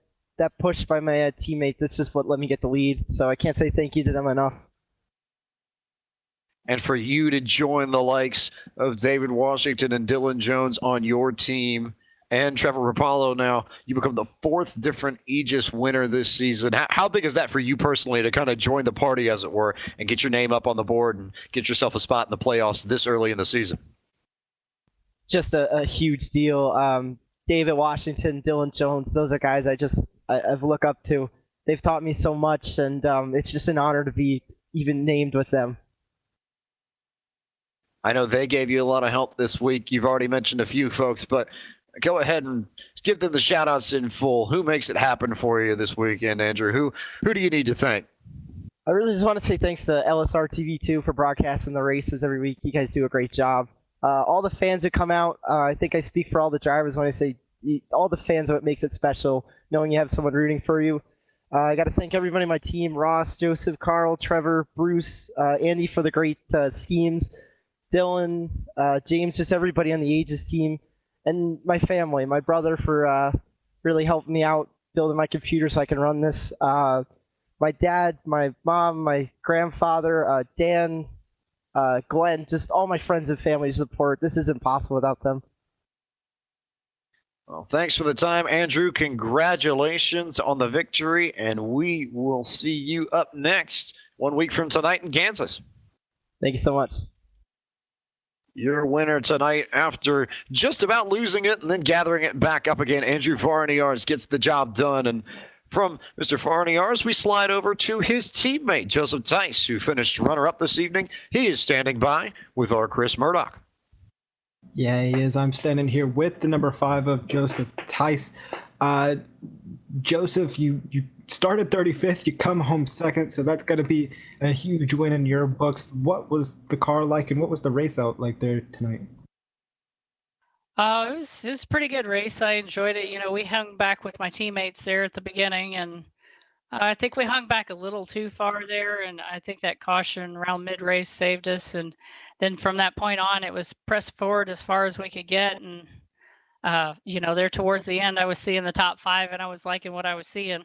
push by my teammate, that's just what let me get the lead. So I can't say thank you to them enough. And for you to join the likes of David Washington and Dylan Jones on your team and Trevor Rapallo. Now, you become the 4th different Aegis winner this season. How big is that for you personally to kind of join the party, as it were, and get your name up on the board and get yourself a spot in the playoffs this early in the season? Just a huge deal. David Washington, Dylan Jones, those are guys I've looked up to. They've taught me so much, and it's just an honor to be even named with them. I know they gave you a lot of help this week. You've already mentioned a few folks, but go ahead and give them the shout-outs in full. Who makes it happen for you this weekend, Andrew? Who do you need to thank? I really just want to say thanks to LSRTV too for broadcasting the races every week. You guys do a great job. All the fans who come out, I think I speak for all the drivers when I say all the fans are what makes it special, knowing you have someone rooting for you. I got to thank everybody on my team, Ross, Joseph, Carl, Trevor, Bruce, Andy for the great schemes, Dylan, James, just everybody on the Aegis team, and my family, my brother for really helping me out building my computer so I can run this. My dad, my mom, my grandfather, Dan, Glenn, just all my friends and family support. This is impossible without them. Well, thanks for the time, Andrew. Congratulations on the victory, and we will see you up next 1 week from tonight in Kansas. Thank you so much. Your winner tonight, after just about losing it and then gathering it back up again, Andrew Farniars gets the job done. And from Mr. Farniars, we slide over to his teammate, Joseph Tice, who finished runner-up this evening. He is standing by with our Chris Murdoch. Yeah, he is. I'm standing here with the number 5 of Joseph Tice. Joseph, you started 35th. You come home second, so that's got to be a huge win in your books. What was the car like, and what was the race out like there tonight? It was a pretty good race. I enjoyed it. You know, we hung back with my teammates there at the beginning, and I think we hung back a little too far there, and I think that caution around mid-race saved us. And then from that point on, it was pressed forward as far as we could get. And, you know, there towards the end, I was seeing the top 5, and I was liking what I was seeing.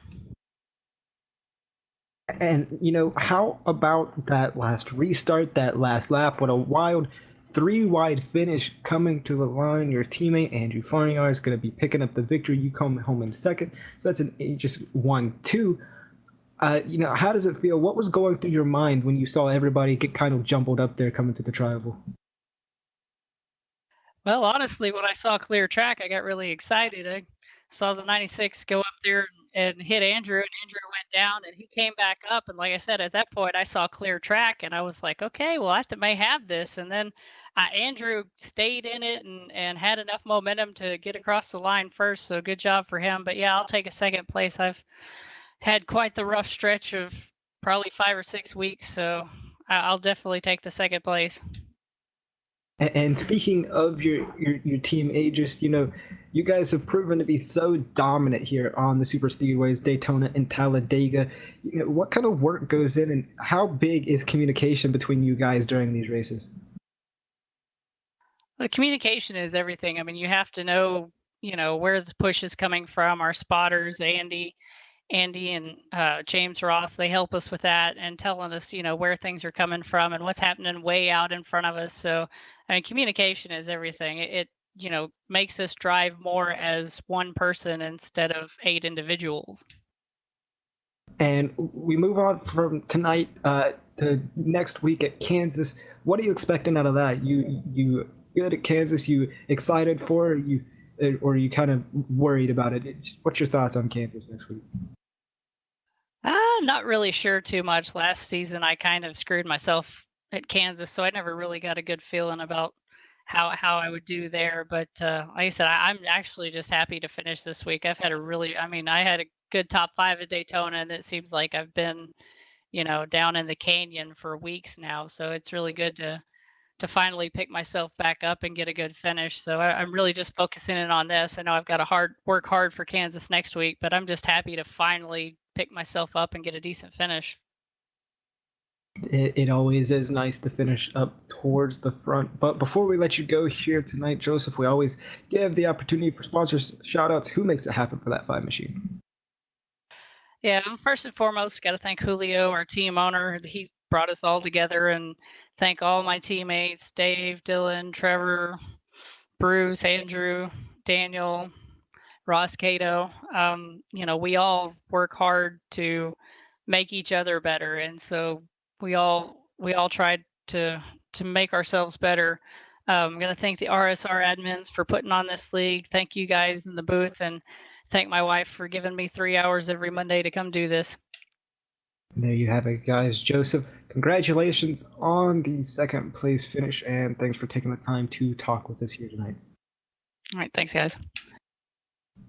And, you know, how about that last restart, that last lap? What a wild 3-wide finish coming to the line. Your teammate, Andrew Farniar, is going to be picking up the victory. You come home in second. So that's just 1-2. You know, how does it feel? What was going through your mind when you saw everybody get kind of jumbled up there coming to the Tribal? Well, honestly, when I saw clear track, I got really excited. I saw the 96 go up there and hit Andrew, and Andrew went down, and he came back up. And like I said, at that point, I saw clear track, and I was like, okay, well, I may have this. And then Andrew stayed in it and had enough momentum to get across the line first, so good job for him. But yeah, I'll take a second place. I've had quite the rough stretch of probably 5 or 6 weeks, so I'll definitely take the second place. And speaking of your team, Aegis, you know, you guys have proven to be so dominant here on the super speedways, Daytona and Talladega. You know, what kind of work goes in, and how big is communication between you guys during these races? The communication is everything. I mean, you have to know, you know, where the push is coming from. Our spotters, Andy and James Ross, they help us with that and telling us, you know, where things are coming from and what's happening way out in front of us. So, I mean, communication is everything. It you know, makes us drive more as one person instead of 8 individuals. And we move on from tonight to next week at Kansas. What are you expecting out of that? You good at Kansas? You excited for it? Or are you kind of worried about it? What's your thoughts on Kansas next week? Not really sure too much. Last season, I kind of screwed myself at Kansas, so I never really got a good feeling about how I would do there. But like I said, I'm actually just happy to finish this week. I've had I had a good top 5 at Daytona, and it seems like I've been, you know, down in the canyon for weeks now. So it's really good to finally pick myself back up and get a good finish. So I'm really just focusing in on this. I know I've got to work hard for Kansas next week, but I'm just happy to finally pick myself up and get a decent finish. It always is nice to finish up towards the front. But before we let you go here tonight, Joseph, we always give the opportunity for sponsors, shout-outs. Who makes it happen for that 5 machine? Yeah, first and foremost, got to thank Julio, our team owner. He brought us all together, and thank all my teammates, Dave, Dylan, Trevor, Bruce, Andrew, Daniel, Ross Cato. We all work hard to make each other better, and so we all tried to make ourselves better. I'm going to thank the RSR admins for putting on this league. Thank you guys in the booth, and thank my wife for giving me 3 hours every Monday to come do this. There you have it, guys. Joseph, congratulations on the second place finish, and thanks for taking the time to talk with us here tonight. All right, thanks, guys.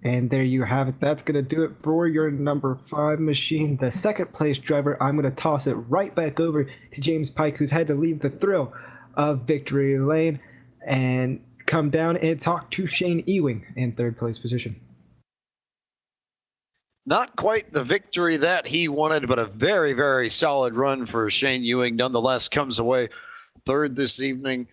And there you have it. That's going to do it for your number 5 machine. The second place driver, I'm going to toss it right back over to James Pike, who's had to leave the thrill of victory lane and come down and talk to Shane Ewing in third place position. Not quite the victory that he wanted, but a very, very solid run for Shane Ewing. Nonetheless, comes away third this evening.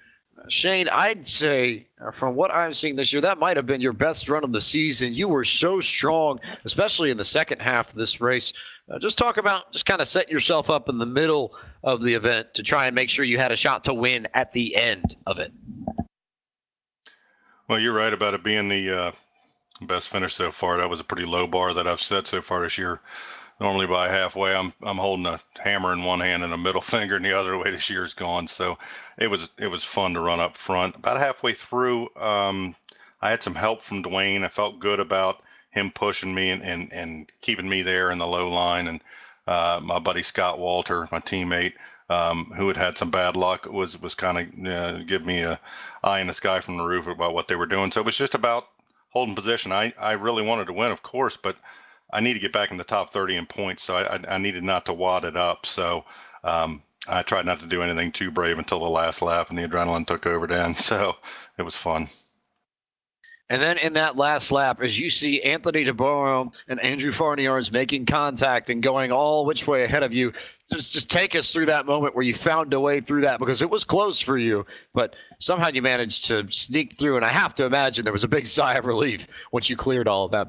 Shane, I'd say from what I'm seeing this year, that might have been your best run of the season. You were so strong, especially in the second half of this race. Just talk about just kind of setting yourself up in the middle of the event to try and make sure you had a shot to win at the end of it. Well, you're right about it being the best finish so far. That was a pretty low bar that I've set so far this year. Normally by halfway, I'm holding a hammer in one hand and a middle finger, and the other way this year's gone. So it was fun to run up front. About halfway through, I had some help from Dwayne. I felt good about him pushing me and keeping me there in the low line. And my buddy Scott Walter, my teammate, who had some bad luck, was kind of give me a eye in the sky from the roof about what they were doing. So it was just about holding position. I really wanted to win, of course, but I need to get back in the top 30 in points, so I needed not to wad it up. So I tried not to do anything too brave until the last lap, and the adrenaline took over then. So it was fun. And then in that last lap, as you see Anthony DeBoer and Andrew Farniards making contact and going all which way ahead of you, just take us through that moment where you found a way through that, because it was close for you, but somehow you managed to sneak through. And I have to imagine there was a big sigh of relief once you cleared all of that.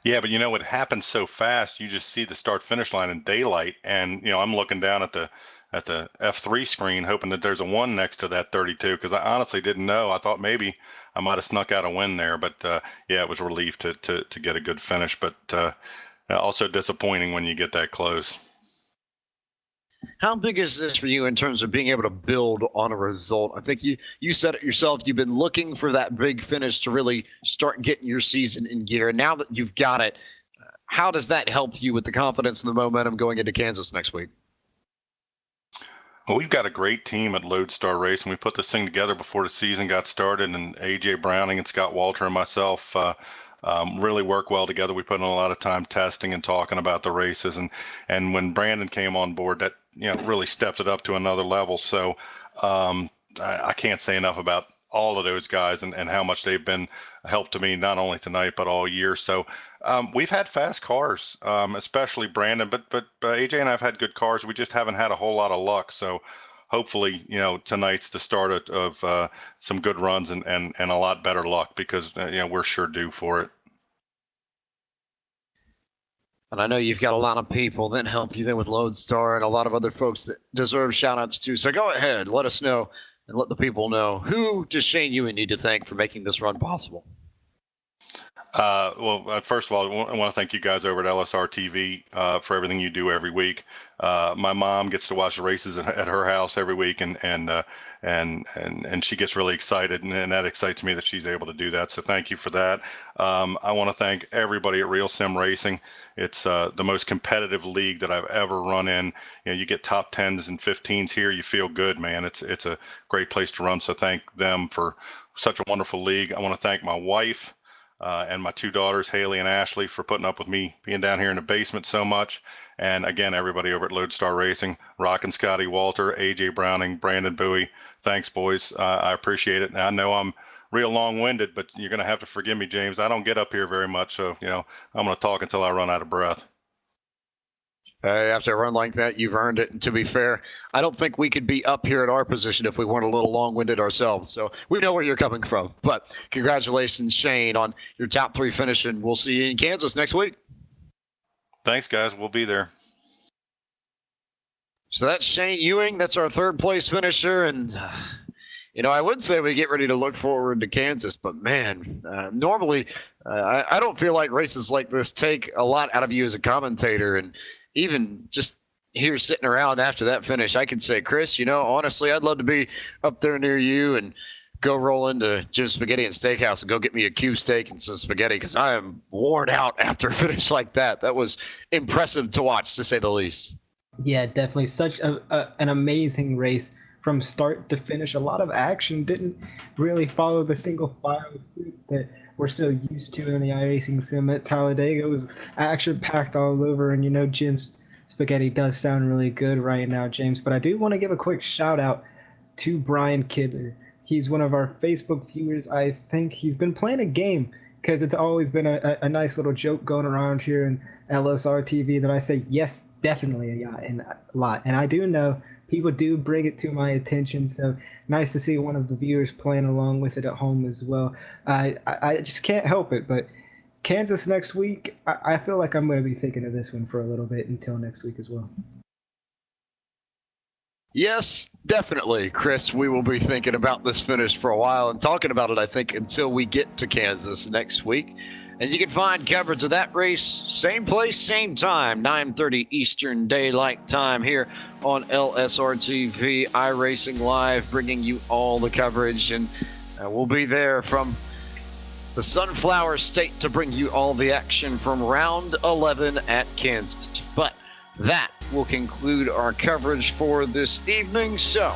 Yeah, but it happens so fast. You just see the start-finish line in daylight, and I'm looking down at the F3 screen, hoping that there's a 1 next to that 32, because I honestly didn't know. I thought maybe I might have snuck out a win there, but yeah, it was a relief to get a good finish, but also disappointing when you get that close. How big is this for you in terms of being able to build on a result? I think you said it yourself. You've been looking for that big finish to really start getting your season in gear. And now that you've got it, how does that help you with the confidence and the momentum going into Kansas next week? Well, we've got a great team at Lodestar Racing. We put this thing together before the season got started, and AJ Browning and Scott Walter and myself really work well together. We put in a lot of time testing and talking about the races, and when Brandon came on board, that really stepped it up to another level. So I can't say enough about all of those guys and how much they've been a help to me, not only tonight but all year. So we've had fast cars, especially Brandon, but AJ and I've had good cars. We just haven't had a whole lot of luck. So hopefully, tonight's the start of some good runs and a lot better luck, because we're sure due for it. And I know you've got a lot of people that help you then with Lodestar and a lot of other folks that deserve shout-outs too. So go ahead, let us know and let the people know. Who does Shane Ewing need to thank for making this run possible? Well, first of all, I want to thank you guys over at LSRTV for everything you do every week. My mom gets to watch the races at her house every week, and she gets really excited, and that excites me that she's able to do that. So thank you for that. I want to thank everybody at Real Sim Racing. It's the most competitive league that I've ever run in. You get top 10s and 15s here. You feel good, man. It's a great place to run. So thank them for such a wonderful league. I want to thank my wife and my 2 daughters, Haley and Ashley, for putting up with me being down here in the basement so much. And again, everybody over at Lodestar Racing, Rock and Scotty Walter, AJ Browning, Brandon Bowie. Thanks, boys. I appreciate it. And I know I'm real long-winded, but you're going to have to forgive me, James. I don't get up here very much, so I'm going to talk until I run out of breath. After a run like that, you've earned it. And to be fair, I don't think we could be up here at our position if we weren't a little long-winded ourselves. So we know where you're coming from. But congratulations, Shane, on your top 3 finish, and we'll see you in Kansas next week. Thanks, guys. We'll be there. So that's Shane Ewing. That's our 3rd place finisher. And I would say we get ready to look forward to Kansas, but man, normally I don't feel like races like this take a lot out of you as a commentator. And even just here sitting around after that finish, I can say, Chris, honestly, I'd love to be up there near you and go roll into Jim's Spaghetti and Steakhouse and go get me a cube steak and some spaghetti, because I am worn out after a finish like that. That was impressive to watch, to say the least. Yeah, definitely. Such an amazing race from start to finish. A lot of action. Didn't really follow the single file that we're so used to in the iRacing sim at Talladega. It was action-packed all over, and Jim's Spaghetti does sound really good right now, James. But I do want to give a quick shout-out to Brian Kidder. He's one of our Facebook viewers. I think he's been playing a game, because it's always been a nice little joke going around here in LSRTV that I say yes, definitely a lot. And I do know people do bring it to my attention, so nice to see one of the viewers playing along with it at home as well. I just can't help it, but Kansas next week, I feel like I'm going to be thinking of this one for a little bit until next week as well. Yes, definitely, Chris. We will be thinking about this finish for a while and talking about it, I think, until we get to Kansas next week. And you can find coverage of that race, same place, same time, 9:30 Eastern Daylight Time here on LSRTV iRacing Live, bringing you all the coverage. And we'll be there from the Sunflower State to bring you all the action from round 11 at Kansas. But that will conclude our coverage for this evening. So,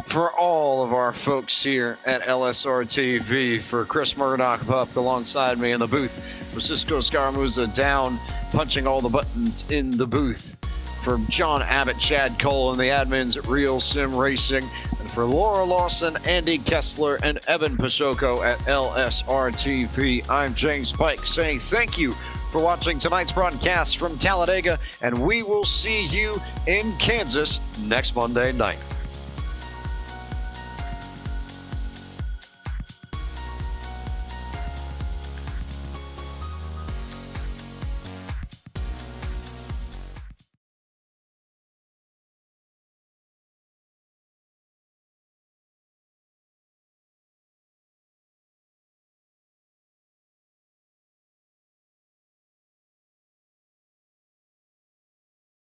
for all of our folks here at LSRTV, for Chris Murdoch up alongside me in the booth, for Cisco Scaramuza down punching all the buttons in the booth, for John Abbott, Chad Cole, and the admins at Real Sim Racing, and for Laura Lawson, Andy Kessler, and Evan Pachoco at LSRTV, I'm James Pike saying thank you for watching tonight's broadcast from Talladega, and we will see you in Kansas next Monday night.